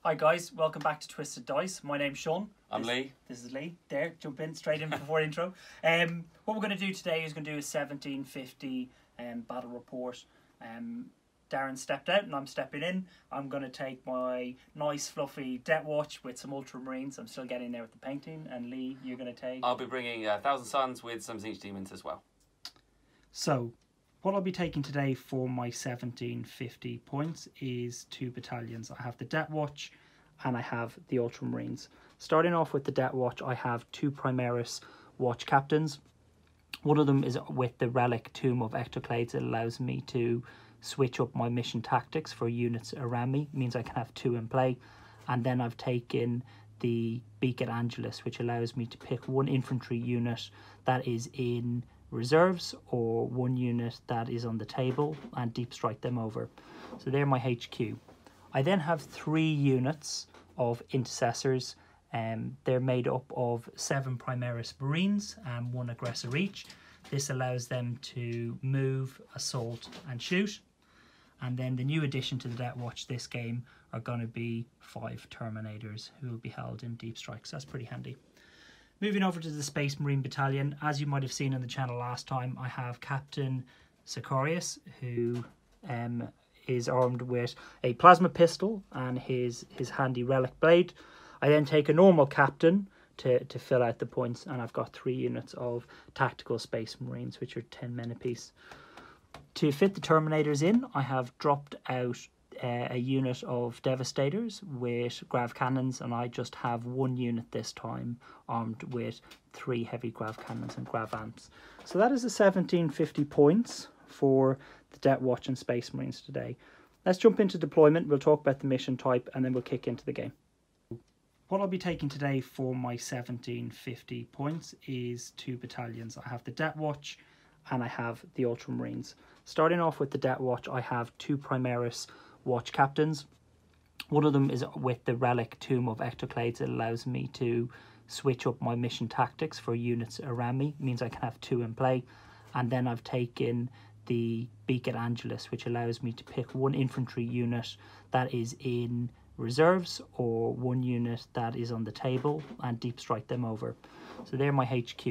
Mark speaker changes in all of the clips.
Speaker 1: Hi guys, welcome back to Twisted Dice. My name's Sean.
Speaker 2: I'm Lee.
Speaker 1: This is Lee. There, jump in, straight in before intro. What we're going to do today is going to do a 1750 battle report. Darren stepped out and I'm stepping in. I'm going to take my nice fluffy Deathwatch with some Ultramarines. I'm still getting there with the painting. And Lee, you're going to take...
Speaker 2: I'll be bringing Thousand Sons with some Siege Demons as well.
Speaker 1: So, what I'll be taking today for my 1750 points is 2 battalions. I have the Deathwatch and I have the Ultramarines. Starting off with the Deathwatch, I have 2 Primaris Watch Captains. One of them is with the Relic Tomb of Ectoclades. It allows me to switch up my mission tactics for units around me. It means I can have 2 in play. And then I've taken the Beacon Angelus, which allows me to pick 1 infantry unit that is in reserves or 1 unit that is on the table and deep strike them over. So they're my HQ. I then have 3 units of intercessors. They're made up of 7 Primaris Marines and 1 aggressor each. This allows them to move, assault and shoot. And then the new addition to the Deathwatch this game are going to be 5 Terminators who will be held in deep strikes. That's pretty handy. Moving over to the Space Marine Battalion, as you might have seen on the channel last time, I have Captain Sicarius, who is armed with a plasma pistol and his handy relic blade. I then take a normal captain to fill out the points, and I've got 3 units of tactical Space Marines, which are 10 men apiece. To fit the Terminators in, I have dropped out a unit of Devastators with Grav Cannons, and I just have 1 unit this time armed with 3 heavy Grav Cannons and Grav Amps. So that is the 1750 points for the Deathwatch and Space Marines today. Let's jump into deployment. We'll talk about the mission type and then we'll kick into the game. What I'll be taking today for my 1750 points is 2 battalions. I have the Deathwatch and I have the Ultramarines. Starting off with the Deathwatch, I have 2 Primaris Watch Captains. One of them is with the Relic Tomb of Ectoclades. It allows me to switch up my mission tactics for units around me. It means I can have 2 in play. And then I've taken the Beacon Angelus, which allows me to pick 1 infantry unit that is in reserves or 1 unit that is on the table and deep strike them over. So they're my HQ.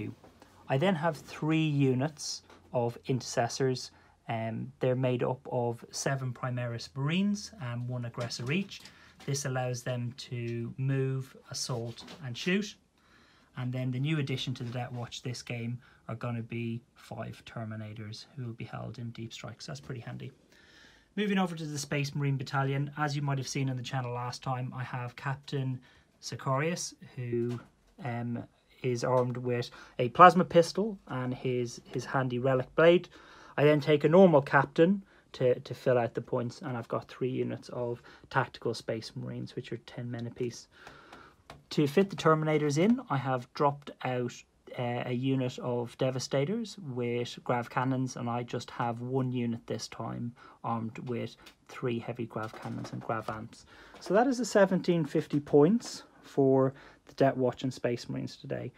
Speaker 1: I then have 3 units of intercessors. They're made up of 7 Primaris Marines and 1 aggressor each. This allows them to move, assault and shoot. And then the new addition to the Deathwatch this game are going to be 5 Terminators who will be held in deep strikes. That's pretty handy. Moving over to the Space Marine Battalion, as you might have seen on the channel last time, I have Captain Sicarius, who is armed with a plasma pistol and his handy relic blade. I then take a normal captain to fill out the points, and I've got 3 units of tactical Space Marines, which are 10 men apiece. To fit the Terminators in, I have dropped out a unit of Devastators with Grav Cannons, and I just have 1 unit this time armed with 3 heavy Grav Cannons and Grav Amps. So that is the 1750 points for the Deathwatch and Space Marines today.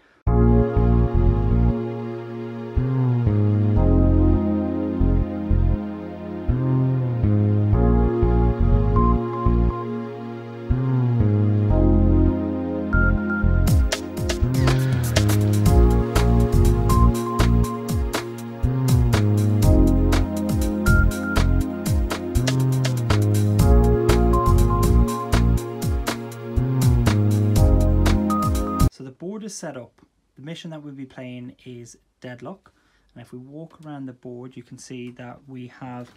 Speaker 1: Is set up. The mission that we'll be playing is Deadlock, and if we walk around the board you can see that we have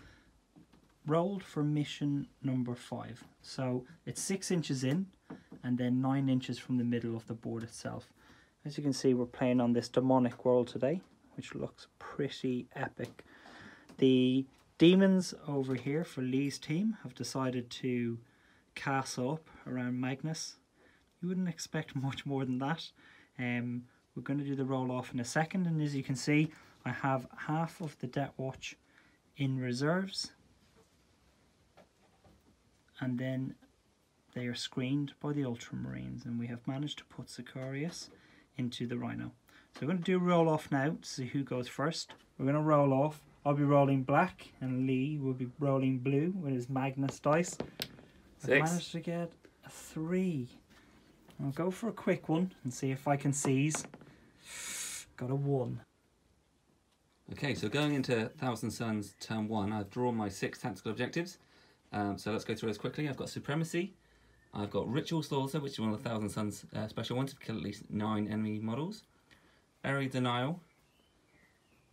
Speaker 1: rolled for mission number 5. So it's 6 inches in and then 9 inches from the middle of the board itself. As you can see, we're playing on this demonic world today, which looks pretty epic. The demons over here for Lee's team have decided to castle up around Magnus. You wouldn't expect much more than that. We're going to do the roll off in a second, and as you can see, I have half of the Deathwatch in reserves, and then they are screened by the Ultramarines, and we have managed to put Sicarius into the Rhino. So we're going to do a roll off now to see who goes first. We're going to roll off. I'll be rolling black, and Lee will be rolling blue with his Magnus dice. I've
Speaker 2: 6.
Speaker 1: managed to get a 3. I'll go for a quick one and see if I can seize. Got a 1.
Speaker 2: Okay, so going into Thousand Sons turn 1, I've drawn my 6 tactical objectives. So let's go through those quickly. I've got Supremacy. I've got Ritual Slaughter, which is one of the Thousand Sons special ones to kill at least 9 enemy models. Area Denial.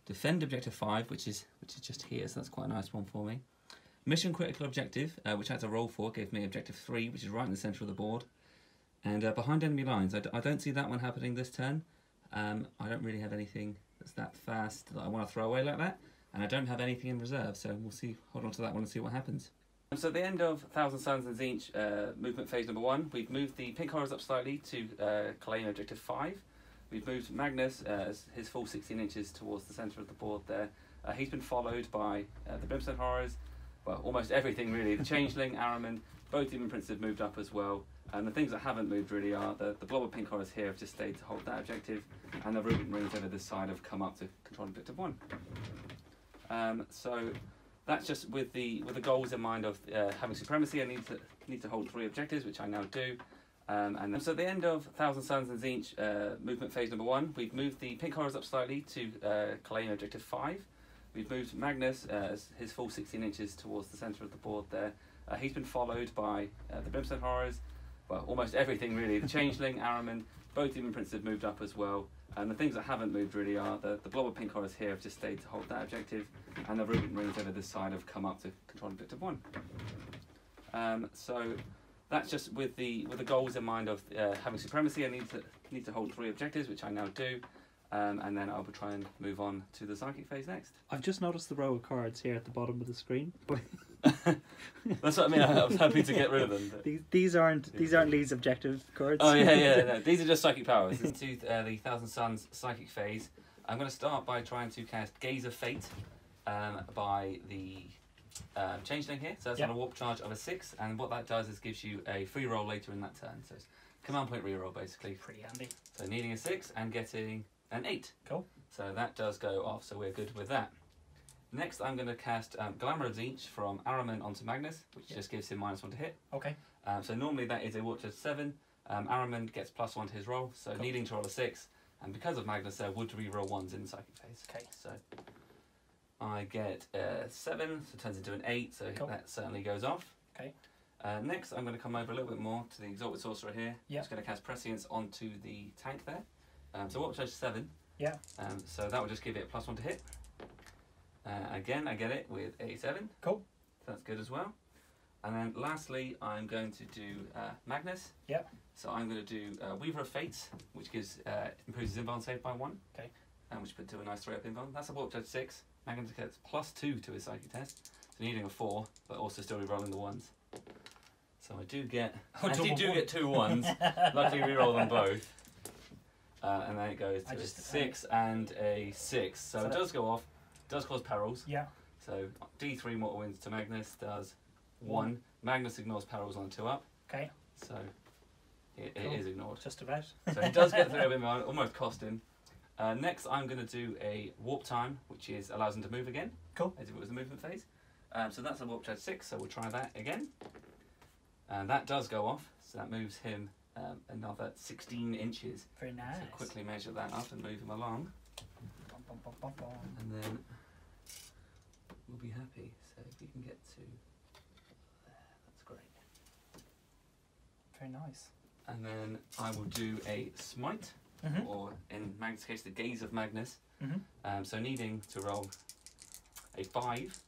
Speaker 2: Defend Objective 5, which is just here, so that's quite a nice one for me. Mission Critical Objective, which I had to roll for, gave me Objective 3, which is right in the centre of the board. And Behind Enemy Lines, I don't see that one happening this turn. I don't really have anything that's that fast that I want to throw away like that. And I don't have anything in reserve, so we'll see. Hold on to that one and see what happens. So at the end of Thousand Sons and Tzeentch movement phase number 1, we've moved the pink horrors up slightly to claim Objective 5. We've moved Magnus his full 16 inches towards the centre of the board there. He's been followed by the Brimstone Horrors, well, almost everything really. The Changeling, Araman, both Demon Princes have moved up as well. And the things that haven't moved really are the blob of pink horrors here have just stayed to hold that objective, and the Rubik Marines over this side have come up to control Objective 1. So that's just with the goals in mind of having Supremacy. I need to hold 3 objectives, which I now do. And then, so at the end of Thousand Sons and Tzeentch movement phase number 1, we've moved the pink horrors up slightly to claim Objective 5. We've moved Magnus his full 16 inches towards the centre of the board there. He's been followed by the Brimstone Horrors, well, almost everything really. The Changeling, Araman, both Demon Princes have moved up as well. And the things that haven't moved really are the blob of pink horrors here have just stayed to hold that objective, and the Rubik Marines over this side have come up to control Objective 1. So that's just with the goals in mind of having Supremacy. I need to hold 3 objectives, which I now do. And then I'll try and move on to the psychic phase next.
Speaker 1: I've just noticed the row of cards here at the bottom of the screen.
Speaker 2: That's what I mean. I was happy to get rid of them.
Speaker 1: These aren't Lee's objective cards.
Speaker 2: Oh yeah. No, these are just psychic powers. To the Thousand Sons psychic phase, I'm going to start by trying to cast Gaze of Fate by the Changeling here. So that's on a warp charge of a 6, and what that does is gives you a free roll later in that turn. So it's command point reroll basically.
Speaker 1: Pretty handy.
Speaker 2: So needing a 6 and getting an 8.
Speaker 1: Cool.
Speaker 2: So that does go off, so we're good with that. Next, I'm going to cast Glamour of Tzeentch from Araman onto Magnus, which just gives him -1 to hit.
Speaker 1: Okay.
Speaker 2: So normally that is a warp charge 7. Araman gets +1 to his roll, so
Speaker 1: cool.
Speaker 2: Needing to roll a 6. And because of Magnus, there would re-roll 1s in the psychic phase.
Speaker 1: Okay.
Speaker 2: So I get 7, so it turns into an 8, so
Speaker 1: cool.
Speaker 2: that certainly goes off.
Speaker 1: Okay.
Speaker 2: Next, I'm going to come over a little bit more to the Exalted Sorcerer here.
Speaker 1: Yeah.
Speaker 2: Just going to cast Prescience onto the tank there. So warp charge 7.
Speaker 1: Yeah.
Speaker 2: So that will just give it +1 to hit. Again, I get it with a 7.
Speaker 1: Cool.
Speaker 2: So that's good as well. And then lastly, I'm going to do Magnus.
Speaker 1: Yeah.
Speaker 2: So I'm going to do Weaver of Fates, which gives improves his invuln save by 1. Okay. And which put to a nice 3-up invuln. That's a warp charge 6. Magnus gets +2 to his psychic test. So needing a 4, but also still re-rolling the 1s. So I do get get 2 1s. Luckily re-roll them both. And then it goes to a 6 and a 6. So it does go off. Does cause perils.
Speaker 1: Yeah.
Speaker 2: So D3 mortal wounds to Magnus does 1. Magnus ignores perils on a 2-up.
Speaker 1: Okay.
Speaker 2: So it is ignored.
Speaker 1: Just about.
Speaker 2: So he does get 3-up in almost cost him. Next, I'm going to do a warp time, which allows him to move again.
Speaker 1: Cool.
Speaker 2: As if it was a movement phase. So that's a warp charge 6. So we'll try that again. And that does go off. So that moves him another 16 inches.
Speaker 1: Very nice.
Speaker 2: So quickly measure that up and move him along. And then we'll be happy. So if we can get to there, that's great.
Speaker 1: Very nice.
Speaker 2: And then I will do a smite, or in Magnus' case, the Gaze of Magnus. So needing to roll a 5,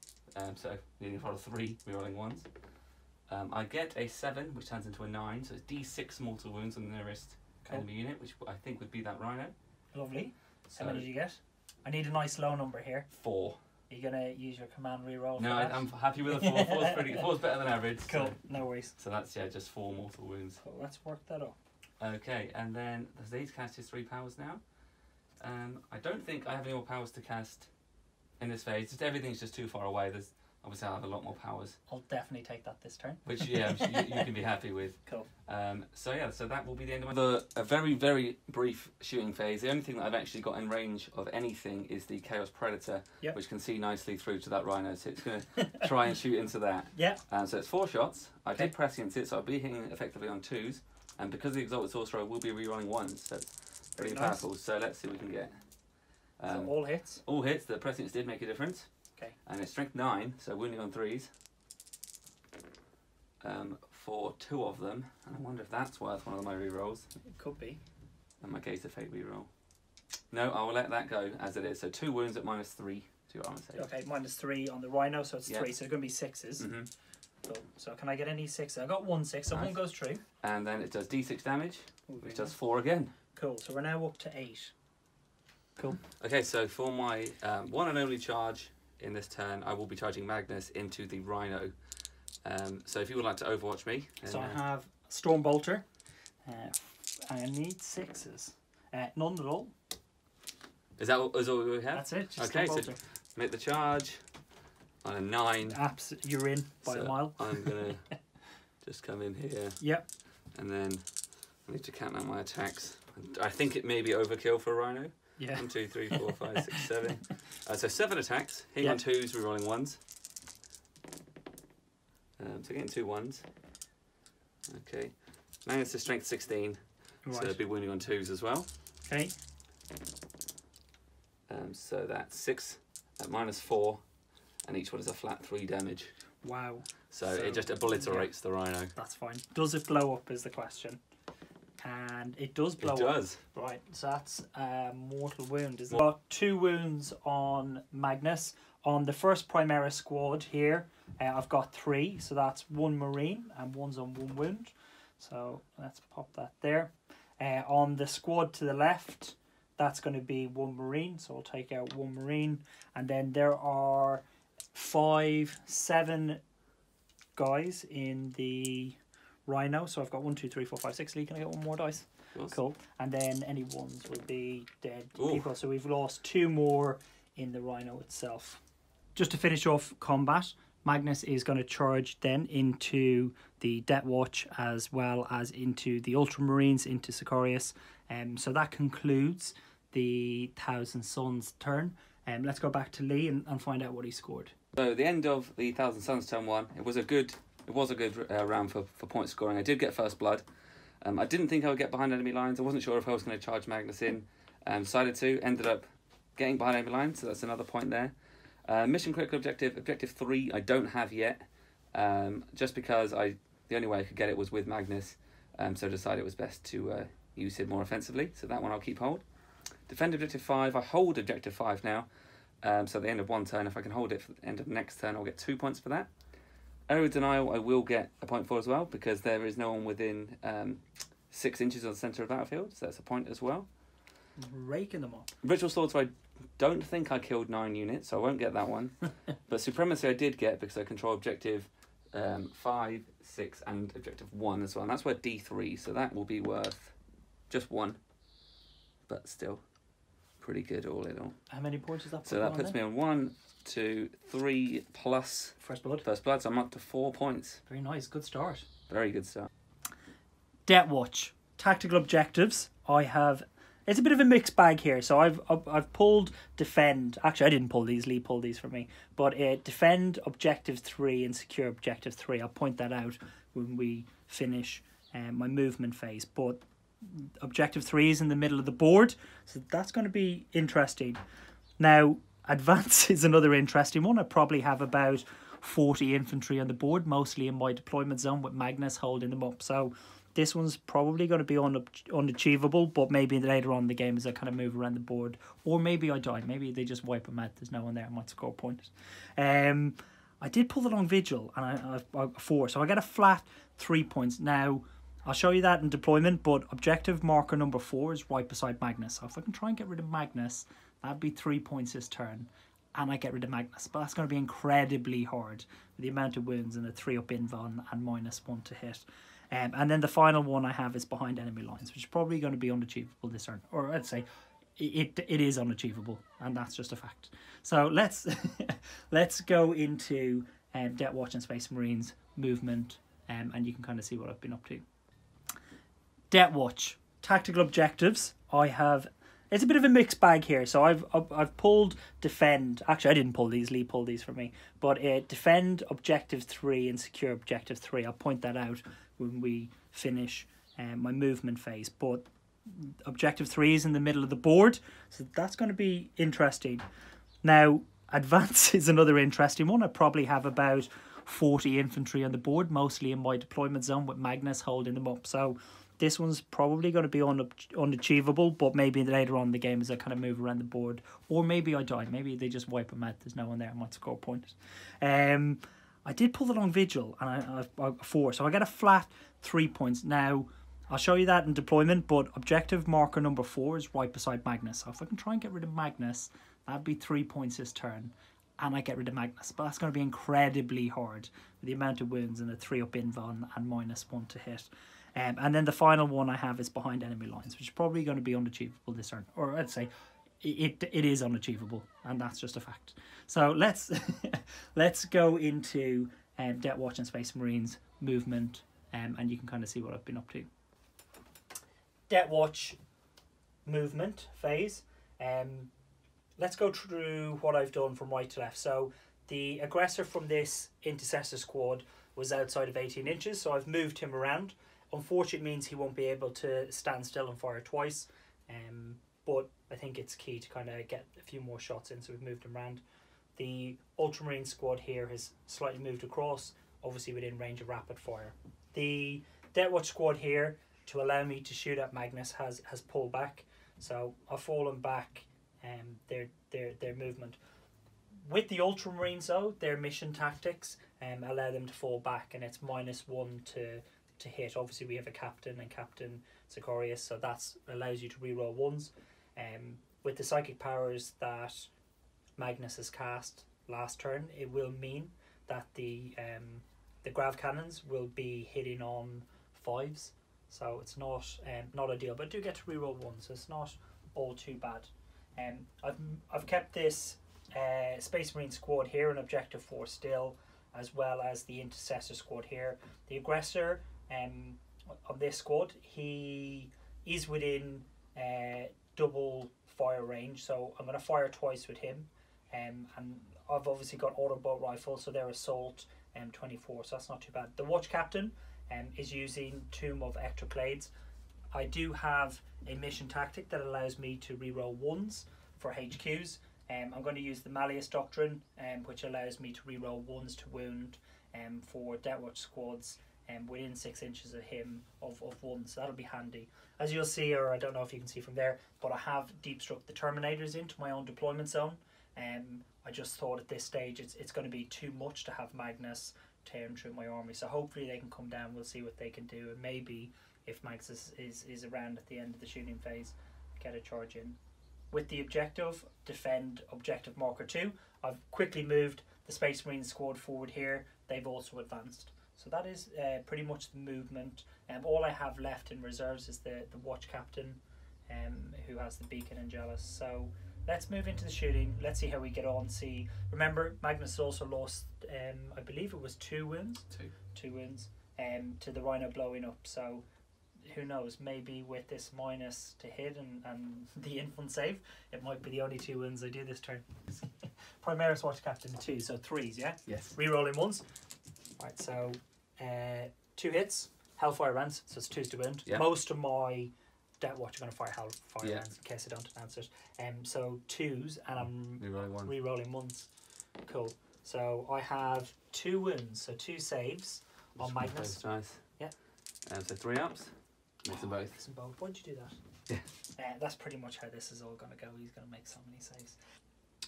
Speaker 2: so needing to roll a 3, rerolling 1s. I get a 7, which turns into a 9, so it's D6 mortal wounds on the nearest enemy unit, which I think would be that Rhino.
Speaker 1: Lovely. So how many did you get? I need a nice low number here.
Speaker 2: 4.
Speaker 1: Are you going to use your command reroll?
Speaker 2: No, I'm happy with a 4. 4's better than average.
Speaker 1: Cool,
Speaker 2: so.
Speaker 1: No worries.
Speaker 2: So that's, just 4 mortal wounds.
Speaker 1: Cool, let's work that up.
Speaker 2: Okay, and then he's cast his 3 powers now. I don't think I have any more powers to cast in this phase. Just everything's just too far away. obviously I have a lot more powers.
Speaker 1: I'll definitely take that this turn.
Speaker 2: Which, yeah, you can be happy with.
Speaker 1: Cool.
Speaker 2: So yeah, so that will be the end of a very, very brief shooting phase. The only thing that I've actually got in range of anything is the Chaos Predator, which can see nicely through to that Rhino. So it's going to try and shoot into that.
Speaker 1: Yeah.
Speaker 2: So it's 4 shots. I did press against it, so I'll be hitting effectively on 2s. And because of the Exalted Sorcerer, I will be rerolling 1s. So it's pretty powerful. So let's see what we can get.
Speaker 1: So all hits?
Speaker 2: All hits. The pressings did make a difference.
Speaker 1: Okay.
Speaker 2: And it's strength 9, so wounding on 3s. For 2 of them, and I wonder if that's worth one of my rerolls.
Speaker 1: It could be.
Speaker 2: And my Gaze of Fate reroll. No, I will let that go as it is. So 2 wounds at -3 to your armor save.
Speaker 1: Okay, -3 on the Rhino, so it's 3, so it's going to be 6s. Cool. So can I get any 6s? I got 1 6, so 1 goes through.
Speaker 2: And then it does D6 damage, which does 4 again.
Speaker 1: Cool, so we're now up to 8. Cool.
Speaker 2: Okay, so for my one and only charge in this turn, I will be charging Magnus into the Rhino. So if you would like to Overwatch me.
Speaker 1: So I have Stormbolter. I need 6s. None at all.
Speaker 2: Is that all we have?
Speaker 1: That's it. Just
Speaker 2: okay, so make the charge on a 9.
Speaker 1: You're in by a mile.
Speaker 2: I'm going to just come in here.
Speaker 1: Yep.
Speaker 2: And then I need to count out my attacks. I think it may be overkill for a Rhino.
Speaker 1: Yeah.
Speaker 2: 1, 2, 3, 4, 5, 6, 7. So 7 attacks. Hitting on 2s, rerolling 1s. So getting 2 1s. Okay. Now it's a strength 16. So it'll be wounding on 2s as well.
Speaker 1: Okay.
Speaker 2: So that's 6 at -4, and each one is a flat 3 damage.
Speaker 1: Wow.
Speaker 2: So it just obliterates the Rhino.
Speaker 1: That's fine. Does it blow up is the question. And it does blow up.
Speaker 2: It does.
Speaker 1: Right, so that's a mortal wound. I've got 2 wounds on Magnus. On the first Primarch squad here, I've got 3. So that's 1 Marine and 1's on 1 wound. So let's pop that there. On the squad to the left, that's going to be 1 Marine. So I'll take out 1 Marine. And then there are 5, 7 guys in the Rhino. So I've got 1, 2, 3, 4, 5, 6. Lee, can I get 1 more dice? Cool. And then any 1s will be dead people. So we've lost 2 more in the Rhino itself. Just to finish off combat, Magnus is going to charge then into the Deathwatch as well as into the Ultramarines, into Sicarius. So that concludes the Thousand Sons turn. Let's go back to Lee and find out what he scored.
Speaker 2: So the end of the Thousand Sons turn 1, it was a good round for point scoring. I did get first blood. I didn't think I would get behind enemy lines. I wasn't sure if I was going to charge Magnus in. Decided to. Ended up getting behind enemy lines, so that's another point there. Mission critical objective 3, I don't have yet. Just because the only way I could get it was with Magnus. So I decided it was best to use it more offensively. So that one I'll keep hold. Defend objective 5. I hold objective 5 now. So at the end of one turn, if I can hold it for the end of the next turn, I'll get 2 points for that. Aerial denial I will get a point for as well, because there is no one within 6 inches of the centre of the battlefield, so that's a point as well.
Speaker 1: Raking them up.
Speaker 2: Ritual Slaughter, I don't think I killed 9 units, so I won't get that one. But Supremacy I did get, because I control objective 5, 6 and objective 1 as well, and that's worth D3, so that will be worth just 1, but still pretty good all in all.
Speaker 1: How many points is that?
Speaker 2: So that puts me on 1, 2, 3 plus
Speaker 1: first blood,
Speaker 2: so I'm up to 4 points.
Speaker 1: Very nice, good start.
Speaker 2: Very good start.
Speaker 1: Deathwatch tactical objectives. It's a bit of a mixed bag here. So I've pulled defend. Actually, I didn't pull these. Lee pulled these for me. But defend objective 3 and secure objective 3. I'll point that out when we finish my movement phase. But objective 3 is in the middle of the board, so that's going to be interesting. Now, advance is another interesting one. I probably have about 40 infantry on the board, mostly in my deployment zone, with Magnus holding them up. So this one's probably going to be unachievable, but maybe later on in the game as I kind of move around the board. Or maybe I die. Maybe they just wipe them out. There's no one there. I might score points. I did pull the long vigil, and I 4. So I get a flat 3 points. Now, I'll show you that in deployment, but objective marker number 4 is right beside Magnus. So if I can try and get rid of Magnus, that'd be 3 points this turn. And I get rid of Magnus. But that's going to be incredibly hard with the amount of wounds and the 3-up invuln and -1 to hit. And then the final one I have is behind enemy lines, which is probably going to be unachievable this turn. Or I'd say it is unachievable, and that's just a fact. So let's let's go into Deathwatch and Space Marines, movement, and you can kind of see what I've been up to. Deathwatch, tactical objectives. I have, it's a bit of a mixed bag here. So I've pulled defend. Actually, I didn't pull these. Lee pulled these for me. But defend objective 3 and secure objective 3. I'll point that out when we finish my movement phase. But objective 3 is in the middle of the board, so that's going to be interesting. Now, advance is another interesting one. I probably have about 40 infantry on the board, mostly in my deployment zone, with Magnus holding them up. So this one's probably going to be unachievable, but maybe later on in the game as I kind of move around the board, or maybe I die. Maybe they just wipe them out. There's no one there. I might score points. I did pull the long vigil, and I 4, so I get a flat 3 points. Now, I'll show you that in deployment, but objective marker number 4 is right beside Magnus. So if I can try and get rid of Magnus, that'd be 3 points this turn, and I get rid of Magnus. But that's going to be incredibly hard with the amount of wounds and the 3-up invuln and -1 to hit. And then the final one I have is behind enemy lines, which is probably going to be unachievable this turn. Or I'd say it is unachievable, and that's just a fact. So let's let's go into Deathwatch and Space Marines, movement, and you can kind of see what I've been up to. Deathwatch movement phase. Let's go through what I've done from right to left. So the aggressor from this intercessor squad was outside of 18 inches, so I've moved him around. Unfortunately, it means he won't be able to stand still and fire twice, but I think it's key to kind of get a few more shots in, so we've moved him around. The Ultramarine squad here has slightly moved across, obviously within range of rapid fire. The Deathwatch squad here, to allow me to shoot at Magnus, has pulled back, so I've fallen back their movement. With the Ultramarines though, their mission tactics allow them to fall back, and it's -1 to hit. Obviously we have a captain and Captain Sicarius, so that allows you to reroll 1s. With the psychic powers that Magnus has cast last turn, it will mean that the grav cannons will be hitting on 5s, so it's not ideal, but I do get to reroll 1, so it's not all too bad. I've kept this Space Marine squad here in objective 4 still, as well as the intercessor squad here. The aggressor of this squad, he is within double fire range, so I'm going to fire twice with him, and I've obviously got auto bolt rifle, so they're assault 24, so that's not too bad. The watch captain is using Tomb of Ectoclades. I do have a mission tactic that allows me to reroll 1s for HQs. I'm going to use the Malleus Doctrine, which allows me to reroll 1s to wound for Deathwatch squads within 6 inches of him of 1, so that'll be handy. As you'll see, or I don't know if you can see from there, but I have deep struck the Terminators into my own deployment zone. I just thought at this stage it's going to be too much to have Magnus tearing through my army, so hopefully they can come down. We'll see what they can do, and maybe if Magnus is around at the end of the shooting phase, get a charge in. With the objective, defend objective marker 2, I've quickly moved the Space Marine squad forward here. They've also advanced. So that is pretty much the movement. All I have left in reserves is the watch captain, who has the beacon and jealous. So let's move into the shooting. Let's see how we get on. Remember, Magnus also lost, I believe it was 2 wounds. Two wounds to the Rhino blowing up. So who knows, maybe with this minus to hit and the infant save, it might be the only 2 wounds I do this turn. Primaris watch captain 2, so 3s, yeah? Yes. Rerolling 1s. Right, so 2 hits, Hellfire rounds, so it's 2s to wound. Yeah. Most of my Deathwatch are going to fire Hellfire rounds in case I don't announce it. So 2s, and I'm rerolling 1s. Cool. So I have 2 wounds, so 2 saves on Magnus.
Speaker 2: Nice.
Speaker 1: Yeah.
Speaker 2: So 3 ups. Mix them both.
Speaker 1: Mix them both. Why'd you do that? Yeah. That's pretty much how this is all going to go. He's going to make so many saves.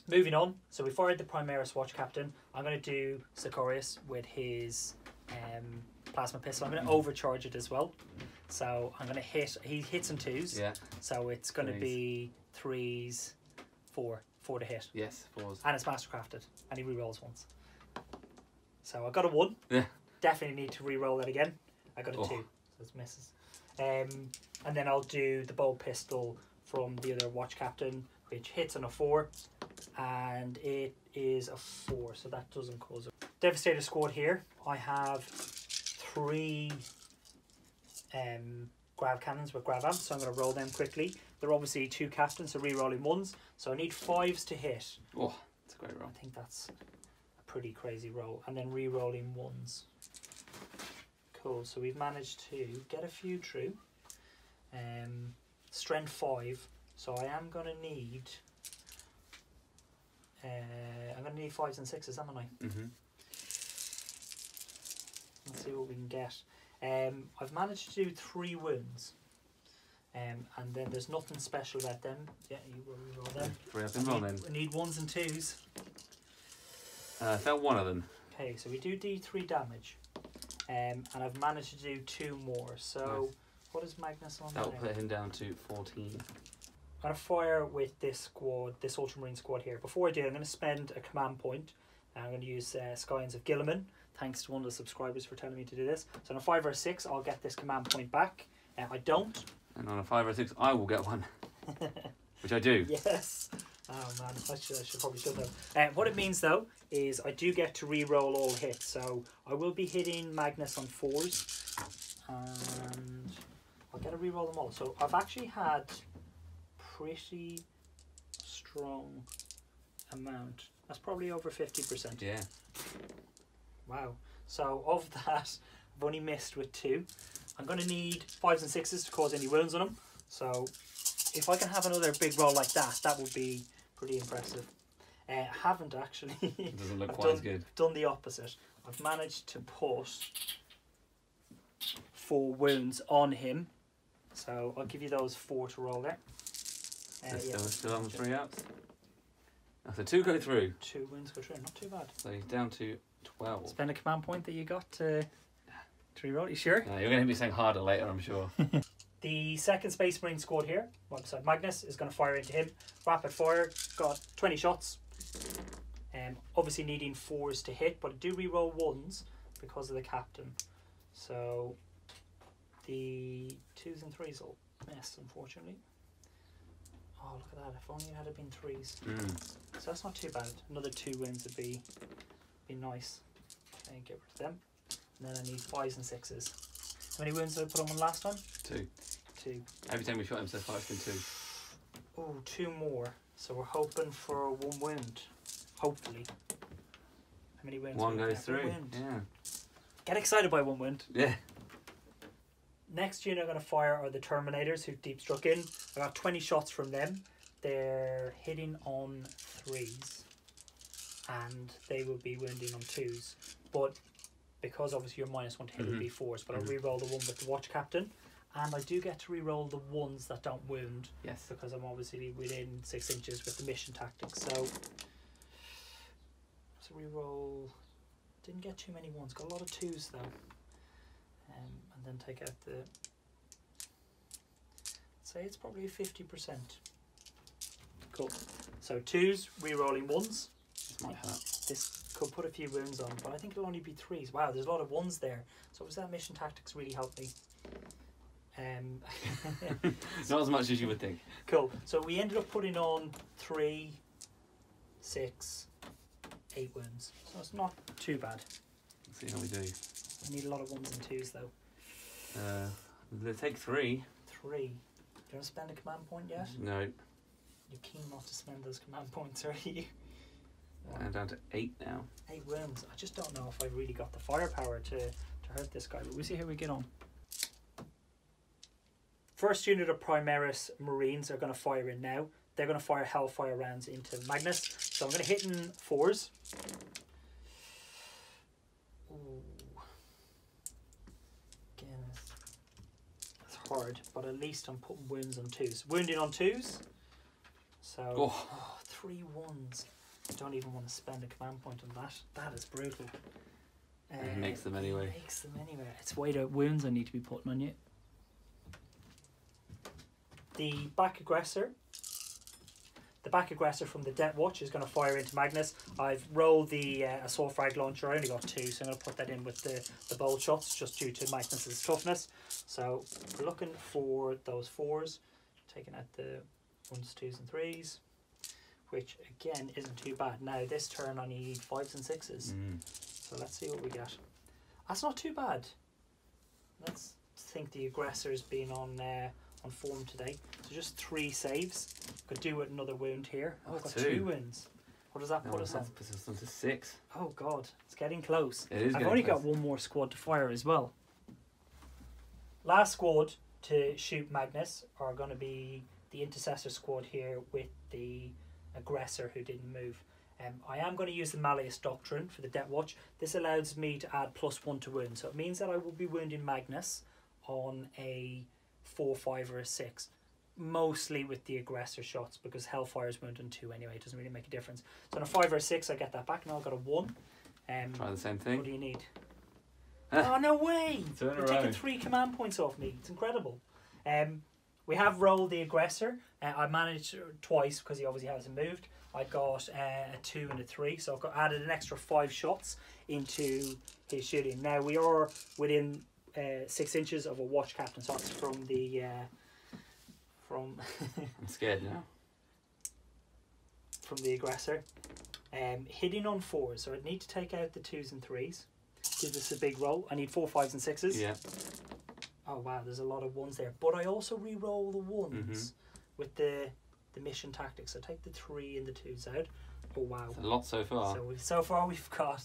Speaker 1: Moving on, so we fired the Primaris watch captain. I'm going to do Sicarius with his plasma pistol. I'm going to overcharge it as well. So I'm going to hit. He hits in 2s. Yeah. So it's going to be 3s, 4 to hit.
Speaker 2: Yes, 4s.
Speaker 1: And it's mastercrafted, and he rerolls 1s. So I got a 1.
Speaker 2: Yeah.
Speaker 1: Definitely need to reroll that again. I got a 2, so it misses. And then I'll do the bolt pistol from the other watch captain, which hits on a 4, and it is a 4, so that doesn't cause it. Devastator squad here. I have 3 grav cannons with grav amps, so I'm going to roll them quickly. They're obviously 2 captains, so re-rolling 1s. So I need 5s to hit.
Speaker 2: Oh, that's a great roll.
Speaker 1: I think that's a pretty crazy roll. And then re-rolling 1s. Cool, so we've managed to get a few true. Strength 5, so I am going to need... I'm going to need 5s and 6s, haven't I? Let's see what we can get. I've managed to do 3 wounds. And then there's nothing special about them. Yeah, you will roll them.
Speaker 2: 3 up and roll then.
Speaker 1: We need 1s and 2s.
Speaker 2: I felt 1 of them.
Speaker 1: Okay, so we do D3 damage. And I've managed to do 2 more. So,
Speaker 2: nice.
Speaker 1: What is Magnus on?
Speaker 2: That'll put him down to 14.
Speaker 1: I'm going to fire with this squad, this Ultramarine squad here. Before I do, I'm going to spend a command point. I'm going to use Scions of Guilliman. Thanks to one of the subscribers for telling me to do this. So on a 5 or 6, I'll get this command point back. I don't.
Speaker 2: And on a 5 or 6, I will get 1. Which I do.
Speaker 1: Yes. Oh man, I should probably should have. What it means though is I do get to re-roll all hits. So I will be hitting Magnus on 4s, and I'll get to re-roll them all. So I've actually had pretty strong amount. That's probably over 50%.
Speaker 2: Yeah.
Speaker 1: Wow. So of that, I've only missed with 2. I'm going to need 5s and 6s to cause any wounds on them. So if I can have another big roll like that, that would be pretty impressive. I haven't actually.
Speaker 2: It doesn't look quite as good.
Speaker 1: I've done the opposite. I've managed to put 4 wounds on him. So I'll give you those 4 to roll there.
Speaker 2: Yeah, still on 3 outs. So 2 go through.
Speaker 1: 2 wounds go through, not too bad.
Speaker 2: So he's down to 12.
Speaker 1: Spend a command point that you got to re-roll. You sure?
Speaker 2: You're going to be saying harder later, I'm sure.
Speaker 1: The second Space Marine squad here, right beside Magnus, is going to fire into him. Rapid fire, got 20 shots. Obviously needing 4s to hit, but I do re-roll 1s because of the captain. So the 2s and 3s will miss, unfortunately. Oh, look at that. If only it had been 3s. So that's not too bad. Another 2 wins would be nice. Okay, get rid of them. And then I need 5s and 6s. How many wounds did I put on one last time?
Speaker 2: 2.
Speaker 1: 2.
Speaker 2: Every time we shot him so far, it's been 2.
Speaker 1: Oh, 2 more. So we're hoping for 1 wound. Hopefully. How many wounds?
Speaker 2: 1 goes through.
Speaker 1: 1 wound.
Speaker 2: Yeah.
Speaker 1: Get excited by 1 wound.
Speaker 2: Yeah.
Speaker 1: Next unit I'm going to fire are the Terminators who deep struck in. I got 20 shots from them. They're hitting on 3s. And they will be wounding on 2s. But because obviously your -1 to hit would be 4s, but I'll re-roll the one with the Watch Captain. And I do get to re-roll the ones that don't wound.
Speaker 2: Yes.
Speaker 1: Because I'm obviously within 6 inches with the mission tactics. So re-roll. Didn't get too many 1s. Got a lot of 2s though. And then take out the... say it's probably 50%. Cool. So 2s, re-rolling 1s.
Speaker 2: This might hurt.
Speaker 1: This could put a few wounds on, but I think it'll only be 3s. Wow, there's a lot of 1s there. So was that mission tactics really helped me?
Speaker 2: Not as much as you would think.
Speaker 1: Cool. So we ended up putting on 3, 6, 8 wounds. So it's not too bad.
Speaker 2: Let's see how we do.
Speaker 1: I need a lot of 1s and 2s though.
Speaker 2: They take 3.
Speaker 1: 3. Do you want to spend a command point yet?
Speaker 2: No.
Speaker 1: You're keen not to spend those command points, are you?
Speaker 2: I'm down to 8 now.
Speaker 1: 8 wounds. I just don't know if I've really got the firepower to hurt this guy, but we'll see how we get on. First unit of Primaris Marines are going to fire in now. They're going to fire Hellfire rounds into Magnus. So I'm going to hit in 4s. Ooh. Again, it's hard, but at least I'm putting wounds on 2s. Wounding on 2s. So 3 1s. I don't even want to spend a command point on that. That is brutal.
Speaker 2: He makes them anyway.
Speaker 1: He makes them anyway. It's way the wounds I need to be putting on you. The back aggressor from the Deathwatch is going to fire into Magnus. I've rolled the assault frag launcher. I only got 2, so I'm going to put that in with the bolt shots just due to Magnus's toughness. So we're looking for those 4s, taking out the 1s, 2s and 3s, which again isn't too bad. Now this turn I need 5s and 6s. So let's see what we get. That's not too bad. Let's think the aggressor's been on form today. So just 3 saves. Could do with another wound here. Oh, I've got 2 wounds. What does that put us on?
Speaker 2: That puts us on to 6.
Speaker 1: Oh god, it's getting close.
Speaker 2: It is.
Speaker 1: I've only got 1 more squad to fire as well. Last squad to shoot Magnus are going to be the intercessor squad here with the aggressor who didn't move. I am going to use the Malleus Doctrine for the Deathwatch. This allows me to add +1 to wound, so it means that I will be wounding Magnus on a 4, 5 or a 6, mostly with the aggressor shots, because Hellfire's wound on 2 anyway. It doesn't really make a difference. So on a 5 or a 6 I get that back. Now I've got a 1.
Speaker 2: Try the same thing.
Speaker 1: What do you need? Oh no way!
Speaker 2: You're
Speaker 1: taking 3 command points off me. It's incredible. We have rolled the aggressor. I managed twice because he obviously hasn't moved. I got a 2 and a 3, so I've got added an extra 5 shots into his shooting. Now we are within 6 inches of a watch captain, so that's from the I'm
Speaker 2: scared now.
Speaker 1: From the aggressor. Hitting on 4s, so I need to take out the 2s and 3s. Give this a big roll. I need 4, 5s and 6s.
Speaker 2: Yeah.
Speaker 1: Oh wow, there's a lot of 1s there. But I also re-roll the 1s with the mission tactics. So take the 3 and the 2s out. Oh wow.
Speaker 2: It's a lot so far.
Speaker 1: So far we've got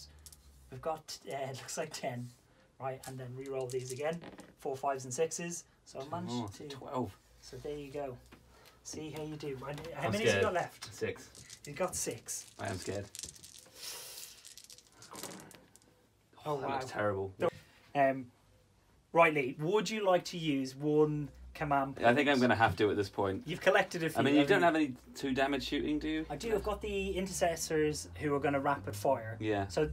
Speaker 1: it looks like 10. Right, and then re-roll these again. 4, 5s and 6s. So I managed to
Speaker 2: 12.
Speaker 1: So there you go. See how you do. How
Speaker 2: I'm
Speaker 1: many
Speaker 2: scared.
Speaker 1: have you got left?
Speaker 2: 6.
Speaker 1: You've got 6.
Speaker 2: I am scared.
Speaker 1: Oh
Speaker 2: that
Speaker 1: wow.
Speaker 2: looks terrible.
Speaker 1: Right, Lee, would you like to use 1 command point?
Speaker 2: I think I'm going to have to at this point.
Speaker 1: You've collected a few.
Speaker 2: I mean, you don't have any 2 damage shooting, do you?
Speaker 1: I do. I've got the intercessors who are going to rapid fire.
Speaker 2: Yeah.
Speaker 1: So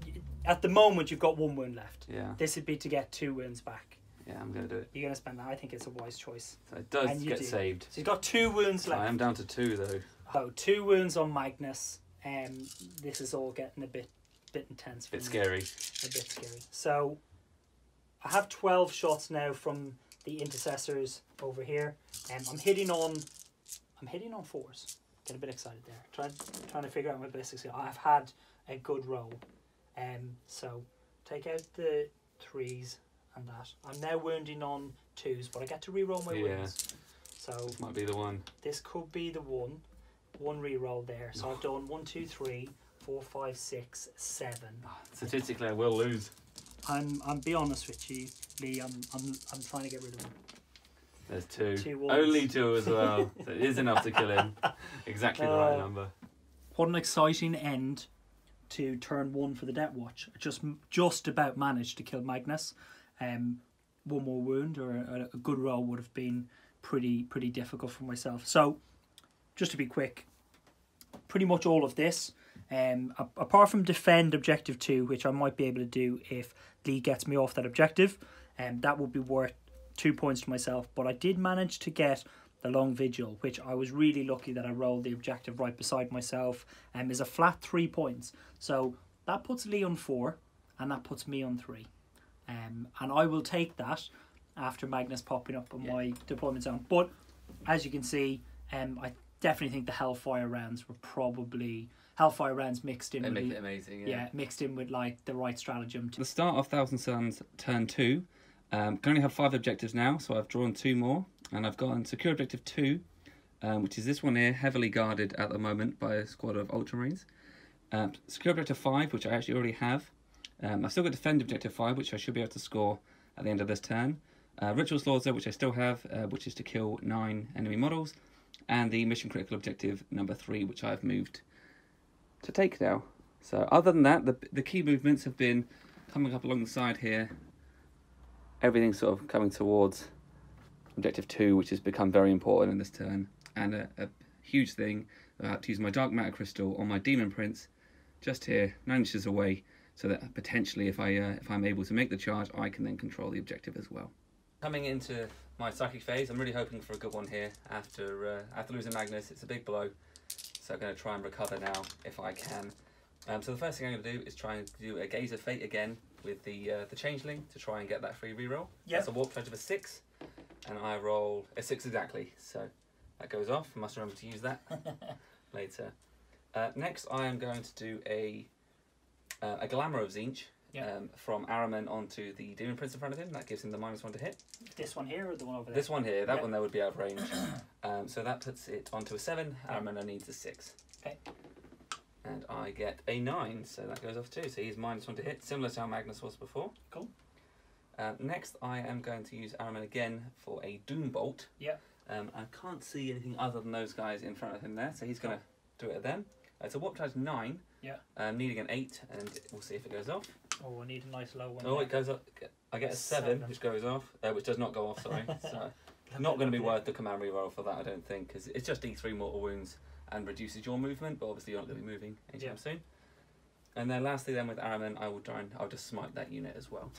Speaker 1: at the moment, you've got 1 wound left.
Speaker 2: Yeah.
Speaker 1: This would be to get 2 wounds back.
Speaker 2: Yeah, I'm going to do it.
Speaker 1: You're going to spend that. I think it's a wise choice.
Speaker 2: So it does get saved.
Speaker 1: So you've got 2 wounds left.
Speaker 2: I am down to 2 though.
Speaker 1: Oh, 2 wounds on Magnus. This is all getting a bit intense.
Speaker 2: A bit scary.
Speaker 1: A bit scary. So I have 12 shots now from the intercessors over here. I'm hitting on 4s. Get a bit excited there. Trying to figure out my basics. I've had a good roll. So take out the 3s and that. I'm now wounding on 2s, but I get to re-roll my wounds. So
Speaker 2: this might be the one.
Speaker 1: This could be the one. 1 re-roll there. So I've done 1, 2, 3, 4, 5, 6, 7.
Speaker 2: Statistically, I will lose.
Speaker 1: I'm be honest with you, Lee. I'm trying to get rid of him.
Speaker 2: There's 2.
Speaker 1: 2 wolves.
Speaker 2: Only 2 as well. So it is enough to kill him. Exactly the right number.
Speaker 1: What an exciting end to turn 1 for the Deathwatch. Just about managed to kill Magnus. 1 more wound or a good roll would have been pretty difficult for myself. So just to be quick, pretty much all of this. Apart from defend objective 2, which I might be able to do if Lee gets me off that objective, that would be worth 2 points to myself. But I did manage to get the long vigil, which I was really lucky that I rolled the objective right beside myself, is a flat 3 points. So that puts Lee on 4 and that puts me on 3. And I will take that after Magnus popping up on my deployment zone. But as you can see, I definitely think the Hellfire rounds were probably Hellfire rounds mixed in.
Speaker 2: They
Speaker 1: with
Speaker 2: make it amazing.
Speaker 1: Yeah, mixed in with like the right stratagem.
Speaker 2: The start of Thousand Sons turn 2. Currently have 5 objectives now, so I've drawn 2 more, and I've gotten secure objective 2, which is this one here, heavily guarded at the moment by a squad of Ultramarines. Secure objective 5, which I actually already have. I've still got defend objective 5, which I should be able to score at the end of this turn. Ritual Slaughter, which I still have, which is to kill 9 enemy models, and the mission critical objective number 3, which I've moved to take now. So other than that, the key movements have been coming up along the side here. Everything's sort of coming towards objective 2, which has become very important in this turn, and a huge thing to use my dark matter crystal on my demon prince just here, 9 inches away, so that potentially if I'm able to make the charge, I can then control the objective as well. Coming into my psychic phase, I'm really hoping for a good one here after losing Magnus. It's a big blow, so I'm going to try and recover now if I can. So the first thing I'm going to do is try and do a Gaze of Fate again with the Changeling to try and get that free reroll. That's a warp charge of a 6, and I roll a 6 exactly, so that goes off. I must remember to use that later. Next I am going to do a Glamour of Tzeentch, from Araman onto the Demon Prince in front of him. That gives him the -1 to hit.
Speaker 1: This one here or the one over there?
Speaker 2: This one here, that one there would be out of range. So that puts it onto a 7. Araman needs a 6.
Speaker 1: Okay.
Speaker 2: And I get a 9, so that goes off too. So he's -1 to hit, similar to how Magnus was before.
Speaker 1: Cool.
Speaker 2: Next, I am going to use Araman again for a Doom Bolt.
Speaker 1: Yeah.
Speaker 2: I can't see anything other than those guys in front of him there, so he's going to do it at them. It's a warp charge 9.
Speaker 1: Yeah.
Speaker 2: Needing an 8, and we'll see if it goes off.
Speaker 1: Oh, I need a nice low one.
Speaker 2: Oh, there. It goes up. I get a 7, which goes off, which does not go off. Sorry. So not going to be worth the command reroll for that, I don't think, because it's just D3 mortal wounds and reduces your movement, but obviously you're not going to be moving anytime soon. And then lastly, then with Araman, I'll just smite that unit as well.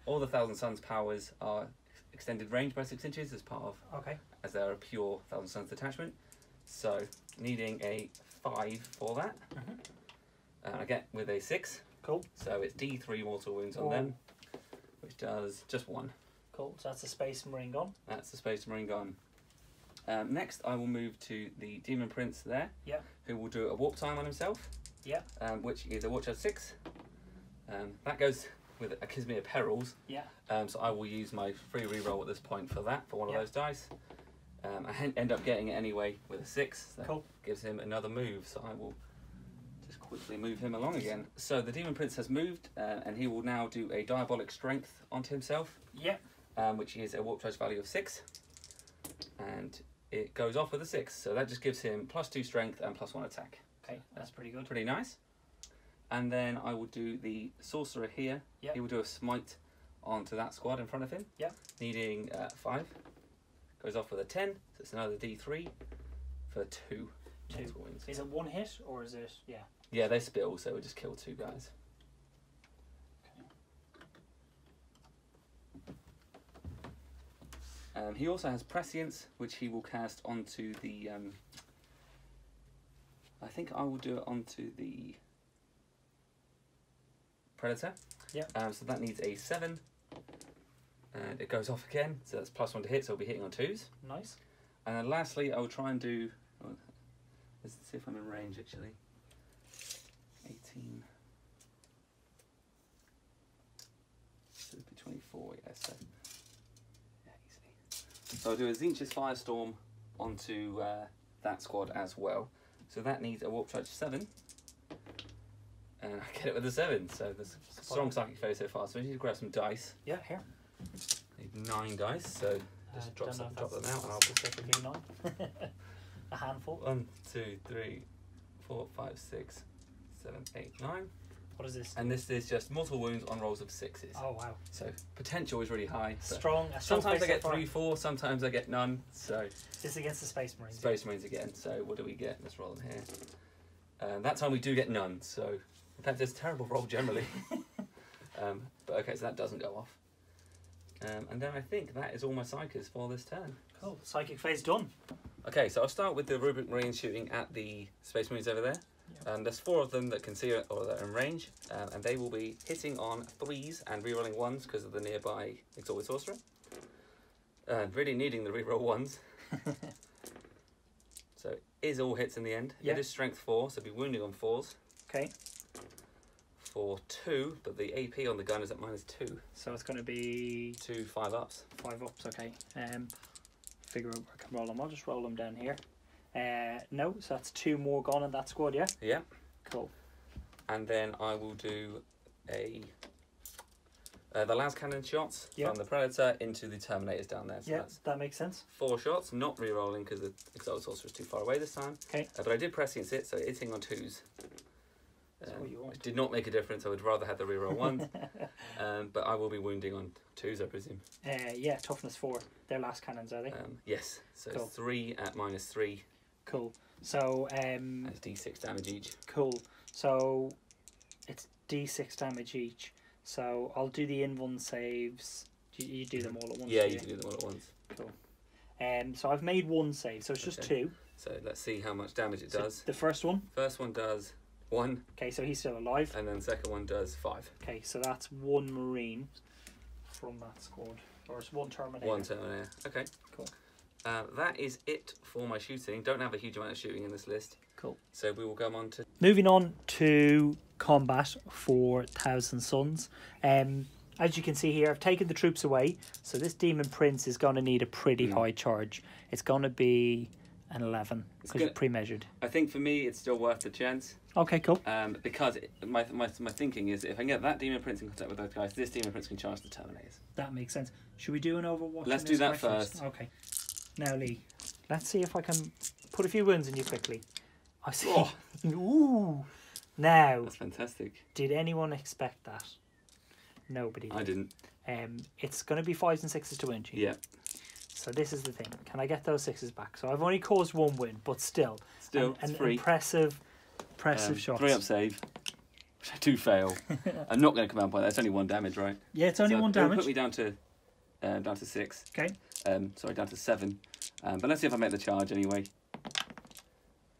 Speaker 2: All the Thousand Sons powers are extended range by 6 inches as part of, as they're a pure Thousand Sons detachment. So needing a 5 for that, and I get with a 6.
Speaker 1: Cool.
Speaker 2: So it's D3 mortal wounds on them, which does just 1.
Speaker 1: Cool. So that's the Space Marine gone.
Speaker 2: That's the Space Marine gone. Next, I will move to the Demon Prince there, who will do a warp time on himself.
Speaker 1: Yeah.
Speaker 2: Which is a watch at 6. That goes with gives me a perils.
Speaker 1: Yeah.
Speaker 2: So I will use my free reroll at this point for that, for one of those dice. I end up getting it anyway with a 6. So gives him another move. So I will just quickly move him along again. So the Demon Prince has moved, and he will now do a Diabolic Strength onto himself.
Speaker 1: Yeah.
Speaker 2: Which is a warp charge value of 6. And it goes off with a 6. So that just gives him +2 strength and +1 attack.
Speaker 1: Okay, that's pretty good.
Speaker 2: Pretty nice. And then I will do the sorcerer here.
Speaker 1: Yep.
Speaker 2: He will do a smite onto that squad in front of him.
Speaker 1: Yep.
Speaker 2: Needing 5. Goes off with a 10, so it's another D3 for 2.
Speaker 1: 2. Is it 1 hit or is it? Yeah.
Speaker 2: Yeah, they spill, so we'll just kill 2 guys. Okay. He also has Prescience, which he will cast onto the. I think I will do it onto the Predator. Yeah. So that needs a 7. And it goes off again, so that's +1 to hit, so we'll be hitting on 2s.
Speaker 1: Nice. And
Speaker 2: then lastly, I will try and do. Let's see if I'm in range actually. 18. So it'll be 24, yeah, so. Yeah, easy. So I'll do a Zinch's Firestorm onto that squad as well. So that needs a warp charge 7. And I get it with a 7, so there's strong psychic phase so far. So we need to grab some dice.
Speaker 1: Yeah, here.
Speaker 2: Need 9 dice, so just drop them out and I'll
Speaker 1: specifically 9. A handful.
Speaker 2: 1, 2, 3, 4, 5, 6, 7, 8, 9.
Speaker 1: What is this?
Speaker 2: And this is just mortal wounds on rolls of 6s.
Speaker 1: Oh wow.
Speaker 2: So potential is really high.
Speaker 1: Strong.
Speaker 2: Sometimes I get 3, 4, sometimes I get none. So
Speaker 1: this is against the Space Marines.
Speaker 2: Space Marines again. So what do we get? Let's roll them here. That time we do get none. So in fact, it's a terrible roll generally. But okay, so that doesn't go off. And then I think that is all my psychers for this turn.
Speaker 1: Cool. Psychic phase done.
Speaker 2: Okay, so I'll start with the Rubric Marines shooting at the Space Marines over there. Yep. There's 4 of them that can see or that are in range, and they will be hitting on 3s and rerolling 1s because of the nearby Exalted Sorcerer. Really needing the reroll 1s. So it is all hits in the end. Yep. It is strength 4, so it'll be wounding on 4s.
Speaker 1: Okay.
Speaker 2: For 2, but the AP on the gun is at -2.
Speaker 1: So it's going to be
Speaker 2: 2 5-ups.
Speaker 1: 5-ups, okay. Figure out where I can roll them. I'll just roll them down here. No, so that's 2 more gone in that squad, yeah?
Speaker 2: Yeah.
Speaker 1: Cool.
Speaker 2: And then I will do the las cannon shots from the Predator into the Terminators down there. So that's
Speaker 1: that makes sense.
Speaker 2: 4 shots, not re-rolling because the Exalted Sorcerer is too far away this time.
Speaker 1: Okay.
Speaker 2: But I did prescience it, so it's hitting on 2s. Which did not make a difference. I would rather have the reroll 1s. But I will be wounding on 2s, I presume.
Speaker 1: Yeah, toughness 4. They're las cannons, are they?
Speaker 2: Yes. So cool. 3 at -3.
Speaker 1: Cool. So
Speaker 2: that's D6 damage each.
Speaker 1: Cool. So it's D6 damage each. So I'll do the in-1 saves. You do them all at once.
Speaker 2: Yeah, you can do them all at once.
Speaker 1: Cool. So I've made 1 save, so it's just 2.
Speaker 2: So let's see how much damage it does.
Speaker 1: The first one?
Speaker 2: First one does 1.
Speaker 1: Okay, so he's still alive.
Speaker 2: And then the second one does 5.
Speaker 1: Okay, so that's 1 Marine from that squad. Or it's 1 Terminator.
Speaker 2: 1 Terminator. Okay.
Speaker 1: Cool.
Speaker 2: That is it for my shooting. Don't have a huge amount of shooting in this list.
Speaker 1: Cool.
Speaker 2: So we will go on to...
Speaker 1: Moving on to combat for Thousand Sons. As you can see here, I've taken the troops away. So this Demon Prince is going to need a pretty high charge. It's going to be an 11 because it's pre-measured.
Speaker 2: I think for me, it's still worth the chance.
Speaker 1: Okay, cool.
Speaker 2: Because my thinking is if I can get that Demon Prince in contact with those guys, this Demon Prince can charge the Terminators.
Speaker 1: That makes sense. Should we do an Overwatch?
Speaker 2: Let's do that first.
Speaker 1: Okay. Now, Lee, let's see if I can put a few wounds in you quickly. I see.
Speaker 2: Oh.
Speaker 1: Ooh. Now.
Speaker 2: That's fantastic.
Speaker 1: Did anyone expect that? Nobody did.
Speaker 2: I didn't.
Speaker 1: It's going to be 5s and 6s to win you.
Speaker 2: Yeah.
Speaker 1: So this is the thing. Can I get those 6s back? So I've only caused 1 win, but still.
Speaker 2: It's free.
Speaker 1: Impressive shots.
Speaker 2: 3 up save, which I do fail. I'm not going to command point. That's only 1 damage, right?
Speaker 1: Yeah, it's only 1 damage.
Speaker 2: Put me down to 6.
Speaker 1: Okay.
Speaker 2: Sorry, down to 7. But let's see if I make the charge anyway.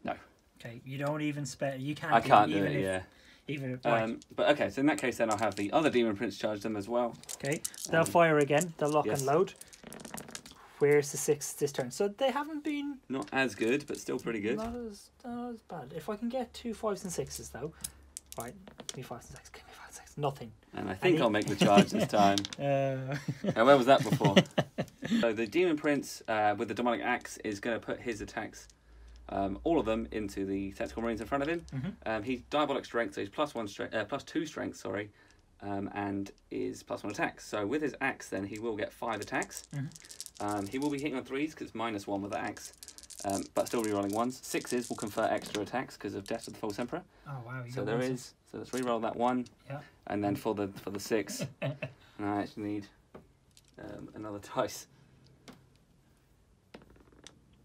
Speaker 2: No.
Speaker 1: Okay, you don't even spare. You can't.
Speaker 2: I can't do it. Yeah.
Speaker 1: Even if, right.
Speaker 2: But okay, so in that case, then I'll have the other Demon Prince charge them as well.
Speaker 1: Okay, they'll fire again. They'll lock and load. Where's the 6 this turn? So they haven't been
Speaker 2: not as good, but still pretty good.
Speaker 1: Not as bad. If I can get 2 5s and 6s though, right? Give me 5s and 6s. Give me 5s and 6s. Nothing.
Speaker 2: And I think I'll make the charge this time. Now, where was that before? So the Demon Prince with the Demonic Axe is going to put his attacks, all of them, into the Tactical Marines in front of him. He's Diabolic Strength, so he's plus 2 strength, sorry, and is +1 attacks. So with his axe, then he will get 5 attacks. He will be hitting on 3s because it's -1 with the axe, but still rerolling 1s. 6s will confer extra attacks because of Death of the False Emperor.
Speaker 1: Oh wow!
Speaker 2: So there is. So let's reroll that 1.
Speaker 1: Yeah.
Speaker 2: And then for the 6, and I actually need another dice,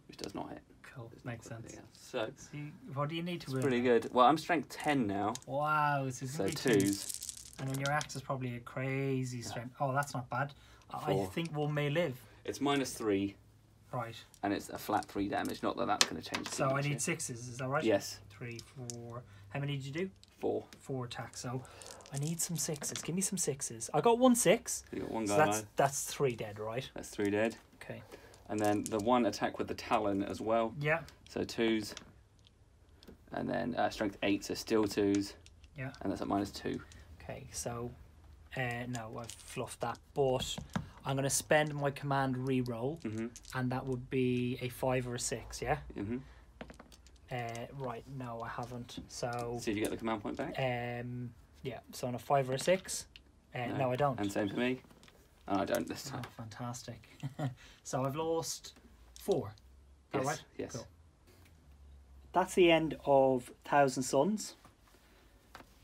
Speaker 2: which does not hit.
Speaker 1: Cool. Makes sense.
Speaker 2: Yeah. So
Speaker 1: what do you need to win?
Speaker 2: Pretty good. Well, I'm strength 10 now.
Speaker 1: Wow. So
Speaker 2: 2s.
Speaker 1: And then your axe is probably a crazy strength. Oh, that's not bad.
Speaker 2: 4.
Speaker 1: I think one may live.
Speaker 2: It's -3.
Speaker 1: Right.
Speaker 2: And it's a flat 3 damage. Not that that's going to change.
Speaker 1: So I need 6s. Is that right?
Speaker 2: Yes.
Speaker 1: 3, 4. How many did you do?
Speaker 2: 4.
Speaker 1: 4 attacks. So I need some 6s. Give me some 6s. I got 1 6.
Speaker 2: You got 1 guy.
Speaker 1: So that's 3 dead, right?
Speaker 2: That's 3 dead.
Speaker 1: Okay.
Speaker 2: And then the 1 attack with the Talon as well.
Speaker 1: Yeah.
Speaker 2: So 2s. And then strength 8, so still 2s.
Speaker 1: Yeah.
Speaker 2: And that's at -2.
Speaker 1: Okay, so no, I've fluffed that, but I'm going to spend my command reroll, and that would be a 5 or a 6, yeah? Right, no, I haven't. So
Speaker 2: see if you get the command point back.
Speaker 1: Yeah, so on a 5 or a 6. No, I don't.
Speaker 2: And same for me. Oh, I don't this time.
Speaker 1: Oh, fantastic. So I've lost 4.
Speaker 2: Yes,
Speaker 1: right?
Speaker 2: yes.
Speaker 1: Cool. That's the end of Thousand Sons.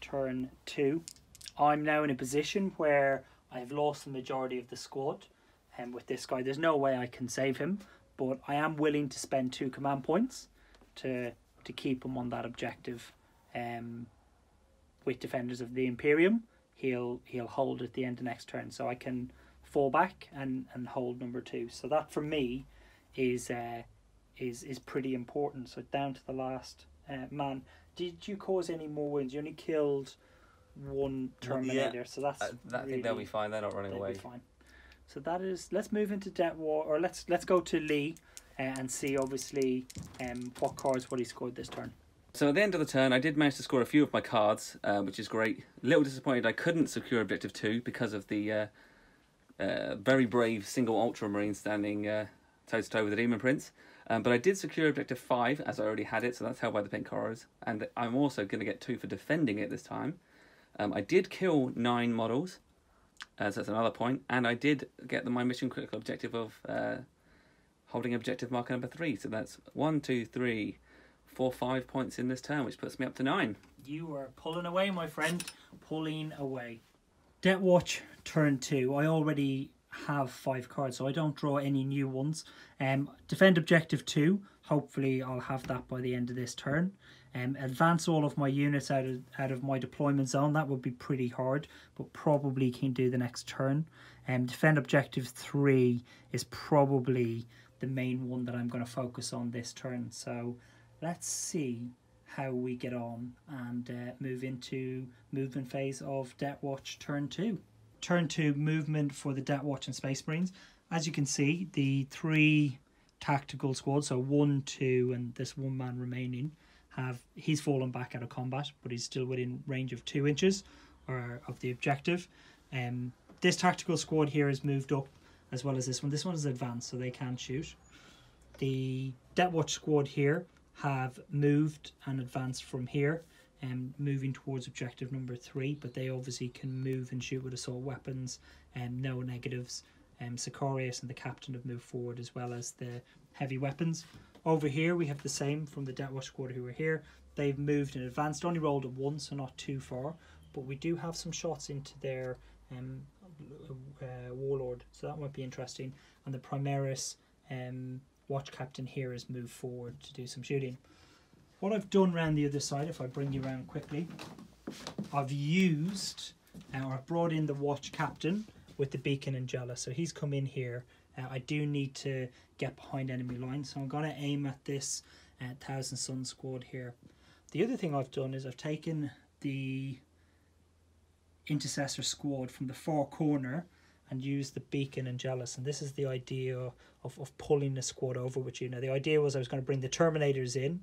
Speaker 1: Turn 2. I'm now in a position where I've lost the majority of the squad, and with this guy there's no way I can save him, but I am willing to spend 2 command points to keep him on that objective. With Defenders of the Imperium, he'll hold at the end of next turn, so I can fall back and hold number 2. So that for me is pretty important. So down to the last man. Did you cause any more wounds? You only killed 1 Terminator,
Speaker 2: yeah.
Speaker 1: So that's
Speaker 2: I think they'll be fine. They're not running away.
Speaker 1: Fine. So that is. Let's move into Deathwatch, or let's go to Lee and see obviously what he scored this turn.
Speaker 2: So at the end of the turn, I did manage to score a few of my cards, which is great. A little disappointed I couldn't secure objective 2 because of the very brave single Ultramarine standing toe to toe with the Demon Prince. But I did secure objective 5 as I already had it, so that's held by the Pink Horrors. And I'm also going to get 2 for defending it this time. I did kill 9 models, so that's another point. And I did get my mission critical objective of holding objective marker number 3. So that's 1, 2, 3, 4, 5 points in this turn, which puts me up to 9.
Speaker 1: You are pulling away, my friend. Pulling away. Deathwatch turn 2. I already have 5 cards, so I don't draw any new ones. Defend objective 2. Hopefully I'll have that by the end of this turn. Advance all of my units out of my deployment zone. That would be pretty hard, but probably can do the next turn. Defend objective 3 is probably the main one that I'm going to focus on this turn. So let's see how we get on and move into movement phase of Deathwatch turn 2. Turn 2 movement for the Deathwatch and Space Marines. As you can see, the 3 tactical squad, so 1, 2, and this one man remaining, he's fallen back out of combat, but he's still within range of 2 inches of the objective. This tactical squad here has moved up, as well as this one. This one is advanced, so they can't shoot. The Deathwatch squad here have moved and advanced from here, moving towards objective number 3, but they obviously can move and shoot with assault weapons, and no negatives. Sicarius and the captain have moved forward, as well as the heavy weapons. Over here we have the same from the Deathwatch squad who are here. They've moved and advanced, only rolled a 1, so not too far, but we do have some shots into their warlord, so that might be interesting. And the primarch watch captain here has moved forward to do some shooting. What I've done around the other side, if I bring you around quickly, I've used or I've brought in the watch captain with the beacon and Jella, so he's come in here. I do need to get behind enemy lines, so I'm going to aim at this Thousand Sons squad here. The other thing I've done is I've taken the intercessor squad from the far corner and used the beacon and jealous, and this is the idea of pulling the squad over with you. Now the idea was I was going to bring the Terminators in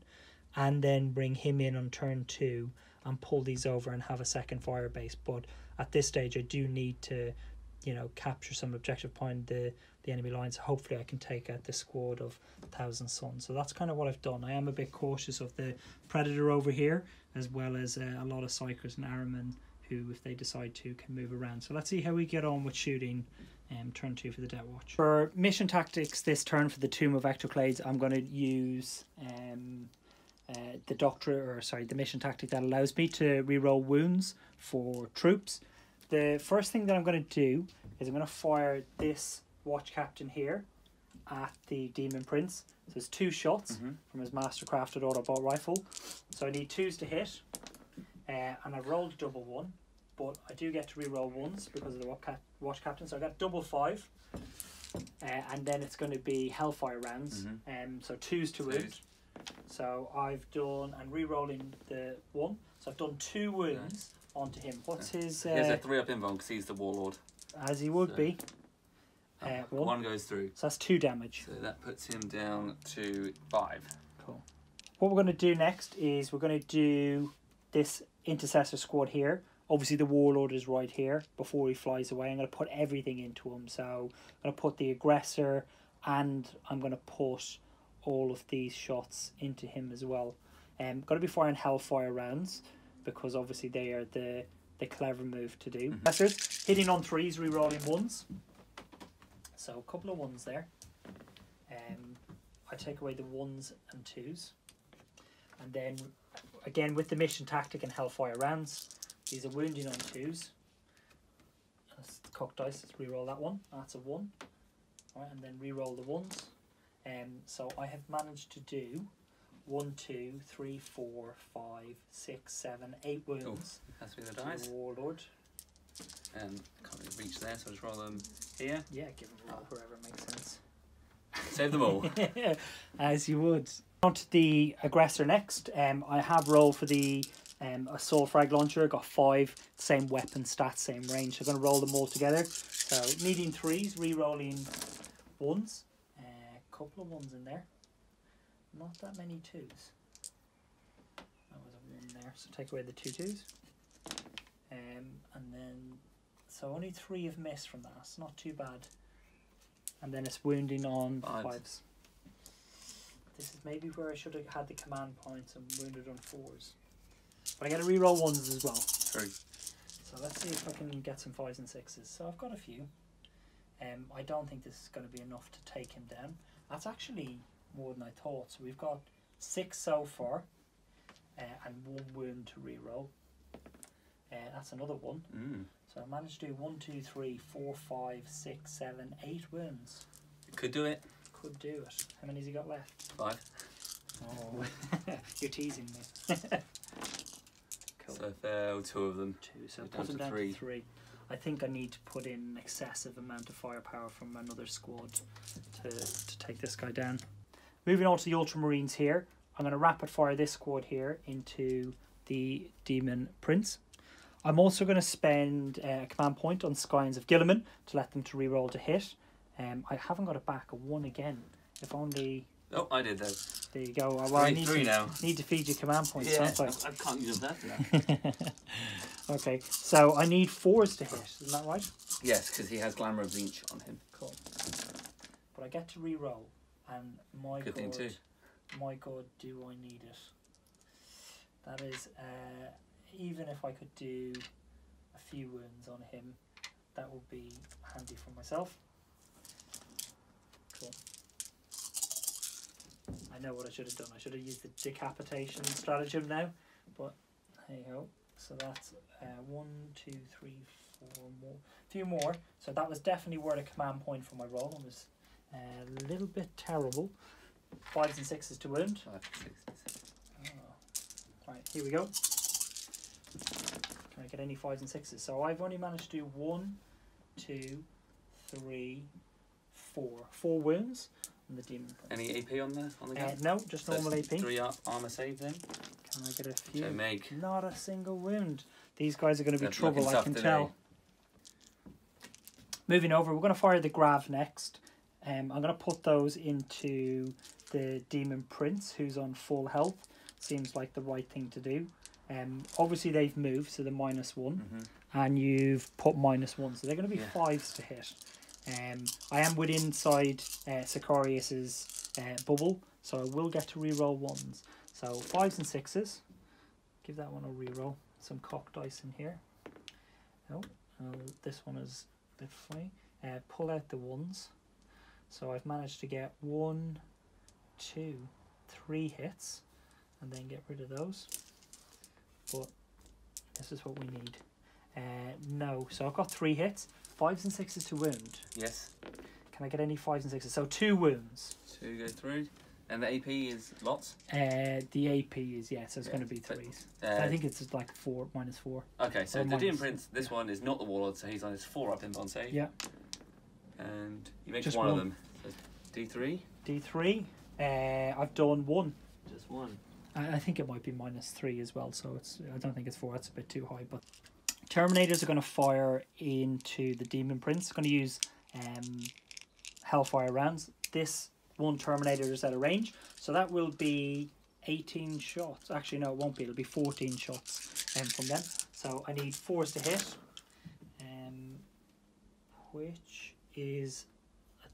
Speaker 1: and then bring him in on turn 2 and pull these over and have a second fire base, but at this stage I do need to, you know, capture some objective behind the enemy lines. Hopefully I can take out the squad of Thousand Sons. So that's kind of what I've done. I am a bit cautious of the Predator over here, as well as a lot of Psychers and Arrowmen who, if they decide to, can move around. So let's see how we get on with shooting turn 2 for the Deathwatch. For mission tactics this turn for the Tomb of Ectoclades, I'm going to use the mission tactic that allows me to reroll wounds for troops. The first thing that I'm going to do is I'm going to fire this watch captain here at the Demon Prince. So there's 2 shots from his mastercrafted auto-bolt rifle. So I need 2s to hit, and I've rolled a double 1, but I do get to reroll 1s because of the watch captain. So I got double 5, and then it's going to be Hellfire rounds. So 2s to wound. So I've done, and re-rolling the 1. So I've done 2 wounds onto him. What's his?
Speaker 2: He has a 3-up invuln because he's the warlord.
Speaker 1: As he would be.
Speaker 2: 1 goes through.
Speaker 1: So that's 2 damage.
Speaker 2: So that puts him down to 5.
Speaker 1: Cool. What we're going to do next is we're going to do this intercessor squad here. Obviously the warlord is right here before he flies away. I'm going to put everything into him. So I'm going to put the aggressor, and I'm going to put all of these shots into him as well. Got to be firing Hellfire rounds because obviously they are the clever move to do. Hitting on 3s, re-rolling 1s. So a couple of 1s there. I take away the 1s and 2s. And then again with the mission tactic and Hellfire rounds, these are wounding on 2s. That's the cocked dice, let's re-roll that one. That's a 1. Alright, and then re-roll the 1s. So I have managed to do 1, 2, 3, 4, 5, 6, 7, 8 wounds.
Speaker 2: That's with the dice.
Speaker 1: The warlord.
Speaker 2: Can't really reach there, so I'll just roll them here.
Speaker 1: Yeah, give them a roll wherever makes sense.
Speaker 2: Save them all.
Speaker 1: As you would. On to the aggressor next. I have rolled for the assault frag launcher. Got 5, same weapon stats, same range. So I'm going to roll them all together. So needing 3s, re-rolling 1s. Couple of 1s in there, not that many 2s. That was a 1 there, so take away the 2 2s, and then so only 3 have missed from that. It's not too bad. And then it's wounding on 5s. This is maybe where I should have had the command points and wounded on 4s, but I got to re-roll 1s as well.
Speaker 2: True.
Speaker 1: So let's see if I can get some 5s and 6s. So I've got a few. I don't think this is going to be enough to take him down. That's actually more than I thought. So we've got 6 so far, and 1 wound to re-roll. That's another 1. So I managed to do 1, 2, 3, 4, 5, 6, 7, 8 wounds.
Speaker 2: Could do it.
Speaker 1: Could do it. How many has he got left?
Speaker 2: 5.
Speaker 1: Oh, you're teasing me. Cool.
Speaker 2: So I failed 2 of them.
Speaker 1: 2. So put him down to 3. I think I need to put in an excessive amount of firepower from another squad to take this guy down. Moving on to the Ultramarines here, I'm going to rapid fire this squad here into the Demon Prince. I'm also going to spend a command point on Scions of Guilliman to let them to reroll to hit. I haven't got it back, a 1 again. If only...
Speaker 2: Oh, I did those.
Speaker 1: There you go. Well, I need to feed you command points,
Speaker 2: Yeah,
Speaker 1: don't
Speaker 2: I can't use that today.
Speaker 1: Okay, so I need 4s to hit, isn't that right?
Speaker 2: Yes, because he has Glamour of Leech on him.
Speaker 1: Cool. But I get to re-roll, and my
Speaker 2: Good thing too.
Speaker 1: My god, do I need it. That is, even if I could do a few wounds on him, that would be handy for myself. Cool. I know what I should have done. I should have used the decapitation stratagem now, but there you go. So that's 1, 2, 3, 4 more, a few more. So that was definitely worth a command point for my roll. It was a little bit terrible. 5s and 6s to wound.
Speaker 2: 5, 6.
Speaker 1: Oh. Right, here we go. Can I get any 5s and 6s? So I've only managed to do 1, 2, 3, 4. 4 wounds on the demon prince.
Speaker 2: Any AP on the gun?
Speaker 1: No, just
Speaker 2: so
Speaker 1: normal AP.
Speaker 2: 3 armor saves then.
Speaker 1: Can I get a few?
Speaker 2: So make.
Speaker 1: Not a single wound. These guys are going to be
Speaker 2: They're
Speaker 1: trouble,
Speaker 2: looking
Speaker 1: I can
Speaker 2: tough
Speaker 1: tell.
Speaker 2: today.
Speaker 1: Moving over, we're going to fire the Grav next. I'm going to put those into the Demon Prince, who's on full health. Seems like the right thing to do. Obviously they've moved, so they're -1, and you've put -1, so they're going to be 5s to hit. I am within inside Sicarius's bubble, so I will get to reroll 1s. So 5s and 6s. Give that one a reroll. Some cock dice in here. Oh, this one is a bit funny. Pull out the 1s. So I've managed to get 1, 2, 3 hits, and then get rid of those. But this is what we need. No, so I've got 3 hits, 5s and 6s to wound.
Speaker 2: Yes.
Speaker 1: Can I get any 5s and 6s? So 2 wounds.
Speaker 2: 2 go through. And the AP is lots?
Speaker 1: The AP is, so it's going to be 3s. I think it's like -4.
Speaker 2: Okay, so the Demon Prince, this one is not the Warlord, so he's on his 4 up in bond save.
Speaker 1: Yeah.
Speaker 2: And you make
Speaker 1: Just
Speaker 2: one of them. So D3?
Speaker 1: D3. I've done 1.
Speaker 2: Just 1.
Speaker 1: I think it might be -3 as well, so I don't think it's 4. That's a bit too high. But Terminators are going to fire into the Demon Prince. It's going to use Hellfire rounds. This one Terminator is at a range, so that will be 18 shots. Actually, no, it won't be. It'll be 14 shots from them. So I need 4s to hit, which is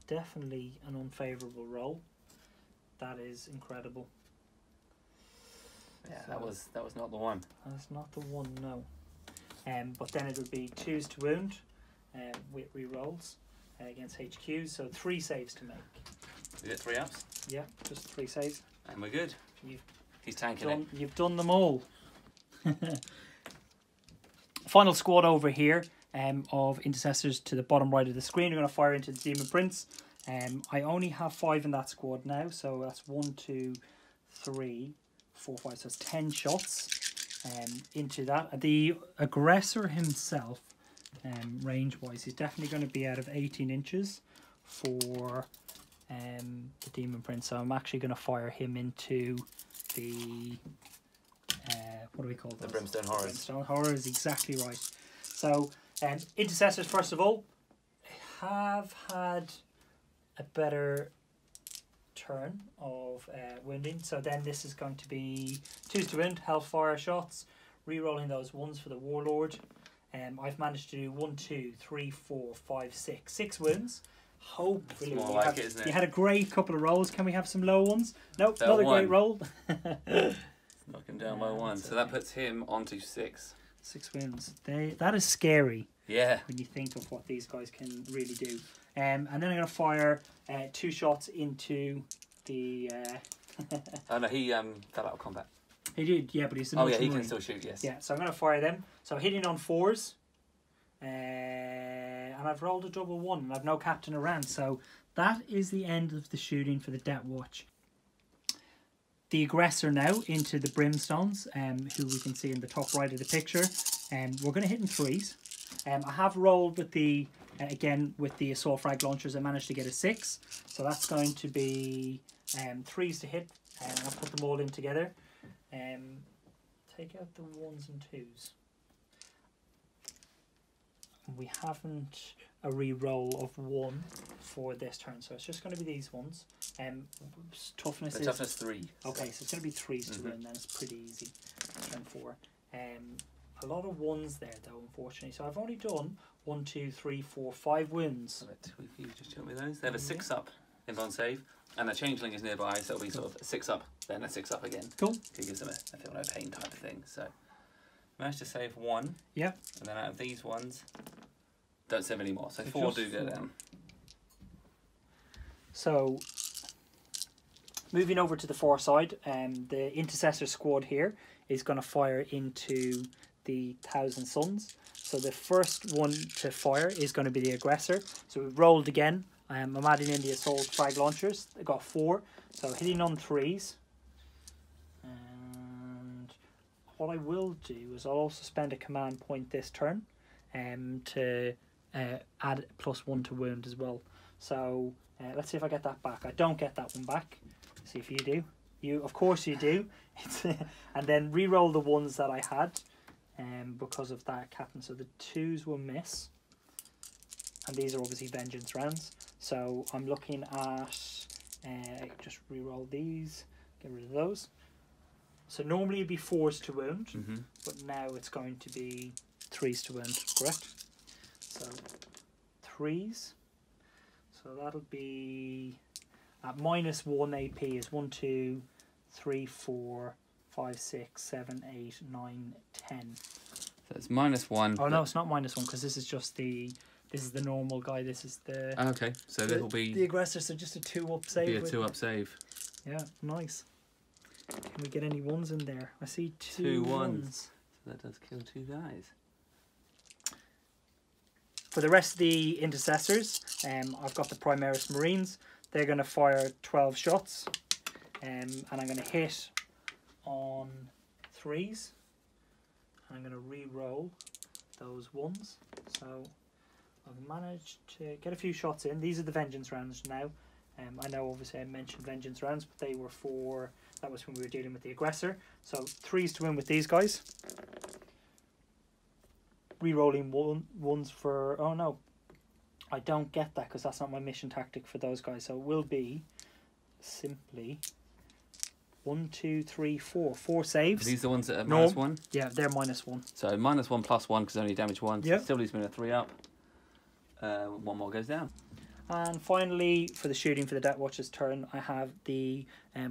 Speaker 1: definitely an unfavourable roll. That is incredible.
Speaker 2: Yeah, that was not the one.
Speaker 1: That's not the one, no. But then it would be 2s to wound with re-rolls against HQs, so 3 saves to make.
Speaker 2: We get 3 ups?
Speaker 1: Yeah, just 3 saves.
Speaker 2: And we're good. He's tanking it.
Speaker 1: You've done them all. Final squad over here of intercessors to the bottom right of the screen. We're going to fire into the Demon Prince. I only have 5 in that squad now, so that's 1, 2, 3, 4, 5, so it's 10 shots into that. The aggressor himself, range-wise, he's definitely going to be out of 18 inches for the Demon Prince, so I'm actually going to fire him into the what do we call those?
Speaker 2: The Brimstone Horrors.
Speaker 1: Brimstone Horrors, exactly right. So intercessors, first of all, have had a better turn of wounding, so then this is going to be 2s to wound, Hellfire shots, re-rolling those 1s for the Warlord. I've managed to do 1, 2, 3, 4, 5, 6 wounds. Hopefully you had a great couple of rolls. Can we have some low ones? Nope, another great roll.
Speaker 2: Knock him down by 1, so that puts him onto 6.
Speaker 1: 6 wins. That is scary.
Speaker 2: Yeah.
Speaker 1: When you think of what these guys can really do. And then I'm going to fire 2 shots into the...
Speaker 2: Oh no, he fell out of combat.
Speaker 1: He did, yeah, but he's an
Speaker 2: Oh yeah, he
Speaker 1: Ultramarine.
Speaker 2: can still shoot, yes.
Speaker 1: Yeah, so I'm going to fire them. So hitting on 4s. And I've rolled a double 1 and I've no captain around. So that is the end of the shooting for the Deathwatch. The aggressor now into the Brimstones, who we can see in the top right of the picture. We're going to hit in 3s. I have rolled with the, again, with the assault frag launchers. I managed to get a 6. So that's going to be 3s to hit. And I'll put them all in together. Take out the 1s and 2s. we haven't a re-roll of 1 for this turn, so it's just going to be these ones. Toughness
Speaker 2: The
Speaker 1: is
Speaker 2: toughness 3.
Speaker 1: okay, so it's going to be 3s to win. Then it's pretty easy. Turn 4. A lot of 1s there though, unfortunately. So I've only done 1, 2, 3, 4, 5 wounds.
Speaker 2: You just show me those. They have a 6 up in on save, and a changeling is nearby, so it'll be sort of a 6 up, then a 6 up again.
Speaker 1: Cool.
Speaker 2: It gives them a feel no pain type of thing. So managed to save 1.
Speaker 1: Yeah. And
Speaker 2: then out of these ones, don't save any more. So 4 do go down.
Speaker 1: So moving over to the far side, the intercessor squad here is going to fire into the Thousand Sons. So the first one to fire is going to be the aggressor. So we've rolled again. I'm adding in the assault frag launchers. I got 4, so hitting on 3s. And what I will do is I'll also spend a command point this turn, to add +1 to wound as well. So let's see if I get that back. I don't get that one back. See if you do. You, of course you do. And then re-roll the ones that I had, because of that captain. So the 2s will miss, and these are obviously vengeance rounds. So I'm looking at just re-roll these, get rid of those. So normally it'd be 4s to wound, but now it's going to be 3s to wound. Correct. So 3s. So that'll be at -1 AP is 1, 2, 3, 4, 5, 6, 7, 8, 9, 10.
Speaker 2: So it's -1.
Speaker 1: Oh no, it's not -1 because this is just the normal guy. This is the
Speaker 2: okay. So this will be
Speaker 1: the aggressor. So just a 2-up save.
Speaker 2: Be a 2-up save.
Speaker 1: Yeah, nice. Can we get any 1s in there? I see
Speaker 2: 2 1s. So that does kill 2 guys.
Speaker 1: For the rest of the intercessors, I've got the Primaris Marines. They're going to fire 12 shots, and I'm going to hit on 3s. I'm going to re-roll those 1s. So I've managed to get a few shots in. These are the vengeance rounds now. I know obviously I mentioned vengeance rounds, but they were for, that was when we were dealing with the aggressor. So 3s to win with these guys. Re-rolling 1s for, oh no, I don't get that because that's not my mission tactic for those guys. So it will be simply 1, 2, 3, 4. 4 saves.
Speaker 2: Are these the ones that are -1?
Speaker 1: Yeah, they're -1.
Speaker 2: So -1 +1 because only damage 1. So
Speaker 1: yep.
Speaker 2: Still leaves me with a 3 up. 1 more goes down.
Speaker 1: And finally, for the shooting for the Deathwatch's turn, I have the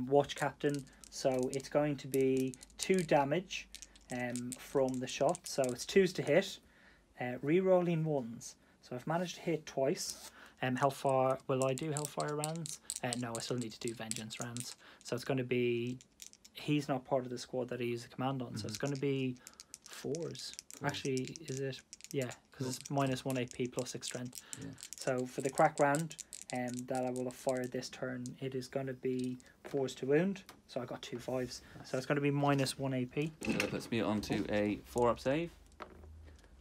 Speaker 1: watch captain. So it's going to be 2 damage from the shot. So it's 2s to hit, re-rolling 1s. So I've managed to hit twice. How far will I do Hellfire rounds? No, I still need to do Vengeance rounds. So it's going to be, he's not part of the squad that I use the command on. So it's going to be 4s. Actually, is it? Yeah, because it's -1 AP plus 6 strength.
Speaker 2: Yeah.
Speaker 1: So for the crack round that I will have fired this turn, it is going to be 4s to wound. So I got 2 5s. So it's going to be -1 AP.
Speaker 2: So that puts me onto a 4-up save.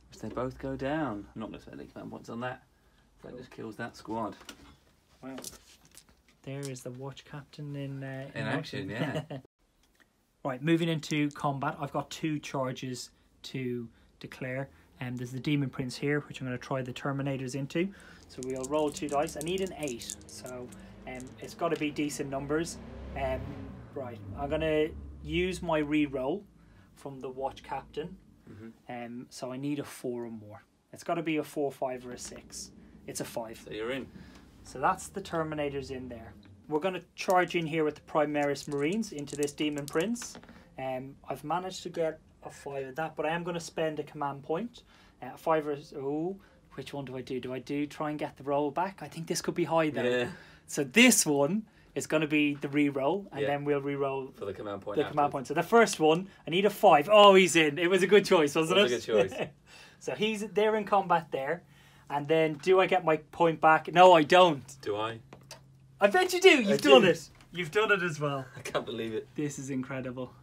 Speaker 2: Which they both go down. I'm not going to spend any command points on that. That just kills that squad.
Speaker 1: Wow. There is the watch captain in
Speaker 2: action, yeah.
Speaker 1: Right, moving into combat, I've got 2 charges to declare. And there's the Demon Prince here, which I'm going to try the Terminators into. So we'll roll 2 dice. I need an 8, so it's got to be decent numbers. Right, I'm going to use my re-roll from the watch captain. So I need a 4 or more. It's got to be a 4, 5, or a 6. It's a 5.
Speaker 2: So you're in.
Speaker 1: So that's the Terminators in there. We're going to charge in here with the Primaris Marines into this Demon Prince. I've managed to get a 5 of that, but I am going to spend a command point. 5 is, oh, which one do I do? Do I try and get the roll back? I think this could be high though. Yeah. So this one is going to be the re-roll, and then we'll re-roll
Speaker 2: for the command point.
Speaker 1: Command point. So the first one, I need a 5. Oh, he's in. It was a good choice, wasn't it?
Speaker 2: It was a good choice.
Speaker 1: So they're in combat there. And then, do I get my point back? No, I don't.
Speaker 2: Do I?
Speaker 1: I bet you do. You've done it. You've done it as well.
Speaker 2: I can't believe it.
Speaker 1: This is incredible.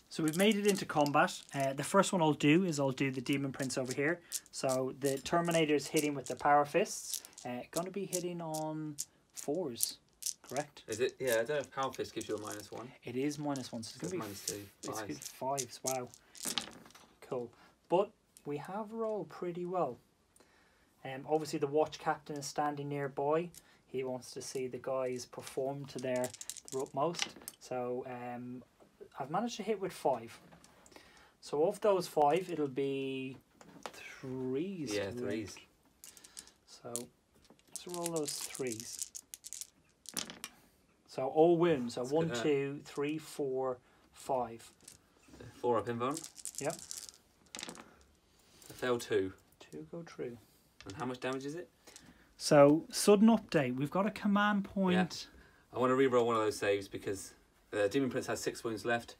Speaker 1: So we've made it into combat. The first one I'll do is I'll do the Demon Prince over here. So the Terminator's hitting with the Power Fists. Going to be hitting on 4s, correct?
Speaker 2: Is it? Yeah, I don't know if Power Fist gives you a -1.
Speaker 1: It is -1, so it's going to be
Speaker 2: -2.
Speaker 1: it's good 5s. Wow, cool. But we have rolled pretty well. Obviously the watch captain is standing nearby. He wants to see the guys perform to their utmost. So I've managed to hit with 5. So of those 5, it'll be 3s.
Speaker 2: Yeah, 3s.
Speaker 1: So let's roll those 3s. So all wounds. So 1, 2, 3, 4, 5.
Speaker 2: 4 up invuln.
Speaker 1: Yep.
Speaker 2: I failed 2.
Speaker 1: 2 go true.
Speaker 2: And how much damage is it?
Speaker 1: So sudden update. We've got a command point.
Speaker 2: Yeah. I want to re-roll one of those saves because Demon Prince has 6 wounds left.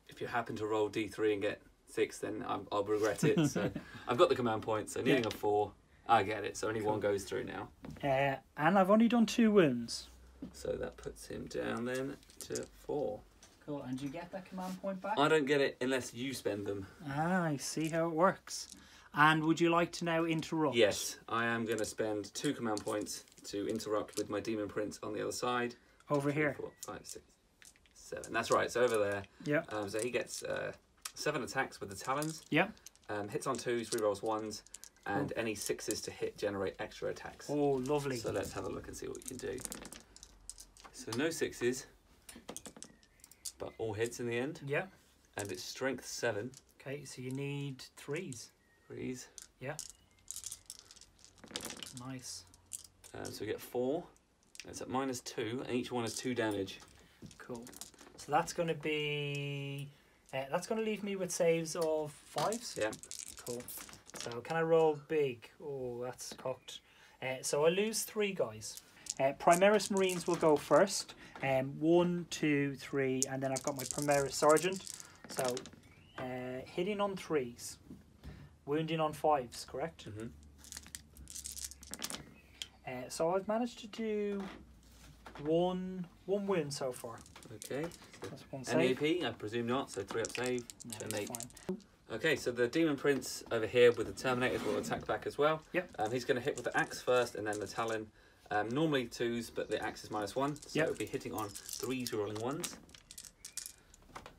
Speaker 2: If you happen to roll D3 and get 6, then I'll regret it. So I've got the command point. So needing a 4, I get it. So only 1 goes through now.
Speaker 1: And I've only done 2 wounds.
Speaker 2: So that puts him down then to 4.
Speaker 1: Cool. And do you get that command point back?
Speaker 2: I don't get it unless you spend them.
Speaker 1: Ah, I see how it works. And would you like to now interrupt?
Speaker 2: Yes, I am going to spend 2 command points to interrupt with my Demon Prince on the other side.
Speaker 1: Over here.
Speaker 2: 4, 5, 6, 7. That's right. So over there.
Speaker 1: Yeah.
Speaker 2: So he gets 7 attacks with the talons.
Speaker 1: Yeah.
Speaker 2: Hits on 2s, rerolls 1s, and any 6s to hit generate extra attacks.
Speaker 1: Oh, lovely.
Speaker 2: So let's have a look and see what we can do. So no 6s, but all hits in the end.
Speaker 1: Yeah.
Speaker 2: And it's strength 7.
Speaker 1: Okay, so you need 3s.
Speaker 2: 3s.
Speaker 1: Yeah. Nice.
Speaker 2: So we get 4. It's at -2, and each one has 2 damage.
Speaker 1: Cool. So that's going to be... that's going to leave me with saves of 5s?
Speaker 2: Yeah.
Speaker 1: Cool. So can I roll big? Oh, that's cocked. So I lose 3 guys. Primaris Marines will go first. 1, 2, 3, and then I've got my Primaris Sergeant. So hitting on 3s. Wounding on 5s, correct?
Speaker 2: Mm-hmm.
Speaker 1: So I've managed to do one wound so far.
Speaker 2: Okay.
Speaker 1: That's 1
Speaker 2: Any
Speaker 1: save.
Speaker 2: AP? I presume not, so 3 up save.
Speaker 1: No,
Speaker 2: So
Speaker 1: that's
Speaker 2: make-
Speaker 1: fine.
Speaker 2: Okay, so the Demon Prince over here with the Terminators will attack back as well.
Speaker 1: Yep.
Speaker 2: He's going to hit with the Axe first and then the Talon. Normally 2s, but the Axe is -1, so it'll be hitting on 3s, rolling 1s.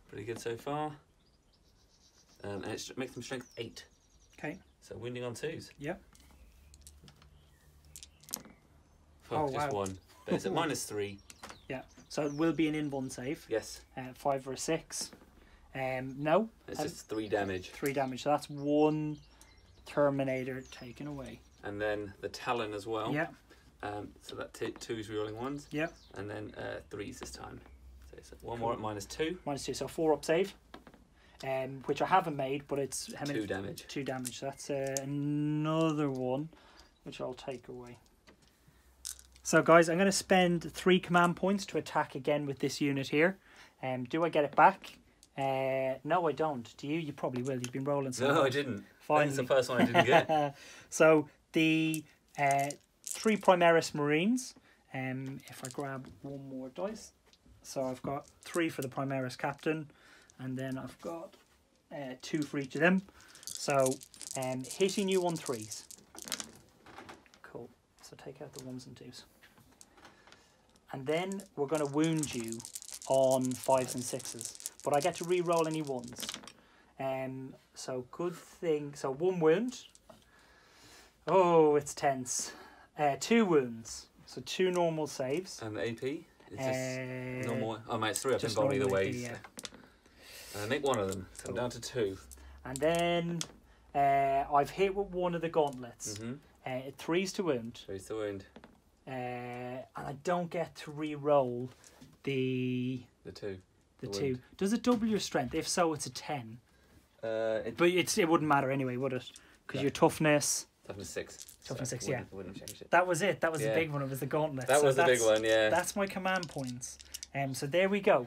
Speaker 2: Pretty good so far. And it makes them strength 8.
Speaker 1: Okay.
Speaker 2: So wounding on 2s.
Speaker 1: Yep.
Speaker 2: Oh,
Speaker 1: Oh,
Speaker 2: just
Speaker 1: wow.
Speaker 2: 1. But it's at -3.
Speaker 1: Yeah. So it will be an invuln save.
Speaker 2: Yes.
Speaker 1: 5 or 6. No.
Speaker 2: It's just 3 damage.
Speaker 1: 3 damage. So that's 1 Terminator taken away.
Speaker 2: And then the Talon as well.
Speaker 1: Yeah.
Speaker 2: So that 2s rerolling 1s.
Speaker 1: Yeah.
Speaker 2: And then 3s this time. So it's 1 more at -2.
Speaker 1: -2. So 4 up save. Which I haven't made, but it's how many?
Speaker 2: 2 damage.
Speaker 1: 2 damage. So that's another one, which I'll take away. So guys, I'm going to spend 3 command points to attack again with this unit here. Do I get it back? No, I don't. Do you? You probably will. You've been rolling so
Speaker 2: No,
Speaker 1: much.
Speaker 2: I didn't.
Speaker 1: Finally.
Speaker 2: That's the first one I didn't get.
Speaker 1: So the 3 Primaris Marines. If I grab 1 more dice. So I've got 3 for the Primaris Captain. And then I've got 2 for each of them. So hitting you on 3s. Cool. So take out the 1s and 2s. And then we're going to wound you on 5s and 6s. But I get to re-roll any 1s. So good thing. So 1 wound. Oh, it's tense. 2 wounds. So 2 normal saves.
Speaker 2: And the AP? It's just normal. Oh, mate, it's 3 up in
Speaker 1: just
Speaker 2: bold either
Speaker 1: normal
Speaker 2: way.
Speaker 1: AP, yeah.
Speaker 2: So. Make 1 of them. So I'm down to 2.
Speaker 1: And then I've hit with 1 of the gauntlets. 3s to wound.
Speaker 2: 3s to wound.
Speaker 1: And I don't get to re-roll the
Speaker 2: 2.
Speaker 1: The
Speaker 2: The
Speaker 1: 2.
Speaker 2: wound.
Speaker 1: Does it double your strength? If so, it's a 10.
Speaker 2: It
Speaker 1: But it wouldn't matter anyway, would it? Because
Speaker 2: No.
Speaker 1: your toughness.
Speaker 2: toughness 6.
Speaker 1: Toughness
Speaker 2: So
Speaker 1: 6, yeah.
Speaker 2: Wouldn't have changed it.
Speaker 1: That was it. That was the
Speaker 2: Yeah.
Speaker 1: big one. It was the gauntlet.
Speaker 2: That
Speaker 1: So
Speaker 2: was the big one, yeah.
Speaker 1: That's my command points. So there we go.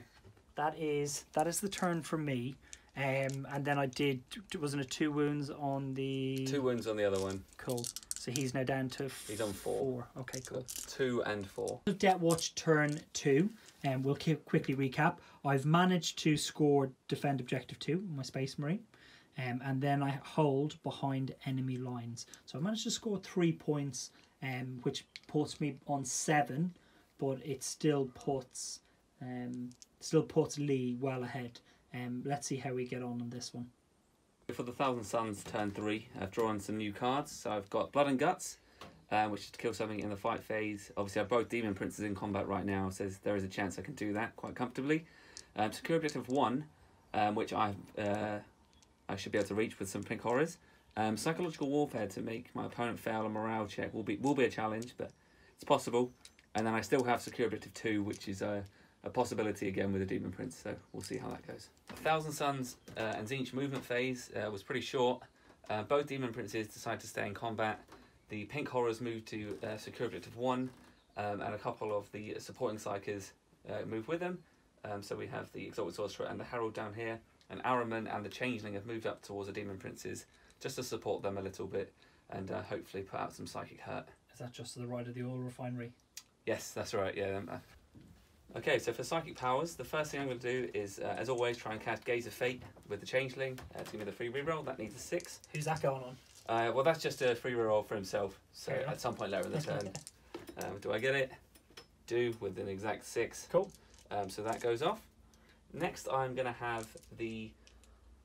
Speaker 1: That is the turn from me. And then I did, wasn't it 2 wounds on the...
Speaker 2: 2 wounds on the other one.
Speaker 1: Cool. So he's now down to
Speaker 2: He's on 4.
Speaker 1: Okay, cool.
Speaker 2: 2 and 4.
Speaker 1: Deathwatch turn 2, and we'll quickly recap. I've managed to score defend objective 2, my Space Marine, and then I hold behind enemy lines. So I managed to score 3 points, which puts me on 7, but it still puts Lee well ahead. Let's see how we get on this one.
Speaker 2: For the Thousand Sons turn 3, I've drawn some new cards. So I've got Blood and Guts, which is to kill something in the fight phase. Obviously, I've both Demon Princes in combat right now, so there is a chance I can do that quite comfortably. Secure Objective 1, which I should be able to reach with some Pink Horrors. Psychological Warfare to make my opponent fail a morale check will be a challenge, but it's possible. And then I still have Secure Objective 2, which is a possibility again with a Demon Prince, so we'll see how that goes. The Thousand Sons and Tzeentch movement phase was pretty short. Both Demon Princes decided to stay in combat. The Pink Horrors moved to Secure Objective 1, and a couple of the supporting Psychers moved with them. So we have the Exalted Sorcerer and the Herald down here, and Ahriman and the Changeling have moved up towards the Demon Princes just to support them a little bit and hopefully put out some psychic hurt.
Speaker 1: Is that just to the right of the oil refinery?
Speaker 2: Yes, that's right, yeah. Okay, so for psychic powers, the first thing I'm going to do is, as always, try and cast Gaze of Fate with the Changeling to give me the free reroll. That needs a 6.
Speaker 1: Who's that going on?
Speaker 2: Well, that's just a free reroll for himself, so
Speaker 1: Fair enough.
Speaker 2: at some point later in the turn. Do I get it? Do, with an exact 6.
Speaker 1: Cool.
Speaker 2: So that goes off. Next, I'm going to have the...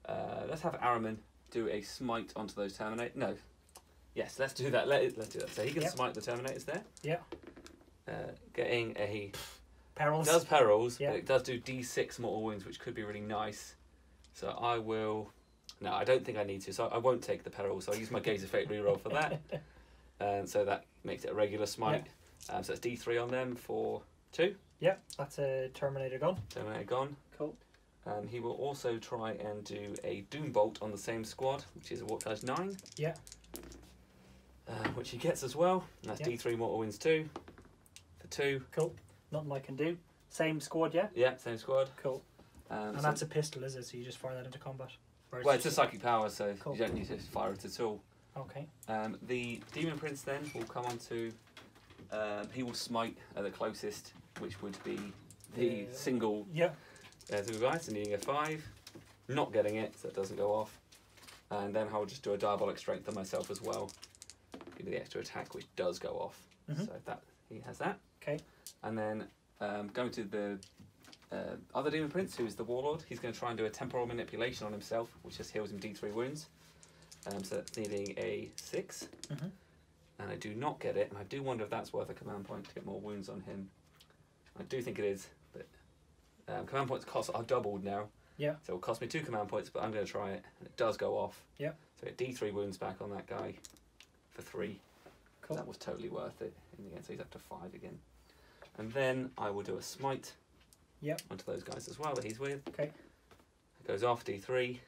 Speaker 2: let's have Ahriman do a smite onto those Terminators. No. Yes, let's do that. Let's do that. So he can smite the Terminators there.
Speaker 1: Yeah.
Speaker 2: Getting a...
Speaker 1: Perils.
Speaker 2: It does perils,
Speaker 1: yeah.
Speaker 2: but it does do D6 mortal wounds, which could be really nice. So I will... No, I don't think I need to, so I won't take the perils. So I'll use my Gaze of Fate reroll for that. And so that makes it a regular smite. Yeah. So it's D3 on them for 2.
Speaker 1: Yeah, that's a Terminator gun.
Speaker 2: Terminator gone.
Speaker 1: Cool.
Speaker 2: And he will also try and do a Doom Bolt on the same squad, which is a what size 9.
Speaker 1: Yeah.
Speaker 2: Which he gets as well. And that's D3 mortal wounds 2 for 2.
Speaker 1: Cool. Nothing I can do. Same squad, yeah?
Speaker 2: Yeah, same squad.
Speaker 1: Cool. And so that's a pistol, is it? So you just fire that into combat?
Speaker 2: Well, it's a psychic power, so
Speaker 1: cool.
Speaker 2: you don't need to fire it at all.
Speaker 1: Okay.
Speaker 2: The Demon Prince then will come on to... he will smite at the closest, which would be the single...
Speaker 1: Yeah.
Speaker 2: Two guys, so needing a 5. Not getting it, so it doesn't go off. And then I'll just do a Diabolic Strength on myself as well. Give me the extra attack, which does go off. So that he has that.
Speaker 1: Okay.
Speaker 2: And then going to the other Demon Prince, who's the Warlord, he's going to try and do a Temporal Manipulation on himself, which just heals him D3 wounds. So that's needing a 6. And I do not get it, and I do wonder if that's worth a command point to get more wounds on him. I do think it is, but command points cost are doubled now.
Speaker 1: Yeah.
Speaker 2: So it will cost me 2 command points, but I'm going to try it, and it does go off.
Speaker 1: Yeah.
Speaker 2: So I get D3 wounds back on that guy for 3.
Speaker 1: Cool.
Speaker 2: That was totally worth it in the end, so he's up to 5 again. And then I will do a smite onto those guys as well that he's with.
Speaker 1: Okay.
Speaker 2: It goes off D3.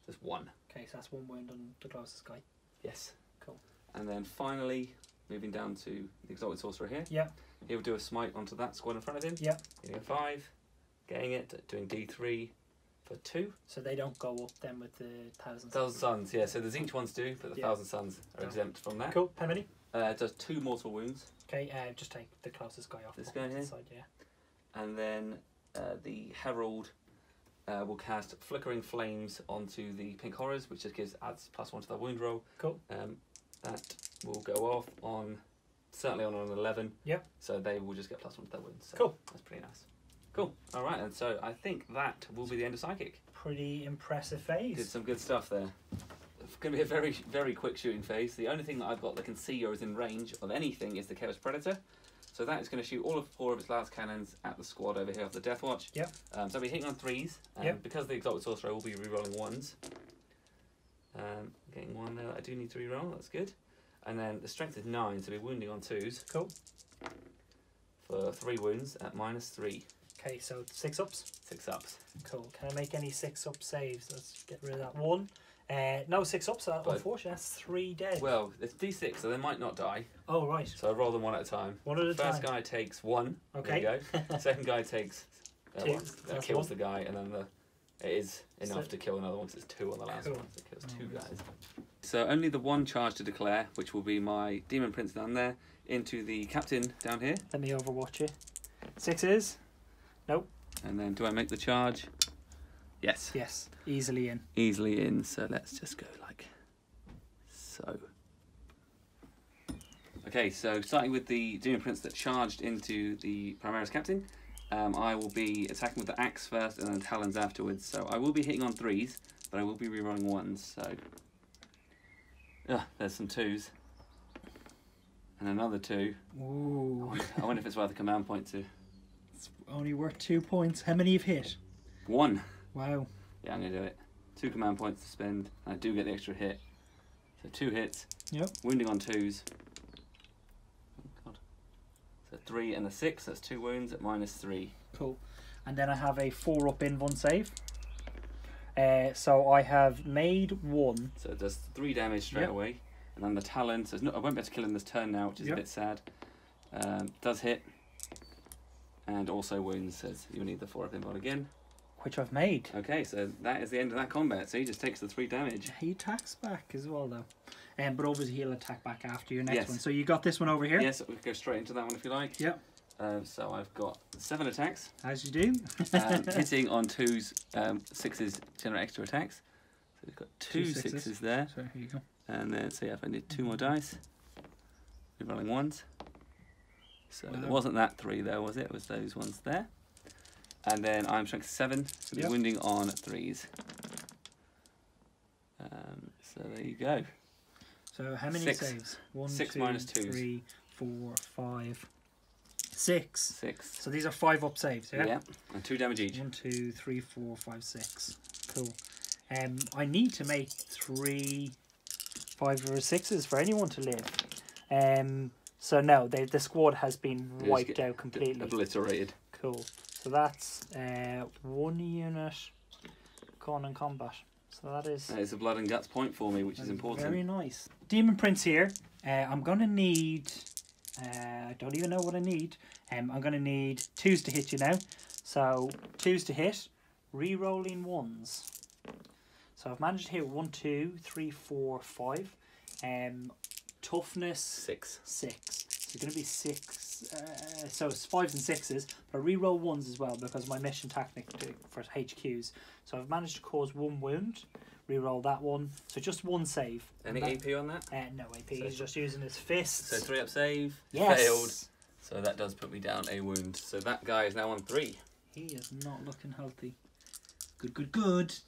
Speaker 2: There's 1.
Speaker 1: Okay, so that's 1 wound on the closest guy.
Speaker 2: Yes.
Speaker 1: Cool.
Speaker 2: And then finally, moving down to the Exalted Sorcerer here.
Speaker 1: Yeah.
Speaker 2: He will do a smite onto that squad in front of him.
Speaker 1: Yeah.
Speaker 2: Getting a 5. Getting it, doing D3 for 2.
Speaker 1: So they don't go up then with the Thousand
Speaker 2: Sons, yeah. So the Tzeentch ones do, but the Thousand Sons are exempt from that.
Speaker 1: Cool. How many?
Speaker 2: It does 2 mortal wounds.
Speaker 1: Okay, just take the closest guy off.
Speaker 2: This guy here?
Speaker 1: Side, yeah.
Speaker 2: And then the Herald will cast Flickering Flames onto the Pink Horrors, which just adds +1 to their wound roll.
Speaker 1: Cool.
Speaker 2: That will go off on, certainly on an 11.
Speaker 1: Yeah.
Speaker 2: So they will just get +1 to their wounds. So
Speaker 1: cool.
Speaker 2: That's pretty nice. Cool. All right, and so I think that will be the end of Psychic.
Speaker 1: Pretty impressive phase.
Speaker 2: Did some good stuff there. It's going to be a very, very quick shooting phase. The only thing that I've got that can see or is in range of anything is the Chaos Predator. So that is going to shoot all of 4 of its last cannons at the squad over here of the Deathwatch.
Speaker 1: Yep.
Speaker 2: So I'll be hitting on 3s. Because the Exalted Sorcerer will be rerolling 1s. Getting 1 there that I do need to reroll. That's good. And then the strength is 9, so we're wounding on 2s.
Speaker 1: Cool.
Speaker 2: For 3 wounds at -3.
Speaker 1: Okay, so 6 ups.
Speaker 2: 6 ups.
Speaker 1: Cool. Can I make any 6 up saves? Let's get rid of that 1. No 6 ups. Unfortunately, that's 3 dead.
Speaker 2: Well, it's D6, so they might not die.
Speaker 1: Oh right.
Speaker 2: So I roll them 1 at a time.
Speaker 1: 1 at a time.
Speaker 2: First guy takes 1.
Speaker 1: Okay.
Speaker 2: There you go. Second guy takes
Speaker 1: 2.
Speaker 2: 1. That kills the guy, and then it is enough to kill another one. So it's 2 on the last one. So it kills 2 guys. So only the 1 charge to declare, which will be my Demon Prince down there, into the Captain down here.
Speaker 1: Let me overwatch it. 6s. Nope.
Speaker 2: And then do I make the charge? Yes.
Speaker 1: Yes. Easily in.
Speaker 2: Easily in. So let's just go like so. Okay, so starting with the Demon Prince that charged into the Primarch Captain, I will be attacking with the axe first and then talons afterwards. So I will be hitting on 3s, but I will be rerolling 1s, so... there's some 2s. And another 2.
Speaker 1: Ooh.
Speaker 2: I wonder if it's worth a command point to...
Speaker 1: It's only worth 2 points. How many you've hit?
Speaker 2: 1.
Speaker 1: Wow.
Speaker 2: Yeah, I'm going to do it. 2 command points to spend. I do get the extra hit. So 2 hits.
Speaker 1: Yep.
Speaker 2: Wounding on 2s. Oh, God. So 3 and a 6. That's 2 wounds at -3.
Speaker 1: Cool. And then I have a 4-up invuln save. So I have made 1.
Speaker 2: So it does 3 damage straight away. And then the talon, so I won't be able to kill him this turn now, which is a bit sad. Does hit. And also wounds, says you'll need the 4-up invuln again.
Speaker 1: Which I've made.
Speaker 2: Okay, so that is the end of that combat. So he just takes the 3 damage.
Speaker 1: He attacks back as well, though. But obviously he'll attack back after your next one. So you got this one over here?
Speaker 2: Yes, we can go straight into that one if you like.
Speaker 1: Yep.
Speaker 2: So I've got 7 attacks.
Speaker 1: As you do.
Speaker 2: Hitting on 2s, 6s generate extra attacks. So we've got 2 6s there.
Speaker 1: So here you go.
Speaker 2: And then, so yeah, if I need 2 more dice. We're rolling 1s. So it wasn't that 3 there, was it? It was those ones there. And then I'm strength 7, so the wounding on 3s. So there you go.
Speaker 1: So how many saves? 1,
Speaker 2: 6
Speaker 1: 2,
Speaker 2: minus 2s.
Speaker 1: 3, 4, 5, 6.
Speaker 2: 6.
Speaker 1: So these are 5-up saves, yeah?
Speaker 2: Yeah, and 2 damage each.
Speaker 1: 1, 2, 3, 4, 5, 6. Cool. I need to make 3 5 or 6s for anyone to live. So no, the squad has been wiped out completely.
Speaker 2: Obliterated.
Speaker 1: Cool. So that's 1 unit gone in combat. So that is
Speaker 2: a blood and guts point for me, which is important.
Speaker 1: Very nice. Demon Prince here. I'm gonna need. I don't even know what I need. I'm gonna need 2s to hit you now. So 2s to hit, re-rolling 1s. So I've managed to hit 1, 2, 3, 4, 5. Toughness
Speaker 2: 6.
Speaker 1: 6. So it's gonna be 6. So it's 5s and 6s, but I re-roll 1s as well because my mission tactic for HQs. So I've managed to cause 1 wound. Re-roll that one. So just 1 save.
Speaker 2: Any AP on that?
Speaker 1: No AP. So he's just using his fists.
Speaker 2: So 3-up save.
Speaker 1: Yes.
Speaker 2: Failed. So that does put me down a wound. So that guy is now on 3.
Speaker 1: He is not looking healthy. Good.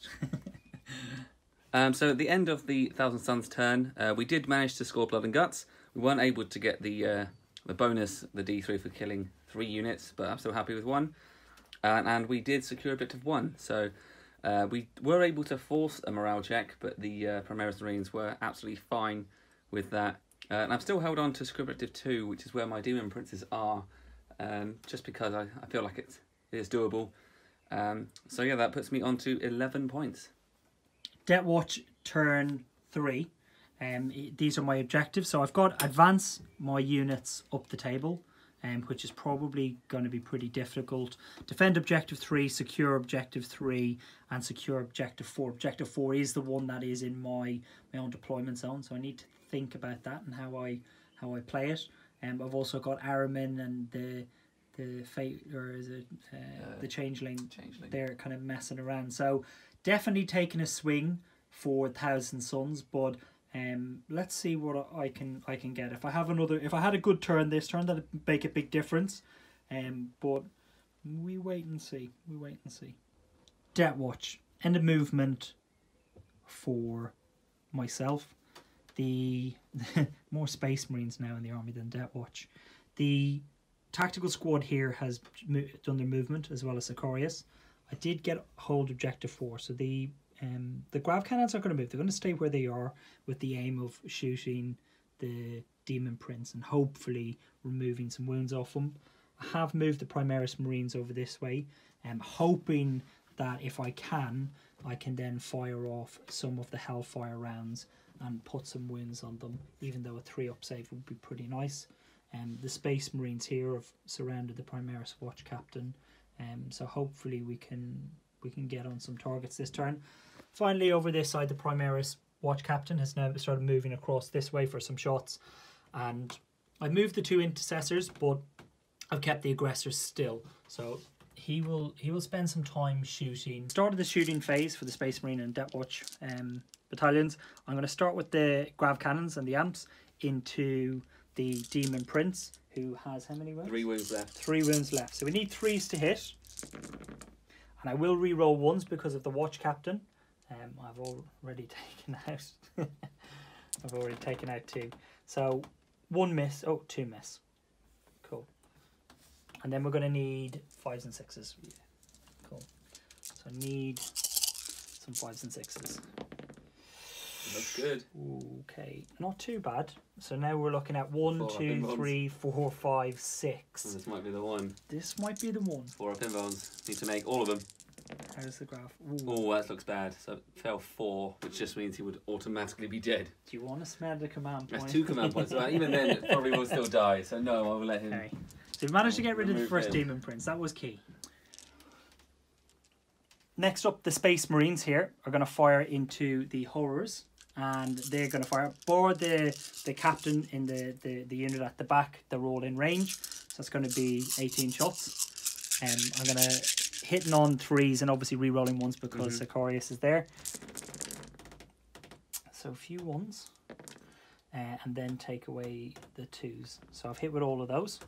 Speaker 2: So at the end of the Thousand Sons turn, we did manage to score blood and guts. We weren't able to get the bonus, the D3 for killing 3 units, but I'm still happy with 1. And we did secure objective 1. So we were able to force a morale check, but the Primaris Marines were absolutely fine with that. And I've still held on to secure objective 2, which is where my Demon Princes are, just because I feel like it is doable. So yeah, that puts me on to 11 points.
Speaker 1: Deathwatch turn 3. These are my objectives. So I've got advance my units up the table, which is probably going to be pretty difficult. Defend objective 3, secure objective 3, and secure objective 4. Objective 4 is the one that is in my own deployment zone, so I need to think about that and how I play it. I've also got Aramin and the fate, or is it the changeling? They're kind of messing around. So definitely taking a swing for Thousand Sons, but let's see what I can get. If I had a good turn this turn, that'd make a big difference. But we wait and see. Deathwatch, end of movement for myself. The more Space Marines now in the army than Deathwatch. The tactical squad here has done their movement as well as Sicarius. I did get hold objective 4, so the grav cannons are going to move. They're going to stay where they are with the aim of shooting the Demon Prince and hopefully removing some wounds off them. I have moved the Primaris Marines over this way, hoping that if I can then fire off some of the Hellfire rounds and put some wounds on them, even though a 3-up save would be pretty nice. The Space Marines here have surrounded the Primaris Watch Captain, so hopefully we can get on some targets this turn. Finally, over this side, the Primaris Watch Captain has now started moving across this way for some shots, and I moved the 2 intercessors, but I've kept the aggressors still. So he will spend some time shooting. Started the shooting phase for the Space Marine and Deathwatch battalions. I'm going to start with the grav cannons and the amps into the Demon Prince, who has how many wounds?
Speaker 2: 3 wounds left.
Speaker 1: 3 wounds left. So we need 3s to hit. And I will re-roll 1s because of the Watch Captain. I've already taken out. I've already taken out 2. So 1 miss. Oh, 2 miss. Cool. And then we're going to need 5s and 6s. Yeah. Cool. So I need some 5s and 6s.
Speaker 2: Looks good.
Speaker 1: Okay, not too bad. So now we're looking at 1, 2, 3, 4, 5, 6.
Speaker 2: This might be the one.
Speaker 1: This might be the one.
Speaker 2: 4 up in bones. Need to make all of them.
Speaker 1: How's the graph?
Speaker 2: Oh, that looks bad. So fail 4, which just means he would automatically be dead.
Speaker 1: Do you want to spend the command point?
Speaker 2: That's 2 command points. So even then, it probably will still die. So no, I will let him.
Speaker 1: Okay. So we've managed to get rid of the first
Speaker 2: him.
Speaker 1: Demon Prince. That was key. Next up, the Space Marines here are going to fire into the horrors. And they're going to fire. Board the captain in the unit at the back. They're all in range. So it's going to be 18 shots. I'm going to hitting on 3s and obviously re-rolling 1s because Sicarius is there. So a few 1s. And then take away the 2s. So I've hit with all of those.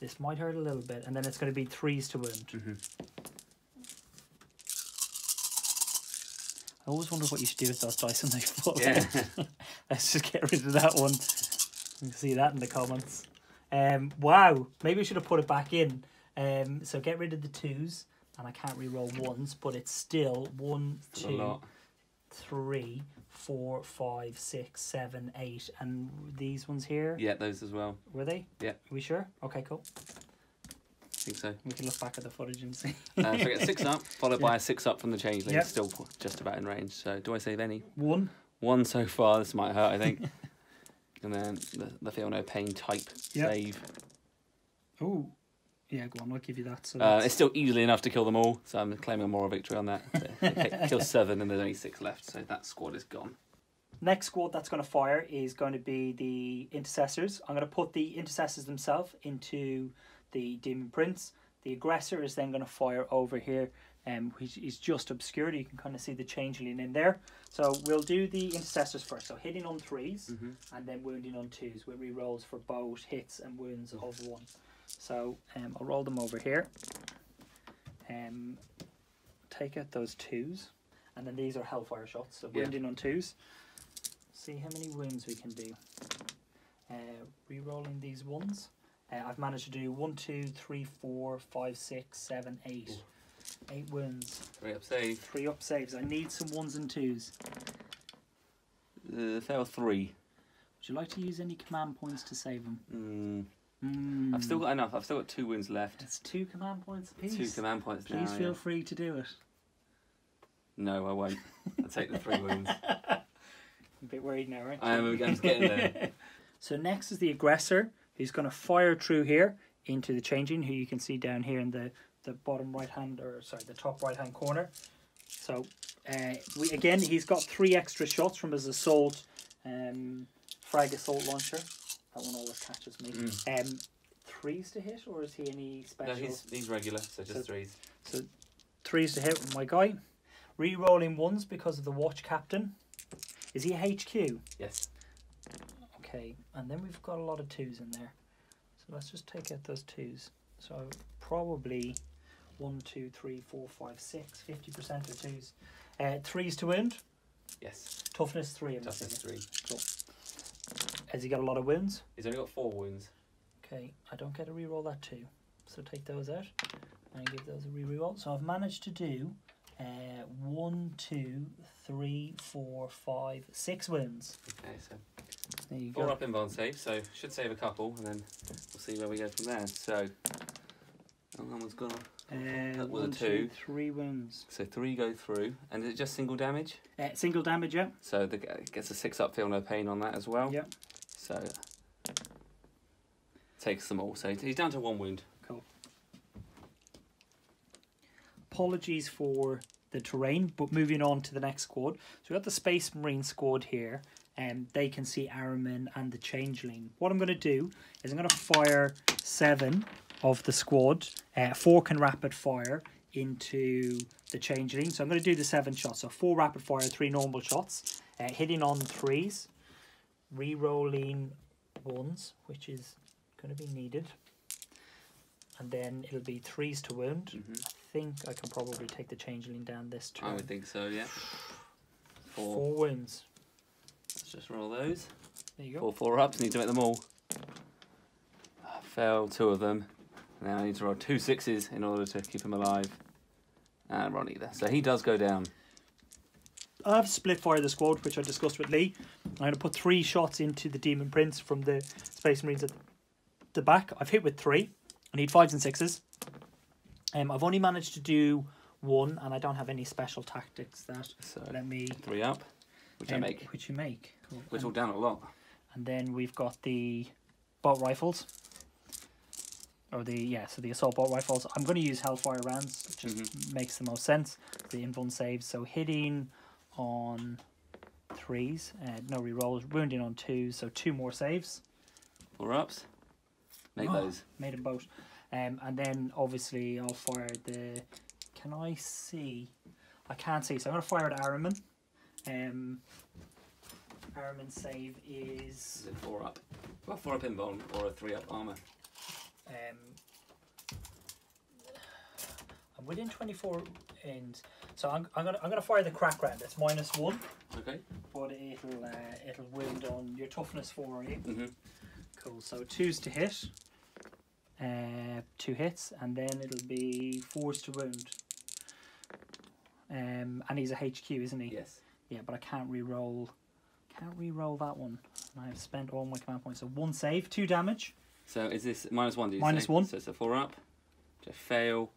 Speaker 1: This might hurt a little bit. And then it's going to be 3s to wound. I always wonder what you should do with those dice when they fall.
Speaker 2: Yeah.
Speaker 1: Let's just get rid of that one. You can see that in the comments. Wow, maybe I should have put it back in. So get rid of the 2s, and I can't re-roll 1s, but it's still 1, 2, 3, 4, 5, 6, 7, 8, and these ones here.
Speaker 2: Yeah, those as well.
Speaker 1: Were they?
Speaker 2: Yeah.
Speaker 1: Are we sure? Okay, cool.
Speaker 2: I think so.
Speaker 1: We can look back at the footage and see.
Speaker 2: So I get 6 up, followed by a 6 up from the changeling.
Speaker 1: Yep.
Speaker 2: Still just about in range. So do I save any?
Speaker 1: 1.
Speaker 2: 1 so far. This might hurt, I think. And then the feel no pain type save.
Speaker 1: Oh, yeah, go on. I'll give you that. So
Speaker 2: it's still easily enough to kill them all. So I'm claiming a moral victory on that. It kills 7 and there's only 6 left. So that squad is gone.
Speaker 1: Next squad that's going to fire is going to be the Intercessors. I'm going to put the Intercessors themselves into the Demon Prince. The Aggressor is then going to fire over here, which is just obscured. You can kind of see the changeling in there. So we'll do the Intercessors first. So hitting on 3s and then wounding on 2s with re-rolls for both hits and wounds of 1. So I'll roll them over here. Take out those 2s. And then these are Hellfire shots. So wounding on 2s. See how many wounds we can do. Re-rolling these 1s. I've managed to do 1, 2, 3, 4, 5, 6, 7, 8. 8 wounds.
Speaker 2: 3 up save.
Speaker 1: 3 up saves. I need some 1s and 2s.
Speaker 2: Fail 3.
Speaker 1: Would you like to use any command points to save them?
Speaker 2: I've still got enough. I've still got 2 wounds left.
Speaker 1: It's 2 command points apiece.
Speaker 2: 2 command points now.
Speaker 1: Please feel free to do it.
Speaker 2: No, I won't. I'll take the 3 wounds.
Speaker 1: I'm a bit worried now, right?
Speaker 2: I'm just getting there.
Speaker 1: So next is the Aggressor, who's going to fire through here into the Changeling, who you can see down here in the bottom right hand, or sorry, the top right hand corner. So again, he's got 3 extra shots from his assault, frag assault launcher. That one always catches me. 3s to hit, or is he any special?
Speaker 2: No, he's regular, so just 3s.
Speaker 1: So 3s to hit with my guy. Re-rolling 1s because of the Watch Captain. Is he a HQ?
Speaker 2: Yes.
Speaker 1: Okay, and then we've got a lot of 2s in there. So let's just take out those 2s. So probably 1, 2, 3, 4, 5, 6. 50% are 2s. 3s to wound?
Speaker 2: Yes.
Speaker 1: Toughness 3.
Speaker 2: Toughness 3.
Speaker 1: Cool. Has he got a lot of wounds?
Speaker 2: He's only got 4 wounds.
Speaker 1: Okay, I don't get to re-roll that 2. So take those out and give those a re-roll. So I've managed to do 1, 2, 3, 4, 5, 6 wounds.
Speaker 2: Okay, so
Speaker 1: there you
Speaker 2: 4
Speaker 1: go.
Speaker 2: up in bond save, so should save a couple, and then we'll see where we go from there. So, that one's gone. That was
Speaker 1: 1,
Speaker 2: a 2.
Speaker 1: 3 wounds.
Speaker 2: So 3 go through, and is it just single damage?
Speaker 1: Single damage, yeah.
Speaker 2: So gets a 6 up, feel no pain on that as well.
Speaker 1: Yeah.
Speaker 2: So takes them all. So he's down to 1 wound.
Speaker 1: Cool. Apologies for the terrain, but moving on to the next squad. So we've got the Space Marine squad here, and they can see Araman and the Changeling. What I'm going to do is I'm going to fire 7 of the squad. 4 can rapid fire into the Changeling. So I'm going to do the 7 shots. So 4 rapid fire, 3 normal shots. Hitting on 3s. Re-rolling 1s, which is going to be needed. And then it'll be 3s to wound. I think I can probably take the Changeling down this turn.
Speaker 2: I would think so, yeah.
Speaker 1: 4 wounds.
Speaker 2: Let's just roll those.
Speaker 1: There you go.
Speaker 2: 4 4-ups, need to make them all. I failed 2 of them. Now I need to roll 2 6s in order to keep him alive. And roll either. So he does go down.
Speaker 1: I've split fire the squad, which I discussed with Lee. I'm going to put 3 shots into the Demon Prince from the Space Marines at the back. I've hit with 3. I need 5s and 6s. I've only managed to do 1, and I don't have any special tactics.
Speaker 2: So
Speaker 1: let me
Speaker 2: 3 up, which I make.
Speaker 1: Which you make. Cool.
Speaker 2: Whittled down a lot.
Speaker 1: And then we've got the bolt rifles. Or the assault bolt rifles. I'm going to use Hellfire rounds. It just makes the most sense. The invuln saves. So hitting on 3s, no rerolls. Wounding on 2s, so 2 more saves.
Speaker 2: 4 ups. Make those.
Speaker 1: Made them both. And then obviously I'll fire the. Can I see? I can't see. So I'm going to fire at Araman. Araman's save is.
Speaker 2: Is it 4 up? Well, 4 up invuln or a 3 up armor.
Speaker 1: I'm within 24 ends, so I'm gonna fire the crack round. It's -1.
Speaker 2: Okay.
Speaker 1: But it'll wound on your toughness 4, are you? Cool. So 2s to hit, 2 hits, and then it'll be 4s to wound. And he's a HQ, isn't he?
Speaker 2: Yes.
Speaker 1: Yeah, but I can't re-roll. Can't re-roll that one. I've spent all my command points. So 1 save, 2 damage.
Speaker 2: So is this -1? Do you say?
Speaker 1: -1.
Speaker 2: So it's a 4 up, which I fail.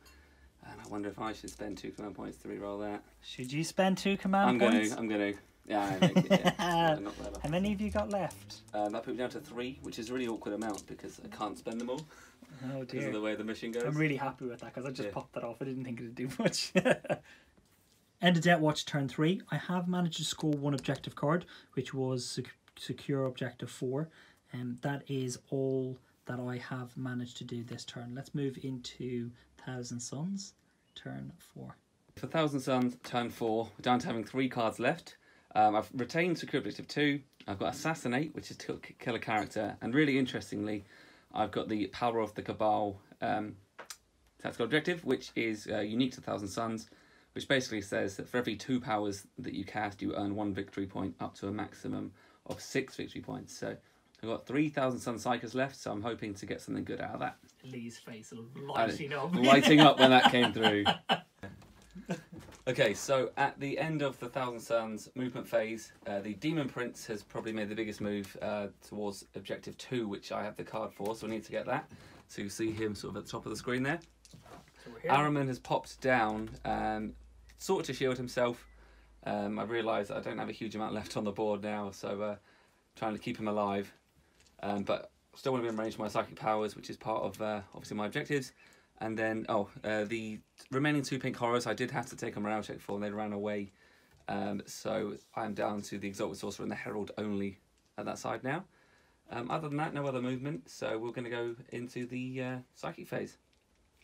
Speaker 2: And I wonder if I should spend 2 command points to re-roll that.
Speaker 1: Should you spend 2 command points?
Speaker 2: I'm going to. Yeah, I make it, yeah. Not clever.
Speaker 1: How many have you got left?
Speaker 2: That put me down to 3, which is a really awkward amount because I can't spend them all.
Speaker 1: Oh
Speaker 2: Because of
Speaker 1: dear.
Speaker 2: the way the mission goes.
Speaker 1: I'm really happy with that because I just popped that off. I didn't think it'd do much. End of Deathwatch turn 3. I have managed to score 1 objective card, which was secure objective 4. And that is all that I have managed to do this turn. Let's move into Thousand Sons, turn 4.
Speaker 2: For Thousand Sons, turn 4, we're down to having 3 cards left. I've retained Secure Objective 2. I've got Assassinate, which is to kill a character. And really interestingly, I've got the Power of the Cabal tactical objective, which is unique to Thousand Sons, which basically says that for every 2 powers that you cast, you earn 1 victory point up to a maximum of 6 victory points. So I've got 3,000 Sun Psychers left, so I'm hoping to get something good out of that.
Speaker 1: Lee's face lighting up.
Speaker 2: Lighting up when that came through. Okay, so at the end of the Thousand Sons movement phase, the Demon Prince has probably made the biggest move towards Objective 2, which I have the card for, so we need to get that. So you see him sort of at the top of the screen there. So Araman has popped down, sort of to shield himself. I realise that I don't have a huge amount left on the board now, so trying to keep him alive. But still want to be in range of my psychic powers, which is part of obviously my objectives. And then, the remaining 2 pink horrors, I did have to take a morale check for, and they ran away. So I'm down to the Exalted Sorcerer and the Herald only at that side now. Other than that, no other movement. So we're going to go into the psychic phase.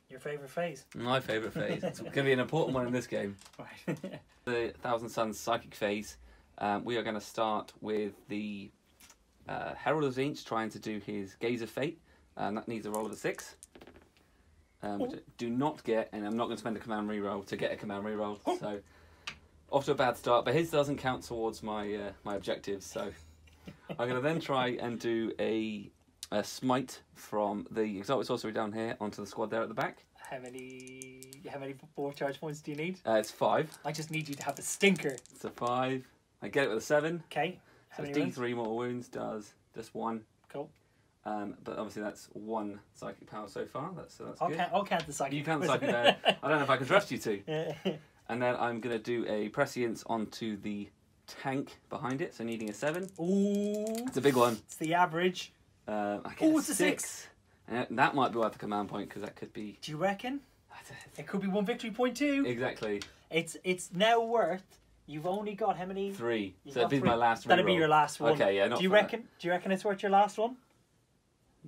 Speaker 1: Your favourite phase?
Speaker 2: My favourite phase. It's going to be an important one in this game.
Speaker 1: Right.
Speaker 2: The Thousand Sons psychic phase. We are going to start with the Herald of Zinch trying to do his Gaze of Fate. And that needs a roll of a 6. Which I do not get, and I'm not going to spend a command reroll to get a command reroll. So, off to a bad start, but his doesn't count towards my my objectives. So, I'm going to then try and do a smite from the Exalted Sorcery down here onto the squad there at the back.
Speaker 1: How many 4 charge points do you need?
Speaker 2: It's 5.
Speaker 1: I just need you to have a stinker.
Speaker 2: It's a 5. I get it with a 7.
Speaker 1: Okay.
Speaker 2: So D3 mortal wounds does just 1.
Speaker 1: Cool.
Speaker 2: But obviously that's 1 psychic power so far. That's good.
Speaker 1: I'll count the psychic.
Speaker 2: You count the psychic power. I don't know if I can trust you to. And then I'm going to do a prescience onto the tank behind it, so needing a 7.
Speaker 1: Ooh.
Speaker 2: It's a big one.
Speaker 1: It's the average.
Speaker 2: It's a 6. And that might be worth a command point, because that could be...
Speaker 1: Do you reckon? It could be 1 victory point too.
Speaker 2: Exactly.
Speaker 1: It's now worth... You've only got how many?
Speaker 2: 3. So it'd be my last reroll.
Speaker 1: That'd be your last one.
Speaker 2: Okay, yeah, not
Speaker 1: Do you reckon it's worth your last one?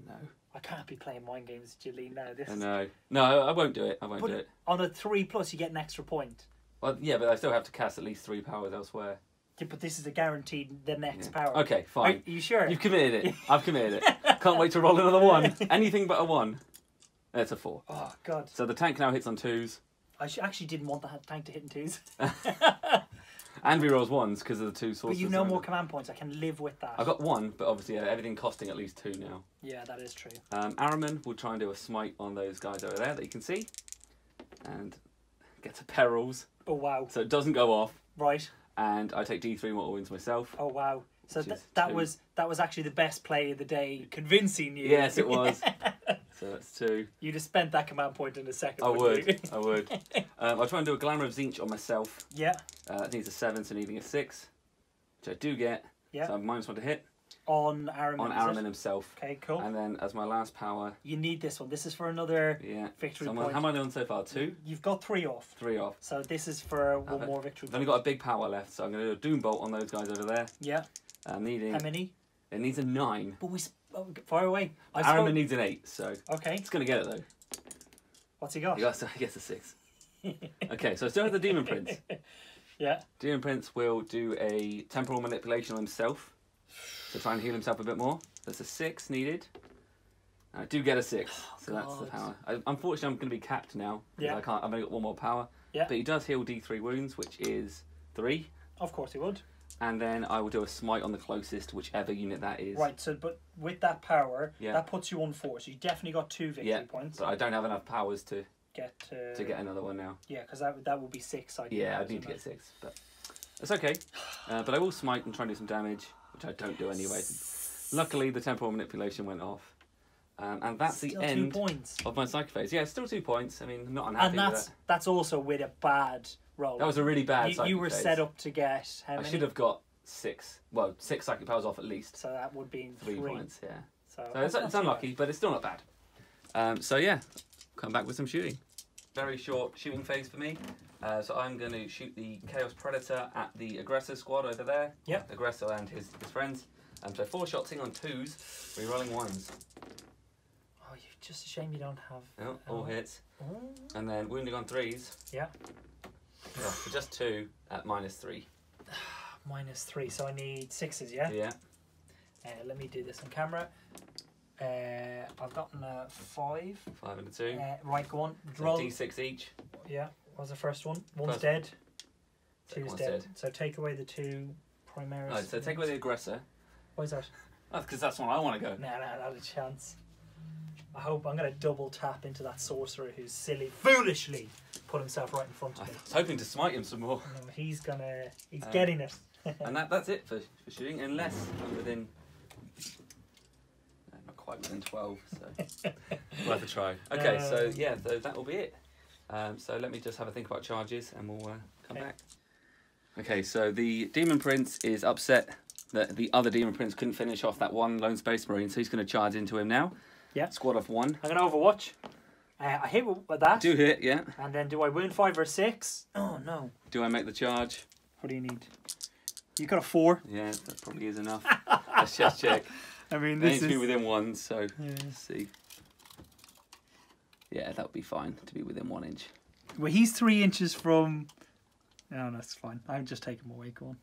Speaker 2: No.
Speaker 1: I can't be playing mind games with you, Lee, now.
Speaker 2: No, I won't do it. I won't do it.
Speaker 1: On a 3+, you get an extra point.
Speaker 2: Well, yeah, but I still have to cast at least 3 powers elsewhere.
Speaker 1: Yeah, but this is a guaranteed the next power.
Speaker 2: Okay, fine.
Speaker 1: Are you sure?
Speaker 2: You've committed it. I've committed it. Can't wait to roll another 1. Anything but a 1. That's a 4.
Speaker 1: Oh, God.
Speaker 2: So the tank now hits on 2s.
Speaker 1: I actually didn't want the tank to hit in 2s.
Speaker 2: And rerolls ones because of the two sorcerers.
Speaker 1: But you've no more command points. I can live with that.
Speaker 2: I've got one, but obviously everything costing at least 2 now.
Speaker 1: Yeah, that is true.
Speaker 2: Araman will try and do a smite on those guys over there that you can see. And gets a perils.
Speaker 1: Oh, wow.
Speaker 2: So it doesn't go off.
Speaker 1: Right.
Speaker 2: And I take D3 mortal wounds myself.
Speaker 1: Oh, wow. So that was actually the best play of the day, convincing you.
Speaker 2: Yes, it was. So that's 2.
Speaker 1: You'd have spent that command point in a second.
Speaker 2: I would.
Speaker 1: You?
Speaker 2: I would. I'll try and do a Glamour of Tzeentch on myself.
Speaker 1: Yeah.
Speaker 2: That needs a 7, so needing a 6, which I do get.
Speaker 1: Yeah.
Speaker 2: So I have -1 to hit.
Speaker 1: On Araman.
Speaker 2: On Araman himself.
Speaker 1: Okay, cool.
Speaker 2: And then as my last power.
Speaker 1: You need this one. This is for another victory
Speaker 2: so
Speaker 1: point.
Speaker 2: how am I doing so far? 2?
Speaker 1: You've got 3 off.
Speaker 2: 3 off.
Speaker 1: So this is for one more victory
Speaker 2: I've only got a big power left, so I'm going to do a Doom Bolt on those guys over there.
Speaker 1: Yeah.
Speaker 2: Needing.
Speaker 1: How many?
Speaker 2: It needs a 9.
Speaker 1: But far away.
Speaker 2: Araman needs an 8, so.
Speaker 1: Okay.
Speaker 2: It's going to get it though.
Speaker 1: What's he got?
Speaker 2: He gets a 6. Okay, so I still have the Demon Prince.
Speaker 1: Yeah.
Speaker 2: Demon Prince will do a temporal manipulation on himself. So try and heal himself a bit more. That's a 6 needed. And I do get a 6, so that's the power. Unfortunately, I'm going to be capped now. Yeah. I've only got 1 more power.
Speaker 1: Yeah.
Speaker 2: But he does heal D3 wounds, which is 3.
Speaker 1: Of course he would.
Speaker 2: And then I will do a smite on the closest, whichever unit that is.
Speaker 1: Right, so but with that power, that puts you on 4. So you definitely got 2 victory points.
Speaker 2: But I don't have enough powers to
Speaker 1: get
Speaker 2: another one now.
Speaker 1: Yeah, because that would be 6.
Speaker 2: Yeah, I'd need to get 6, but it's okay. But I will smite and try and do some damage, which I don't do anyway. Luckily, the temporal manipulation went off. And that's
Speaker 1: still
Speaker 2: the end
Speaker 1: 2 points.
Speaker 2: of my psychic phase. Yeah, still 2 points. I mean, I'm not unhappy with that.
Speaker 1: That's also with a bad roll.
Speaker 2: That was a really bad psychic phase.
Speaker 1: You were set up to get how many?
Speaker 2: I should have got 6. Well, 6 psychic powers off at least.
Speaker 1: So that would be
Speaker 2: 3 points, yeah.
Speaker 1: So
Speaker 2: it's unlucky, but it's still not bad. So yeah, come back with some shooting. Very short shooting phase for me. So I'm going to shoot the Chaos Predator at the aggressor squad over there.
Speaker 1: Yep.
Speaker 2: Aggressor and his friends. So 4 shots in on 2s, re-rolling 1s.
Speaker 1: Oh, just a shame you don't have...
Speaker 2: No, all hits. And then wounding on 3s.
Speaker 1: Yeah.
Speaker 2: Oh, for just 2 at -3.
Speaker 1: -3, so I need 6s, yeah?
Speaker 2: Yeah.
Speaker 1: Let me do this on camera. I've gotten a 5.
Speaker 2: 5 and a 2.
Speaker 1: Right, go on.
Speaker 2: So
Speaker 1: Roll.
Speaker 2: D6 each.
Speaker 1: Yeah, what was the first one? One's dead. 2's dead.
Speaker 2: dead.
Speaker 1: So take away the 2 primaris.
Speaker 2: Oh, so take away the aggressor.
Speaker 1: Why is that?
Speaker 2: Oh, because that's one I want to go.
Speaker 1: No, not a chance. I hope I'm going to double tap into that sorcerer who's foolishly put himself right in front of me.
Speaker 2: I was hoping to smite him some more.
Speaker 1: No, he's getting it.
Speaker 2: And that's it for shooting, unless I'm within... not quite within 12, so worth a try. Okay, so yeah, that will be it. So let me just have a think about charges and we'll come back. Okay, so the Demon Prince is upset that the other Demon Prince couldn't finish off that one Lone Space Marine, so he's going to charge into him now. Yeah. Squad of 1.
Speaker 1: I'm going to Overwatch. I hit with that.
Speaker 2: Do hit, yeah.
Speaker 1: And then do I wound 5 or 6? Oh, no.
Speaker 2: Do I make the charge?
Speaker 1: What do you need? You got a 4.
Speaker 2: Yeah, that probably is enough. Let's just check.
Speaker 1: I mean,
Speaker 2: this needs to be within 1, so let's see. Yeah, that would be fine to be within 1 inch.
Speaker 1: Well, he's 3 inches from... No, that's fine. I'm just taking him away. Go on.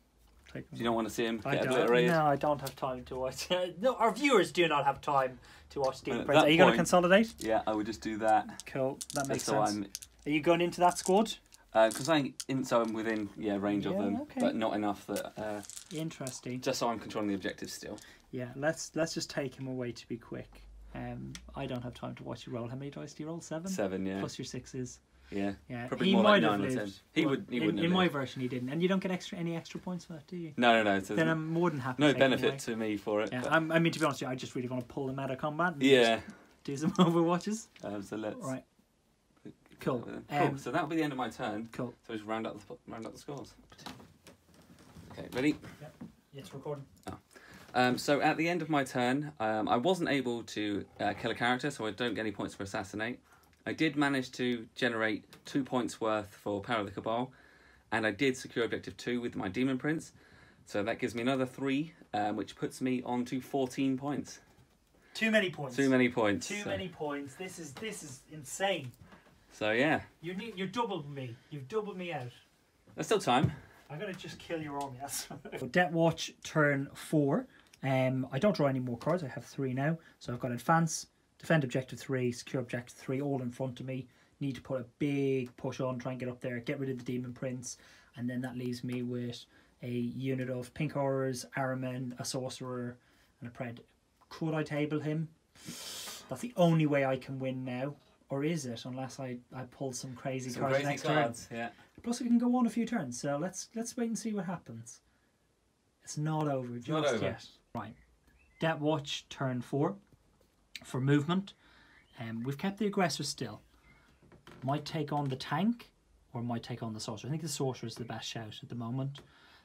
Speaker 2: You don't want to see him get obliterated?
Speaker 1: No, I don't have time to watch. No, our viewers do not have time to watch Demon Prince. Are you going to consolidate?
Speaker 2: Yeah, I would just do that.
Speaker 1: Cool. That makes sense. Are you going into that squad?
Speaker 2: Because I'm within range of them, but not enough that.
Speaker 1: Interesting.
Speaker 2: Just so I'm controlling the objectives still.
Speaker 1: Yeah, let's just take him away to be quick. I don't have time to watch you roll. How many dice do you roll? 7.
Speaker 2: 7, yeah.
Speaker 1: Plus your 6s.
Speaker 2: Yeah.
Speaker 1: Probably more like 9 or 10.
Speaker 2: He wouldn't.
Speaker 1: In my version, he didn't, and you don't get any extra points for that, do you?
Speaker 2: No.
Speaker 1: So then I'm more than happy.
Speaker 2: No benefit to me for it.
Speaker 1: Yeah, I mean, to be honest with you, I just really want to pull him out of combat. And do some overwatches.
Speaker 2: So let's.
Speaker 1: Right. Cool.
Speaker 2: So that'll be the end of my turn.
Speaker 1: Cool.
Speaker 2: So just round up the scores. Okay, ready?
Speaker 1: Yep. Yes, recording.
Speaker 2: So at the end of my turn, I wasn't able to kill a character, so I don't get any points for assassinate. I did manage to generate 2 points worth for Power of the Cabal, and I did secure objective 2 with my Demon Prince. So that gives me another 3, which puts me on to 14 points.
Speaker 1: Too many points.
Speaker 2: Too many points.
Speaker 1: Too many points. This is insane.
Speaker 2: So yeah.
Speaker 1: You doubled me. You've doubled me out.
Speaker 2: There's still time.
Speaker 1: I'm gonna just kill your army. Deathwatch turn 4. I don't draw any more cards. I have 3 now. So I've got advance, defend objective 3, secure objective 3, all in front of me. Need to put a big push on, try and get up there, get rid of the Demon Prince. and then that leaves me with a unit of pink horrors, Araman, a sorcerer, and a pred. Could I table him? That's the only way I can win now. Or is it? Unless I pull some crazy cards next turn.
Speaker 2: Yeah.
Speaker 1: Plus, we can go on a few turns. So let's wait and see what happens. It's not over just yet. Right. Deathwatch turn 4 for movement. We've kept the aggressor still. Might take on the tank or might take on the sorcerer. I think the sorcerer is the best shout at the moment.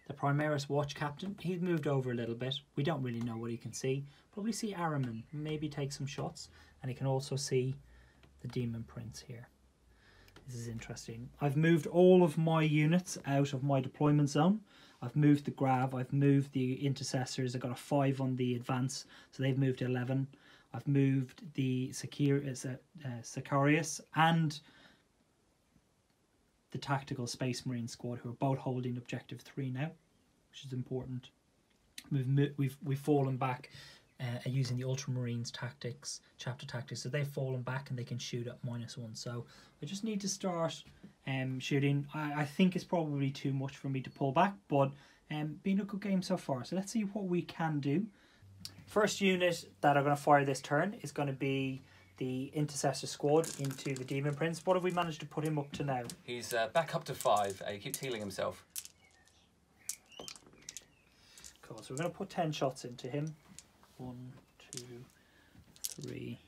Speaker 1: The Primarch watch captain, he's moved over a little bit. We don't really know what he can see. Probably see Araman, maybe take some shots. And he can also see the demon prince here. This is interesting. I've moved all of my units out of my deployment zone. I've moved the Grav, I've moved the intercessors. I've got a 5 on the advance, so they've moved to 11. I've moved the Sicarius and the tactical Space Marine squad, who are both holding objective 3 now, which is important. We've fallen back using the Ultramarines tactics, chapter tactics, so they've fallen back and they can shoot at -1. So I just need to start shooting. I think it's probably too much for me to pull back, but been a good game so far. So let's see what we can do. First unit that are going to fire this turn is going to be the Intercessor squad into the Demon Prince. What have we managed to put him up to now?
Speaker 2: He's back up to 5. He keeps healing himself.
Speaker 1: Cool, so we're going to put 10 shots into him. 1, 2, 3,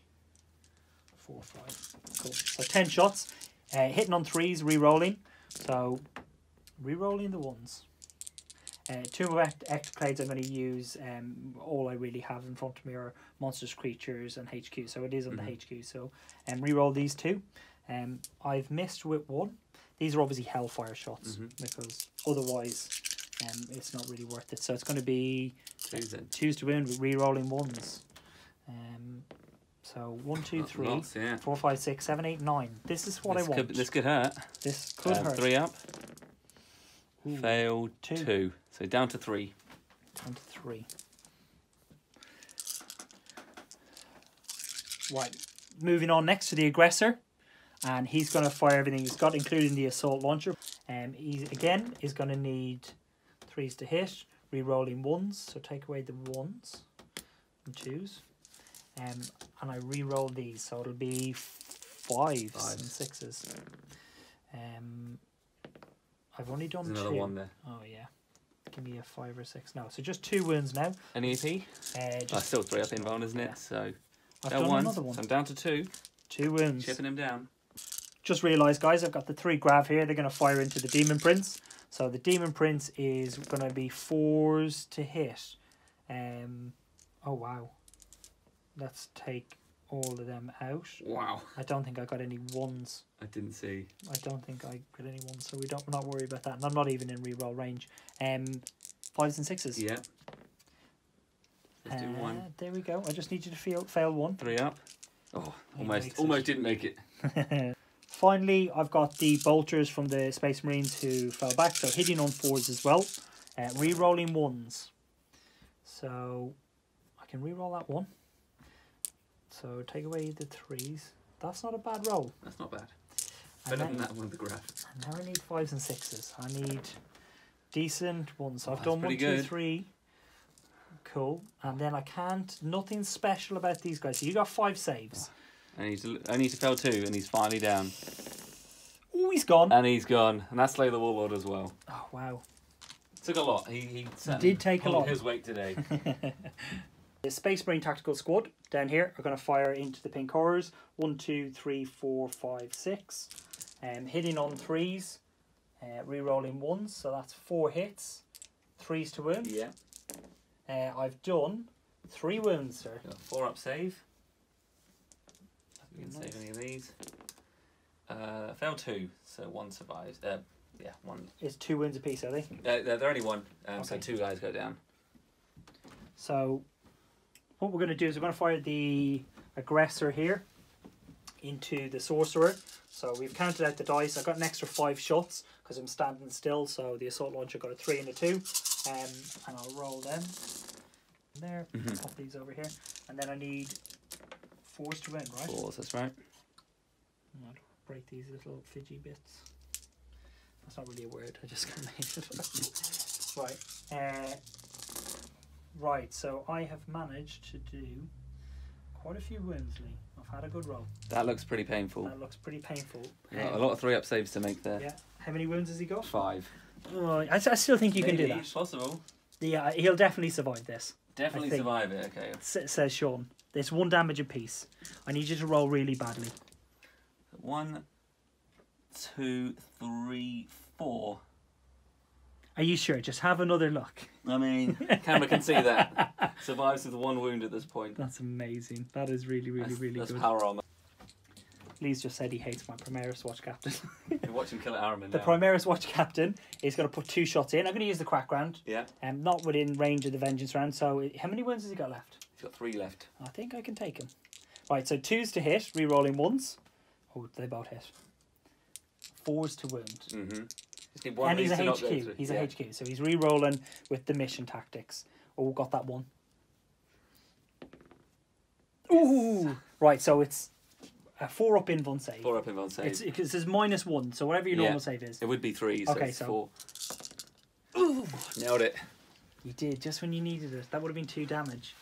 Speaker 1: 4, 5. Cool. So 10 shots. Hitting on 3s, re-rolling. So re-rolling the 1s. 2 of Ectoclades I'm going to use. All I really have in front of me are monsters, creatures, and HQ. So it is on the HQ. So re-roll these 2. I've missed with 1. These are obviously Hellfire shots because otherwise it's not really worth it. So it's going to be 2s to win with re-rolling 1s. So 1, 2, 3,
Speaker 2: lots,
Speaker 1: 4, 5, 6, 7, 8, 9. This is what I want.
Speaker 2: This could hurt.
Speaker 1: This could hurt.
Speaker 2: 3 up.
Speaker 1: Ooh,
Speaker 2: Failed 2. So down to 3.
Speaker 1: Down to 3. Right. Moving on next to the aggressor. And he's going to fire everything he's got, including the assault launcher. He, again, is going to need 3s to hit. Re-rolling 1s. So take away the 1s and 2s. And I re-roll these. So it'll be 5s and 6s. I've only done 2.
Speaker 2: There's another 1 there.
Speaker 1: Oh, yeah. Give me a 5 or 6. No, so just 2 wounds now.
Speaker 2: Any EP?
Speaker 1: Just
Speaker 2: still 3 up inbound, isn't it? So
Speaker 1: I've done another one.
Speaker 2: So I'm down to 2.
Speaker 1: 2 wounds.
Speaker 2: Chipping him down.
Speaker 1: Just realised, guys, I've got the 3 Grav here. They're going to fire into the Demon Prince. So the Demon Prince is going to be 4s to hit. Oh, wow. Let's take all of them out.
Speaker 2: Wow.
Speaker 1: I don't think I got any 1s.
Speaker 2: I didn't see.
Speaker 1: I don't think I got any 1s, so we're not worried about that. And I'm not even in reroll range. 5s and 6s.
Speaker 2: Yeah. Let's do 1.
Speaker 1: There we go. I just need you to fail 1.
Speaker 2: 3 up. Oh, almost didn't make it.
Speaker 1: Finally, I've got the bolters from the Space Marines who fell back, so hitting on 4s as well. Re-rolling 1s. So I can re-roll that 1. So take away the 3s. That's not a bad roll.
Speaker 2: That's not bad. Better than that one with the graph.
Speaker 1: And now I need 5s and 6s. I need decent ones. So I've done 1, 2, 3. Cool. And then I can't. Nothing special about these guys. So you got 5 saves.
Speaker 2: I need to fail 2, and he's finally down.
Speaker 1: Oh, he's gone.
Speaker 2: And he's gone. And that's Slay the Warlord as well.
Speaker 1: Oh, wow.
Speaker 2: Took a lot. He
Speaker 1: did take a lot.
Speaker 2: His weight today.
Speaker 1: The Space Marine Tactical Squad down here are going to fire into the pink horrors. 1, 2, 3, 4, 5, 6. Hitting on 3s. Re-rolling 1s. So that's 4 hits. 3s to wound.
Speaker 2: Yeah.
Speaker 1: I've done 3 wounds, sir.
Speaker 2: 4 up save. We can save any of these. Fail 2, so 1 survives. Yeah, 1.
Speaker 1: It's 2 wounds apiece, are they?
Speaker 2: They're only 1,
Speaker 1: Okay.
Speaker 2: so 2 guys go down.
Speaker 1: So what we're going to do is we're going to fire the aggressor here into the sorcerer. So we've counted out the dice. I've got an extra 5 shots because I'm standing still. So the assault launcher got a 3 and a 2. And I'll roll them. There. Pop these over here. And then I need 4s to win, right?
Speaker 2: 4s, that's right.
Speaker 1: I'll break these little fidgy bits. That's not really a word. I just kind of made it. Right. Right. So I have managed to do quite a few wounds, Lee. I've had a good roll.
Speaker 2: That looks pretty painful.
Speaker 1: That looks pretty painful.
Speaker 2: A lot of 3-up saves to make there.
Speaker 1: Yeah. How many wounds has he got?
Speaker 2: 5.
Speaker 1: Oh, I still think you can do that.
Speaker 2: It's possible.
Speaker 1: Yeah, he'll definitely survive this.
Speaker 2: Definitely survive it, okay.
Speaker 1: Says Sean. There's 1 damage apiece. I need you to roll really badly.
Speaker 2: 1, 2, 3, 4.
Speaker 1: Are you sure? Just have another look.
Speaker 2: I mean, camera can see that. Survives with 1 wound at this point.
Speaker 1: That's amazing. That is really good.
Speaker 2: That's power armor.
Speaker 1: Lee's just said he hates my Primaris Watch Captain.
Speaker 2: You're watching Kill Araman
Speaker 1: The
Speaker 2: now.
Speaker 1: Primaris Watch Captain is going to put 2 shots in. I'm going to use the crack round.
Speaker 2: Yeah.
Speaker 1: Not within range of the Vengeance round. So how many wounds has he got left?
Speaker 2: He's got 3 left.
Speaker 1: I think I can take him. Right, so 2s to hit, re-rolling 1s. Oh, they both hit. 4s to wound.
Speaker 2: Mm-hmm.
Speaker 1: And he's a HQ. He's a HQ. So he's re-rolling with the mission tactics. Oh, got that one. Ooh! Right, so it's a 4-up invuln save.
Speaker 2: 4-up invuln save.
Speaker 1: It's -1, so whatever your normal save is.
Speaker 2: It would be 3, so
Speaker 1: okay,
Speaker 2: it's
Speaker 1: so
Speaker 2: 4. Ooh! Nailed it.
Speaker 1: You did, just when you needed it. That would have been 2 damage.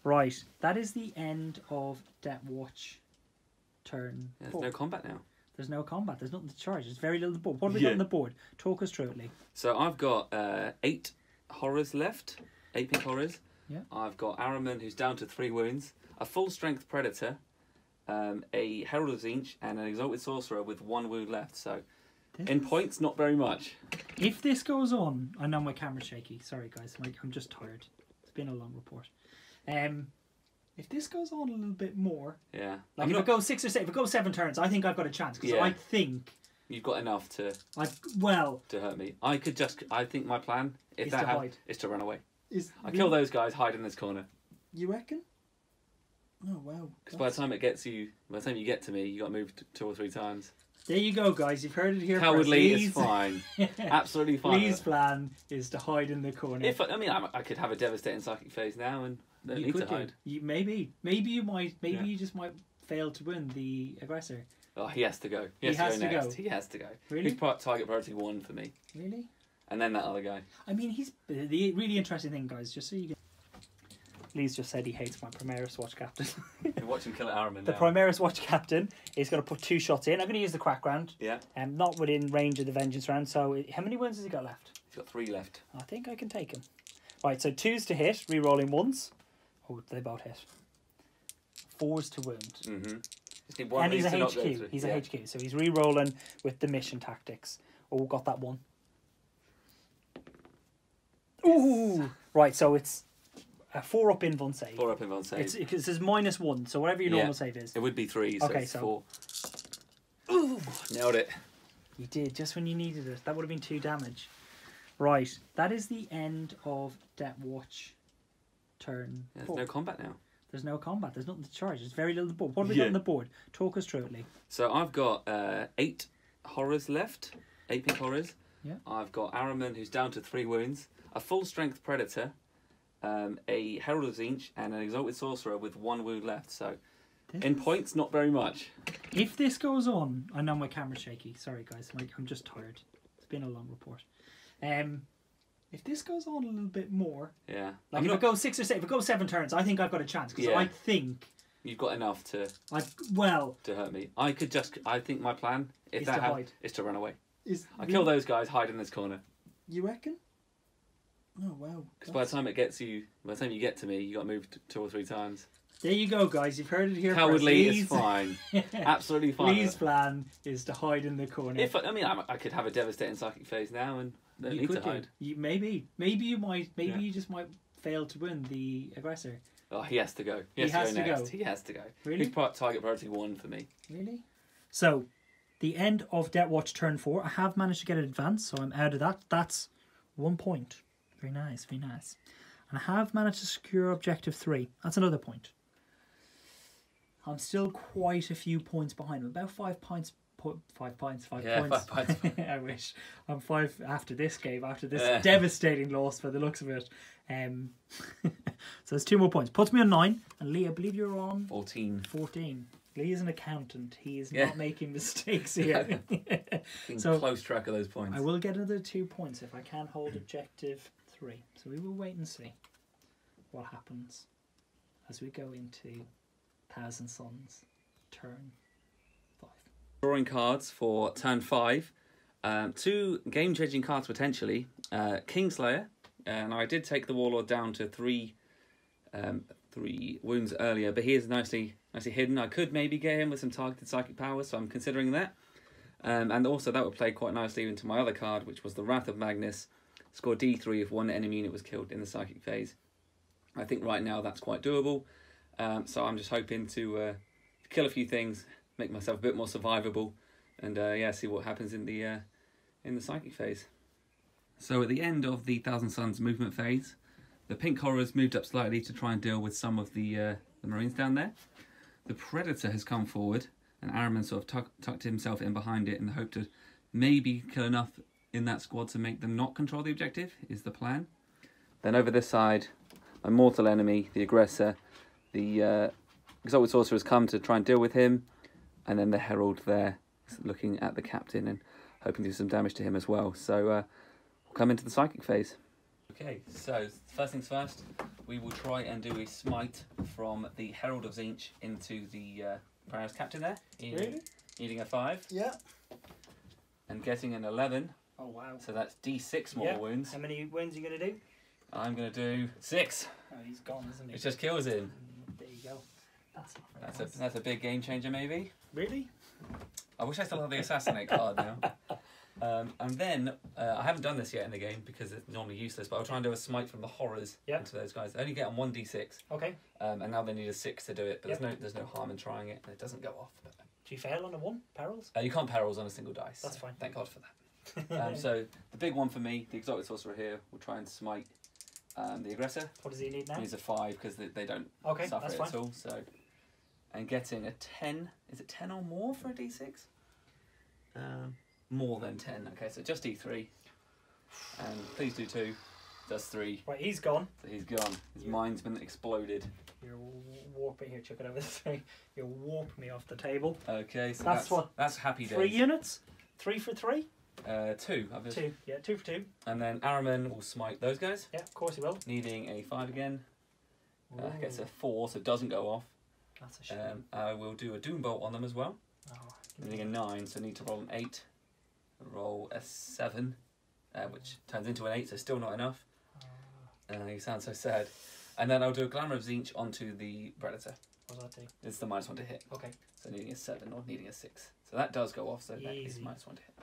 Speaker 1: Right, that is the end of Deathwatch turn 4.
Speaker 2: There's no combat now.
Speaker 1: There's no combat. There's nothing to charge. There's very little board. What have we got on the board? Talk us through it, Lee.
Speaker 2: So I've got 8 horrors left. 8 pink horrors.
Speaker 1: Yeah.
Speaker 2: I've got Araman, who's down to 3 wounds. A full strength predator. A Herald of Zinch, and an exalted sorcerer with 1 wound left. So in points, not very much.
Speaker 1: If this goes on, I know my camera's shaky. Sorry, guys. I'm just tired. It's been a long report. If this goes on a little bit more,
Speaker 2: yeah,
Speaker 1: like if it goes 6 or 7, if it goes 7 turns, I think I've got a chance because I think
Speaker 2: you've got enough to
Speaker 1: to
Speaker 2: hurt me. I think my plan is to run away. I kill those guys, hide in this corner.
Speaker 1: You reckon? Oh wow!
Speaker 2: Because by the time you get to me, you got to move 2 or 3 times.
Speaker 1: There you go, guys. You've heard it here.
Speaker 2: Cowardly is fine. Absolutely fine.
Speaker 1: Lee's plan is to hide in the corner.
Speaker 2: I could have a devastating psychic phase now and don't need to hide.
Speaker 1: Maybe you might. Maybe you just might fail to win the aggressor.
Speaker 2: Oh, he has to go. He has to go.
Speaker 1: Really?
Speaker 2: He's target priority 1 for me.
Speaker 1: Really?
Speaker 2: And then that other guy.
Speaker 1: I mean, he's the really interesting thing, guys. Just so you get. Lee's just said he hates my Primaris Watch Captain.
Speaker 2: You're watching Kill Araman
Speaker 1: The
Speaker 2: now.
Speaker 1: Primaris Watch Captain is going to put 2 shots in. I'm going to use the crack round.
Speaker 2: Yeah.
Speaker 1: Not within range of the Vengeance round. So how many wounds has he got left?
Speaker 2: He's got 3 left.
Speaker 1: I think I can take him. Right, so 2s to hit, re-rolling 1s. Oh, they both hit. 4s to wound.
Speaker 2: Mm-hmm.
Speaker 1: And he's a HQ. He's a HQ. So he's re-rolling with the mission tactics. Oh, got that one. Ooh! Right, so it's a 4-up invuln save.
Speaker 2: 4-up invuln save.
Speaker 1: It says -1, so whatever your normal save is.
Speaker 2: It would be 3, so it's 4.
Speaker 1: Ooh!
Speaker 2: Nailed it.
Speaker 1: You did, just when you needed it. That would have been 2 damage. Right, that is the end of Deathwatch turn 4.
Speaker 2: There's no combat now.
Speaker 1: There's no combat. There's nothing to charge. There's very little board. What have we got on the board? Talk us through it, Lee.
Speaker 2: So I've got 8 horrors left. 8 pink horrors.
Speaker 1: Yeah.
Speaker 2: I've got Araman, who's down to 3 wounds. A full strength predator. A Herald of Zinch, and an exalted sorcerer with 1 wound left. So in points, not very much.
Speaker 1: If this goes on, I know my camera's shaky. Sorry, guys. I'm just tired. It's been a long report. If this goes on a little bit more, like if it goes 6 or 7, if it goes 7 turns, I think I've got a chance because I think
Speaker 2: you've got enough to hurt me. I think my plan is to run away. I kill those guys, hide in this corner.
Speaker 1: You reckon? Oh wow!
Speaker 2: Because by the time you get to me, you got to move 2 or 3 times.
Speaker 1: There you go, guys. You've heard it here.
Speaker 2: Cowardly is fine. Absolutely fine.
Speaker 1: Lee's plan is to hide in the corner.
Speaker 2: I could have a devastating psychic phase now and don't need to hide.
Speaker 1: Maybe you might. Maybe you just might fail to win the aggressor.
Speaker 2: Oh, he has to go.
Speaker 1: He has to go.
Speaker 2: He has to go.
Speaker 1: Really?
Speaker 2: He's target priority 1 for me.
Speaker 1: Really? So, the end of Deathwatch turn 4. I have managed to get an advance, so I'm out of that. That's 1 point. Very nice, very nice. And I have managed to secure objective 3. That's another point. I'm still quite a few points behind. I'm about 5 points. 5 points. 5 points.
Speaker 2: 5 points.
Speaker 1: I wish. I'm 5 after this game, after this devastating loss for the looks of it. So there's 2 more points. Puts me on 9. And Lee, I believe you're on
Speaker 2: 14.
Speaker 1: 14. Lee is an accountant. He is not making mistakes here. So
Speaker 2: close track of those points.
Speaker 1: I will get another 2 points if I can hold objective 3. So we will wait and see what happens as we go into Thousand Sons turn 5.
Speaker 2: Drawing cards for turn 5. 2 game-changing cards potentially. Kingslayer, and I did take the Warlord down to 3 wounds earlier, but he is nicely hidden. I could maybe get him with some targeted psychic powers, so I'm considering that. And also that would play quite nicely into my other card, which was the Wrath of Magnus. Score D3 if one enemy unit was killed in the psychic phase. I think right now that's quite doable. So I'm just hoping to kill a few things, make myself a bit more survivable, and yeah, see what happens in the psychic phase. So at the end of the Thousand Sons movement phase, the pink horrors moved up slightly to try and deal with some of the Marines down there. The Predator has come forward, and Araman sort of tucked himself in behind it in the hope to maybe kill enough in that squad to make them not control the objective, is the plan. Then over this side, my mortal enemy, the Aggressor, the Exalted Sorcerers come to try and deal with him, and then the Herald there looking at the Captain and hoping to do some damage to him as well. So we'll come into the psychic phase. Okay, so first things first, we will try and do a smite from the Herald of Tzeentch into the Primarch Captain there.
Speaker 1: Really?
Speaker 2: Needing a 5.
Speaker 1: Yeah.
Speaker 2: And getting an 11.
Speaker 1: Oh wow.
Speaker 2: So that's D6 more wounds.
Speaker 1: How many wounds are you going to do?
Speaker 2: I'm going to do 6.
Speaker 1: Oh, he's gone, isn't he?
Speaker 2: It just kills him.
Speaker 1: There you go. That's not very nice.
Speaker 2: That's a big game changer maybe.
Speaker 1: Really?
Speaker 2: I wish I still had the Assassinate card now. And then, I haven't done this yet in the game because it's normally useless, but I'll try and do a smite from the horrors into those guys. They only get on 1d6.
Speaker 1: Okay.
Speaker 2: And now they need a 6 to do it, but there's no harm in trying it, and it doesn't go off. But...
Speaker 1: Do you fail on a 1, perils?
Speaker 2: You can't perils on a single dice.
Speaker 1: That's fine.
Speaker 2: Thank God for that. So the big one for me, the Exalted Sorcerer here, will try and smite the Aggressor.
Speaker 1: What does he need now?
Speaker 2: He needs a 5 because they don't suffer it at all. So, and getting a 10, is it 10 or more for a d6? More than 10. Okay, so just d3. And please do 2. Does 3.
Speaker 1: Right, he's gone.
Speaker 2: So he's gone. His mind's been exploded.
Speaker 1: You're warping here. Check it over this thing. You're warping me off the table.
Speaker 2: Okay, so that's happy days.
Speaker 1: 3 units. 3 for 3.
Speaker 2: 2.
Speaker 1: 2. Yeah, 2 for 2.
Speaker 2: And then Araman will smite those guys.
Speaker 1: Yeah, of course he will.
Speaker 2: Needing a 5 again. Gets a 4, so it doesn't go off.
Speaker 1: That's a shame.
Speaker 2: I will do a Doom Bolt on them as well.
Speaker 1: Oh,
Speaker 2: Needing a 9, so I need to roll an 8. Roll a 7, which turns into an 8, so still not enough. You sound so sad. And then I'll do a Glamour of Tzeentch onto the Predator.
Speaker 1: What does that do?
Speaker 2: It's the -1 to hit.
Speaker 1: Okay.
Speaker 2: So needing a 7 or needing a 6. So that does go off, so that is -1 to hit.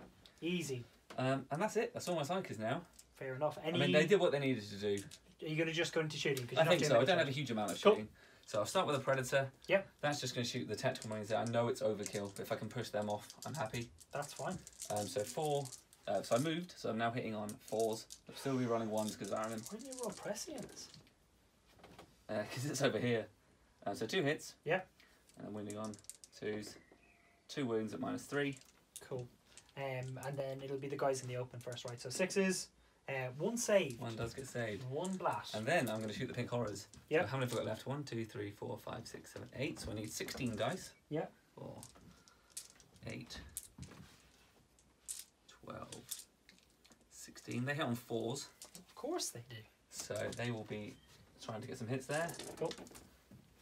Speaker 1: Easy.
Speaker 2: And that's it. That's all my psychers now.
Speaker 1: Fair enough.
Speaker 2: I mean, they did what they needed to do.
Speaker 1: Are you going to just go into shooting?
Speaker 2: I think so. I don't have a huge amount of shooting. So I'll start with a Predator.
Speaker 1: Yep.
Speaker 2: That's just going to shoot the tactical marines there. I know it's overkill, but if I can push them off, I'm happy.
Speaker 1: That's fine.
Speaker 2: So 4. So I moved, so I'm now hitting on 4s. I'll still be running 1s because Araman.
Speaker 1: Why didn't you roll prescience?
Speaker 2: Because it's over here. So 2 hits.
Speaker 1: Yeah.
Speaker 2: And I'm winning on 2s. 2 wounds at -3.
Speaker 1: Cool. And then it'll be the guys in the open first, right? So 6s. 1 save.
Speaker 2: 1 does get saved.
Speaker 1: 1 blast.
Speaker 2: And then I'm going to shoot the pink horrors.
Speaker 1: Yeah.
Speaker 2: So how many have I got left? 1, 2, 3, 4, 5, 6, 7, 8. So I need 16 dice.
Speaker 1: Yeah.
Speaker 2: 4, 8, 12, 16. They hit on 4s.
Speaker 1: Of course they do.
Speaker 2: So they will be trying to get some hits there.
Speaker 1: Cool.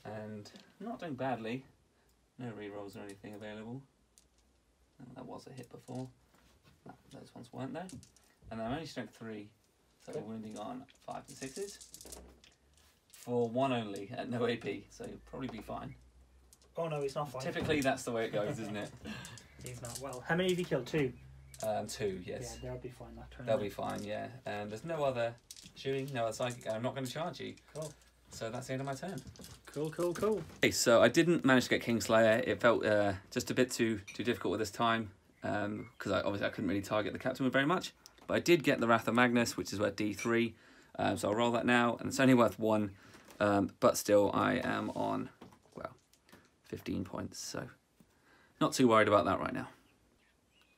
Speaker 2: And not doing badly. No rerolls or anything available. Oh, that was a hit before. No, those ones weren't there. And then I'm only strength 3, so
Speaker 1: Cool.
Speaker 2: we're wounding on 5s and 6s. For 1 only at no AP, so you'll probably be fine.
Speaker 1: Oh no, he's not fine.
Speaker 2: Typically that's the way it goes, isn't it?
Speaker 1: He's not. Well, how many have you killed? 2?
Speaker 2: 2, yes.
Speaker 1: Yeah, they'll be fine that turn.
Speaker 2: They'll be fine, yeah. And there's no other shooting, no other psychic. I'm not going to charge you.
Speaker 1: Cool.
Speaker 2: So that's the end of my turn.
Speaker 1: Cool, cool, cool.
Speaker 2: Okay, so I didn't manage to get Kingslayer. It felt just a bit too difficult at this time because obviously I couldn't really target the captain with very much. But I did get the Wrath of Magnus, which is worth D3. So I'll roll that now, and it's only worth 1. But still, I am on, well, 15 points. So not too worried about that right now.